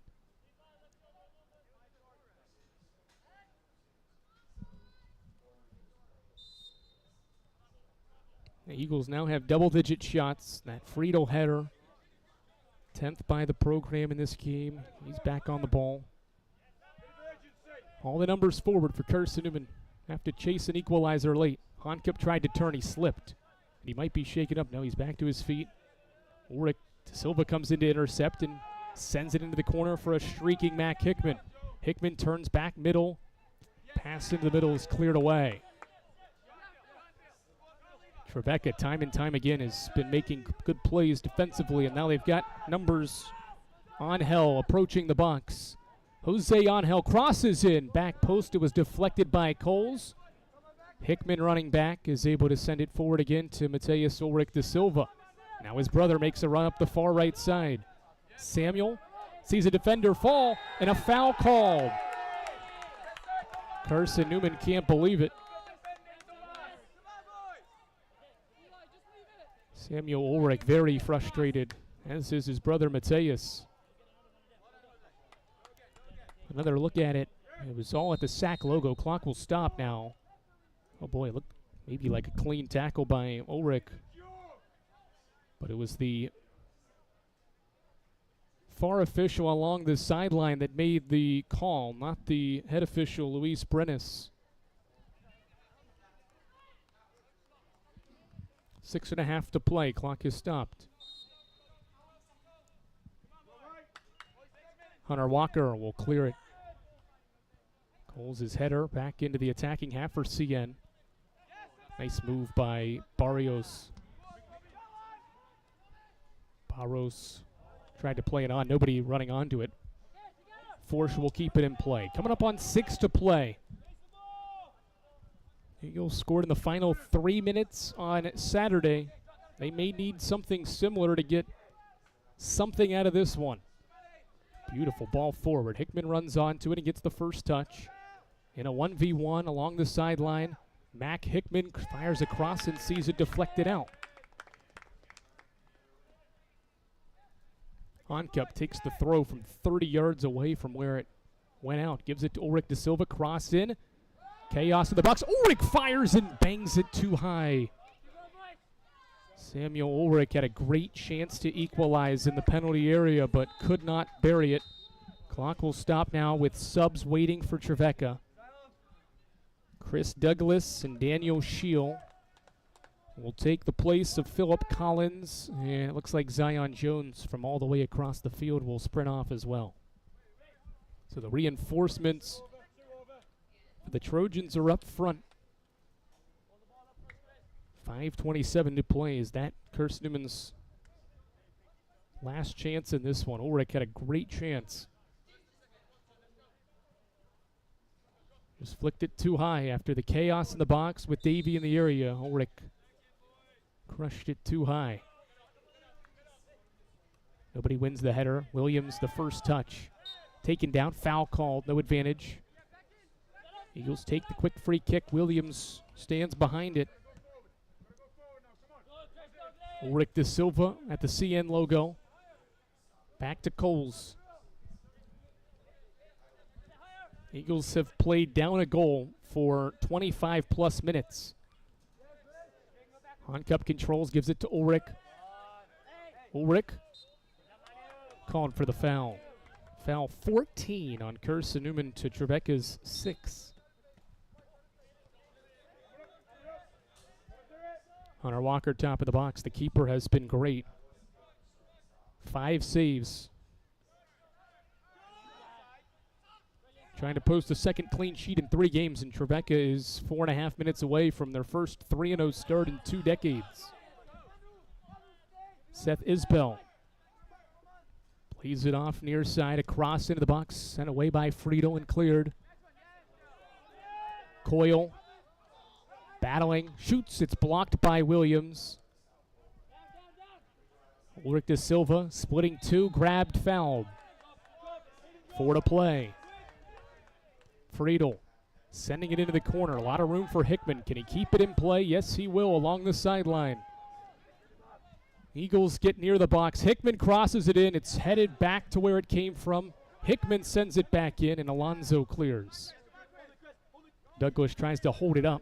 The Eagles now have double-digit shots. That Friedel header, 10th by the program in this game. He's back on the ball. All the numbers forward for Carson-Newman. Have to chase an equalizer late. Honcup tried to turn, he slipped. And he might be shaken up. Now he's back to his feet. Ulrich De Silva comes in to intercept and sends it into the corner for a shrieking Mac Hickman. Hickman turns back middle. Pass into the middle is cleared away. Trevecca, time and time again, has been making good plays defensively, and now they've got numbers. Angel approaching the box. Jose Angel crosses in. Back post, it was deflected by Coles. Hickman running back is able to send it forward again to Mateus Ulrich De Silva. Now his brother makes a run up the far right side. Samuel sees a defender fall, and a foul called. Carson-Newman can't believe it. Samuel Ulrich very frustrated, as is his brother Mateus. Another look at it. It was all at the sack logo. Clock will stop now. Oh boy, it looked maybe like a clean tackle by Ulrich. But it was the far official along the sideline that made the call, not the head official, Luis Brenes. 6.5 to play. Clock is stopped. Hunter Walker will clear it. Coles his header back into the attacking half for CN. Nice move by Barrios. Barros tried to play it on. Nobody running onto it. Forsh will keep it in play. Coming up on 6 to play. Eagles scored in the final 3 minutes on Saturday. They may need something similar to get something out of this one. Beautiful ball forward. Hickman runs onto it and gets the first touch. In a 1v1 along the sideline, Mac Hickman fires across and sees it deflected out. Honcup takes the throw from 30 yards away from where it went out. Gives it to Ulrich De Silva. Cross in. Chaos in the box. Ulrich fires and bangs it too high. Samuel Ulrich had a great chance to equalize in the penalty area, but could not bury it. Clock will stop now with subs waiting for Trevecca. Chris Douglas and Daniel Scheel will take the place of Philip Collins. And it looks like Zion Jones from all the way across the field will sprint off as well. So the reinforcements for The Trojans are up front. 5:27 to play. Is that Carson-Newman's last chance in this one? Ulrich had a great chance. Just flicked it too high after the chaos in the box with Davey in the area. Ulrich crushed it too high. Nobody wins the header. Williams the first touch. Taken down, foul called, no advantage. Eagles take the quick free kick. Williams stands behind it. Ulrich de Silva at the CN logo. Back to Coles. Eagles have played down a goal for 25 plus minutes. Honcup controls, gives it to Ulrich. Ulrich called for the foul. Foul 14 on Carson-Newman to Trevecca's 6. Hunter Walker, top of the box. The keeper has been great. 5 saves. Trying to post a second clean sheet in 3 games, and Trevecca is 4.5 minutes away from their first 3-0 start in 2 decades. Seth Isbell plays it off near side, across into the box, sent away by Friedel and cleared. Coyle battling, shoots, it's blocked by Williams. Ulrich de Silva splitting 2, grabbed, fouled. 4 to play. Friedel sending it into the corner. A lot of room for Hickman. Can he keep it in play? Yes, he will, along the sideline. Eagles get near the box. Hickman crosses it in. It's headed back to where it came from. Hickman sends it back in, and Alonso clears. Douglas tries to hold it up.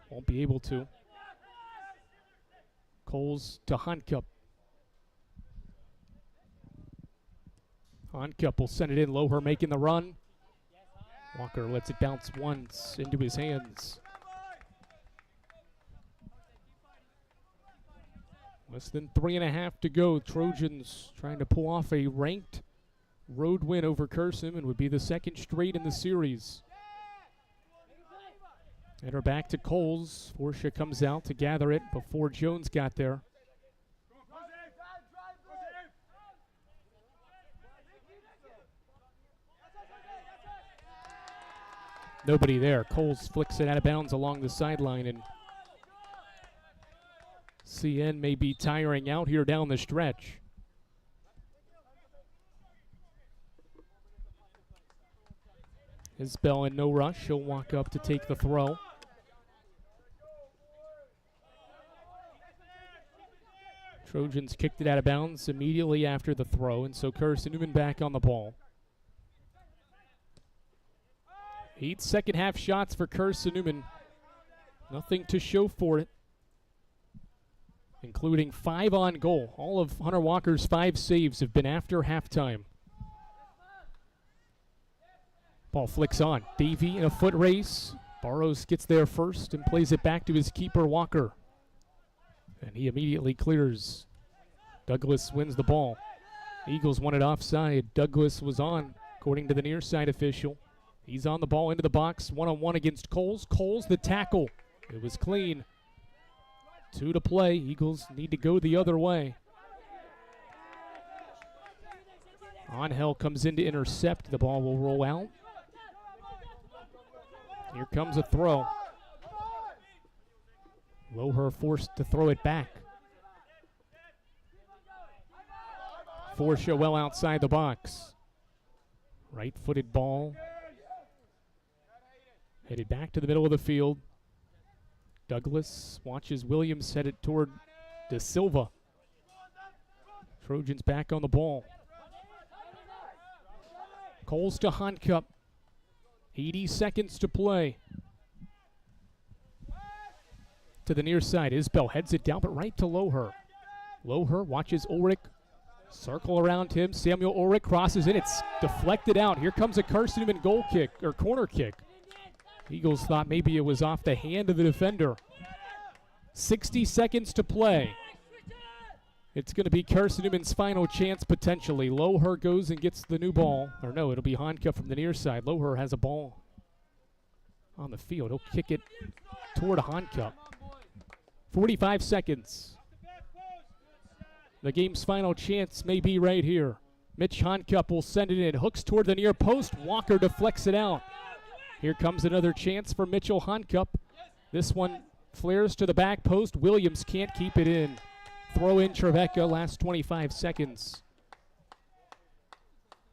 Won't be able to. Coles to Honcup. Honcup will send it in. Loher making the run. Walker lets it bounce once into his hands. Less than 3.5 to go. Trojans trying to pull off a ranked road win over Carson and would be the 2nd straight in the series. And we're back to Coles. Forsha comes out to gather it before Jones got there. Nobody there. Coles flicks it out of bounds along the sideline, and CN may be tiring out here down the stretch. Isbell in no rush. He'll walk up to take the throw. Trojans kicked it out of bounds immediately after the throw, and so Carson-Newman back on the ball. 8 second-half shots for Carson-Newman. Nothing to show for it, including 5 on goal. All of Hunter Walker's 5 saves have been after halftime. Ball flicks on. Davey in a foot race. Barrows gets there first and plays it back to his keeper, Walker. And he immediately clears. Douglas wins the ball. Eagles won it offside. Douglas was on, according to the near side official. He's on the ball into the box, 1-on-1 against Coles. Coles the tackle. It was clean. 2 to play. Eagles need to go the other way. Angel comes in to intercept. The ball will roll out. Here comes a throw. Loher forced to throw it back. Forsha well outside the box. Right-footed ball. Headed back to the middle of the field. Douglas watches Williams set it toward De Silva. Trojans back on the ball. Coles to Honcup. 80 seconds to play. To the near side. Isbell heads it down, but right to Loher. Loher watches Ulrich circle around him. Samuel Ulrich crosses in. It's deflected out. Here comes a Carson-Newman goal kick, or corner kick. Eagles thought maybe it was off the hand of the defender. 60 seconds to play. It's going to be Carson-Newman's final chance potentially. Loher goes and gets the new ball. Or no, it'll be Honka from the near side. Loher has a ball. on the field. He'll kick it toward Honcup. 45 seconds. The game's final chance may be right here. Mitch Honcup will send it in. Hooks toward the near post. Walker deflects it out. Here comes another chance for Mitchell Honcup. This one flares to the back post. Williams can't keep it in. Throw in Trevecca, last 25 seconds.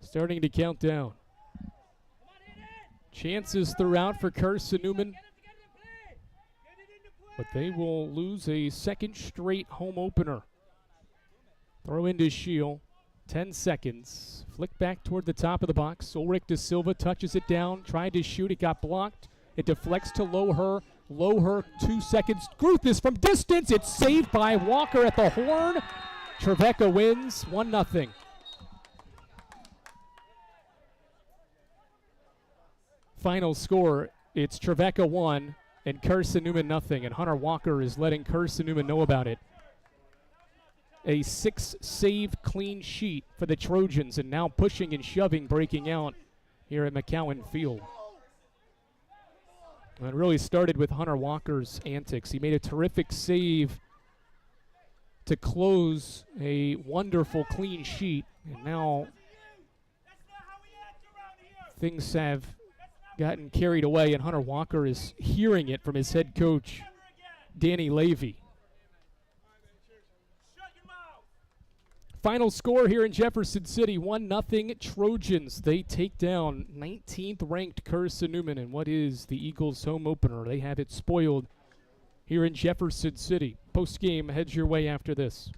Starting to count down. Chances throughout for Carson-Newman, but they will lose a second straight home opener. Throw into Shield. 10 seconds. Flick back toward the top of the box. Ulrich De Silva touches it down. Tried to shoot. It got blocked. It deflects to Loher. Loher, 2 seconds. Gruth is from distance. It's saved by Walker at the horn. Trevecca wins 1-0. Final score, it's Trevecca 1 and Carson-Newman 0. And Hunter Walker is letting Carson-Newman know about it. A 6-save clean sheet for the Trojans, and now pushing and shoving, breaking out here at McCowan Field. And it really started with Hunter Walker's antics. He made a terrific save to close a wonderful clean sheet, and now things have gotten carried away, and Hunter Walker is hearing it from his head coach, Danny Levy. Final score here in Jefferson City, 1-0 Trojans. They take down 19th ranked Carson-Newman in what is the Eagles' home opener. They have it spoiled here in Jefferson City. Post-game heads your way after this.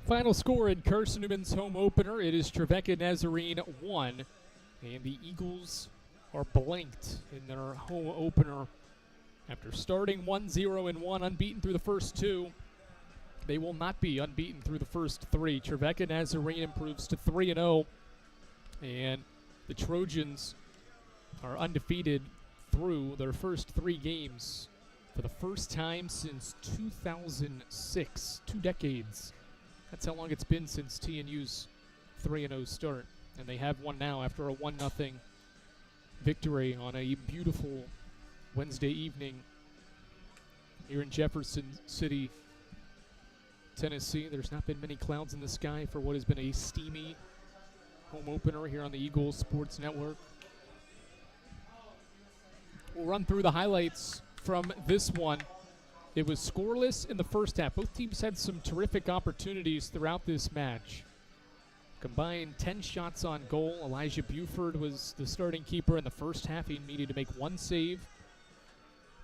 Final score in Carson-Newman's home opener, it is Trevecca Nazarene 1, and the Eagles are blanked in their home opener. After starting 1-0-1, unbeaten through the first two, they will not be unbeaten through the first three. Trevecca Nazarene improves to 3-0, and the Trojans are undefeated through their first three games for the first time since 2006, 2 decades. That's how long it's been since TNU's 3-0 start. And they have one now after a 1-0 victory on a beautiful Wednesday evening here in Jefferson City, Tennessee. There's not been many clouds in the sky for what has been a steamy home opener here on the Eagles Sports Network. We'll run through the highlights from this one. It was scoreless in the first half. Both teams had some terrific opportunities throughout this match. Combined 10 shots on goal. Elijah Buford was the starting keeper in the first half. He needed to make one save.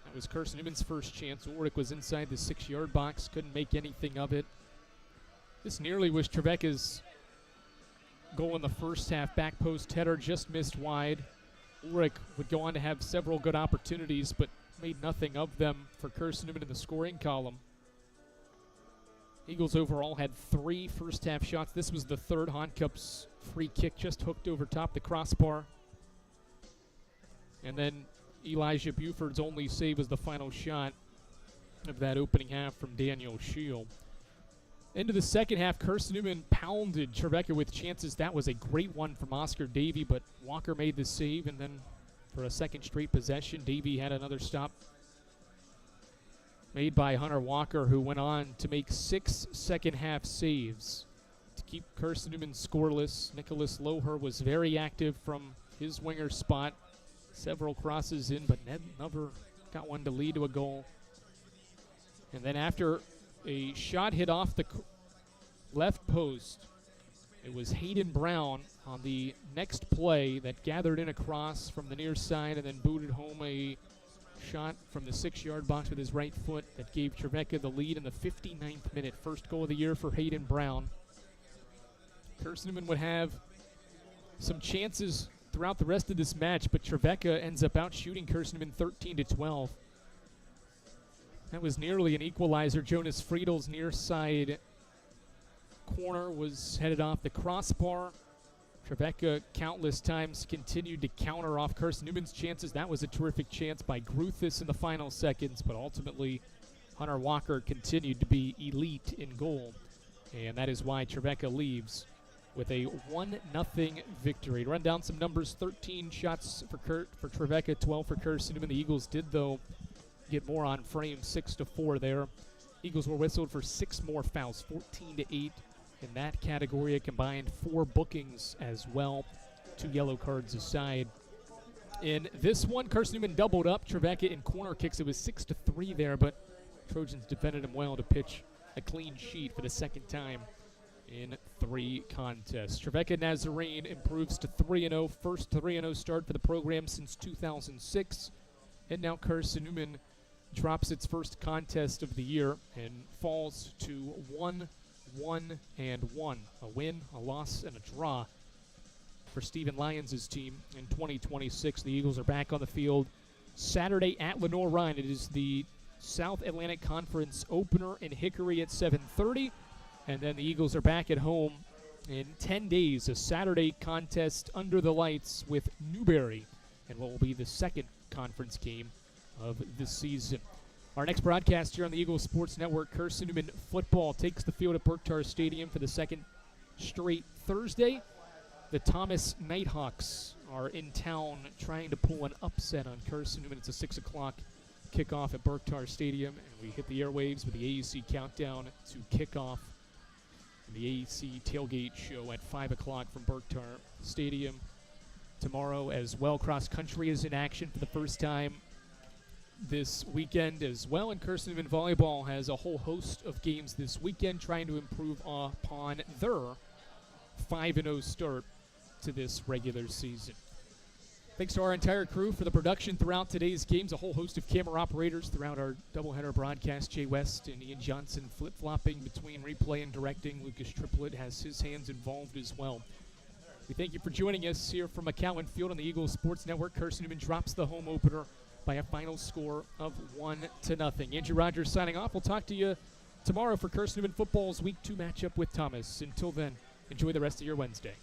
That was Carson-Newman's first chance. Ulrich was inside the 6-yard box. Couldn't make anything of it. This nearly was Trevecca's goal in the first half. Back post header just missed wide. Ulrich would go on to have several good opportunities, but made nothing of them for Carson-Newman in the scoring column. Eagles overall had 3 first-half shots. This was the third. Honcup's free kick just hooked over top the crossbar. And then Elijah Buford's only save was the final shot of that opening half from Daniel Shield. Into the second half, Carson-Newman pounded Trevecca with chances. That was a great one from Oscar Davey, but Walker made the save, and then for a second straight possession, Davey had another stop made by Hunter Walker, who went on to make 6 second-half saves to keep Carson-Newman scoreless. Nicholas Loher was very active from his winger spot. Several crosses in, but never got one to lead to a goal. And then after a shot hit off the left post, it was Hayden Brown on the next play that gathered in a cross from the near side and then booted home a shot from the 6-yard box with his right foot that gave Trevecca the lead in the 59th minute. First goal of the year for Hayden Brown. Carson-Newman would have some chances throughout the rest of this match, but Trevecca ends up out shooting Carson-Newman 13-12. That was nearly an equalizer. Jonas Friedel's near side corner was headed off the crossbar. Trevecca countless times continued to counter off Carson-Newman's chances. That was a terrific chance by Gruthis in the final seconds, but ultimately Hunter Walker continued to be elite in goal. And that is why Trevecca leaves with a 1-0 victory. To run down some numbers, 13 shots for Trevecca, 12 for Carson-Newman. The Eagles did, though, get more on frame, 6-4 there. Eagles were whistled for 6 more fouls, 14-8 in that category. A combined 4 bookings as well, 2 yellow cards aside. In this one, Carson-Newman doubled up Trevecca in corner kicks. It was 6-3 there, but Trojans defended him well to pitch a clean sheet for the second time in 3 contests. Trevecca Nazarene improves to 3-0, first 3-0 start for the program since 2006. And now Carson-Newman drops its first contest of the year and falls to 1-1-1. A win, a loss, and a draw for Stephen Lyons' team in 2026. The Eagles are back on the field Saturday at Lenoir-Rhyne. It is the South Atlantic Conference opener in Hickory at 7:30. And then the Eagles are back at home in 10 days, a Saturday contest under the lights with Newberry, and what will be the second conference game of the season. Our next broadcast here on the Eagles Sports Network, Carson-Newman football takes the field at Berktar Stadium for the second straight Thursday. The Thomas Nighthawks are in town trying to pull an upset on Carson-Newman. It's a 6 o'clock kickoff at Berktar Stadium, and we hit the airwaves with the AEC countdown to kickoff. The AEC tailgate show at 5 o'clock from Berktar Stadium tomorrow as well. Cross country is in action for the first time this weekend as well. And Carson-Newman volleyball has a whole host of games this weekend trying to improve upon their 5-0 start to this regular season. Thanks to our entire crew for the production throughout today's games. A whole host of camera operators throughout our doubleheader broadcast. Jay West and Ian Johnson flip-flopping between replay and directing. Lucas Triplett has his hands involved as well. We thank you for joining us here from McCowan Field on the Eagles Sports Network. Carson-Newman drops the home opener by a final score of 1-0. Andrew Rogers signing off. We'll talk to you tomorrow for Carson-Newman football's Week 2 matchup with Thomas. Until then, enjoy the rest of your Wednesday.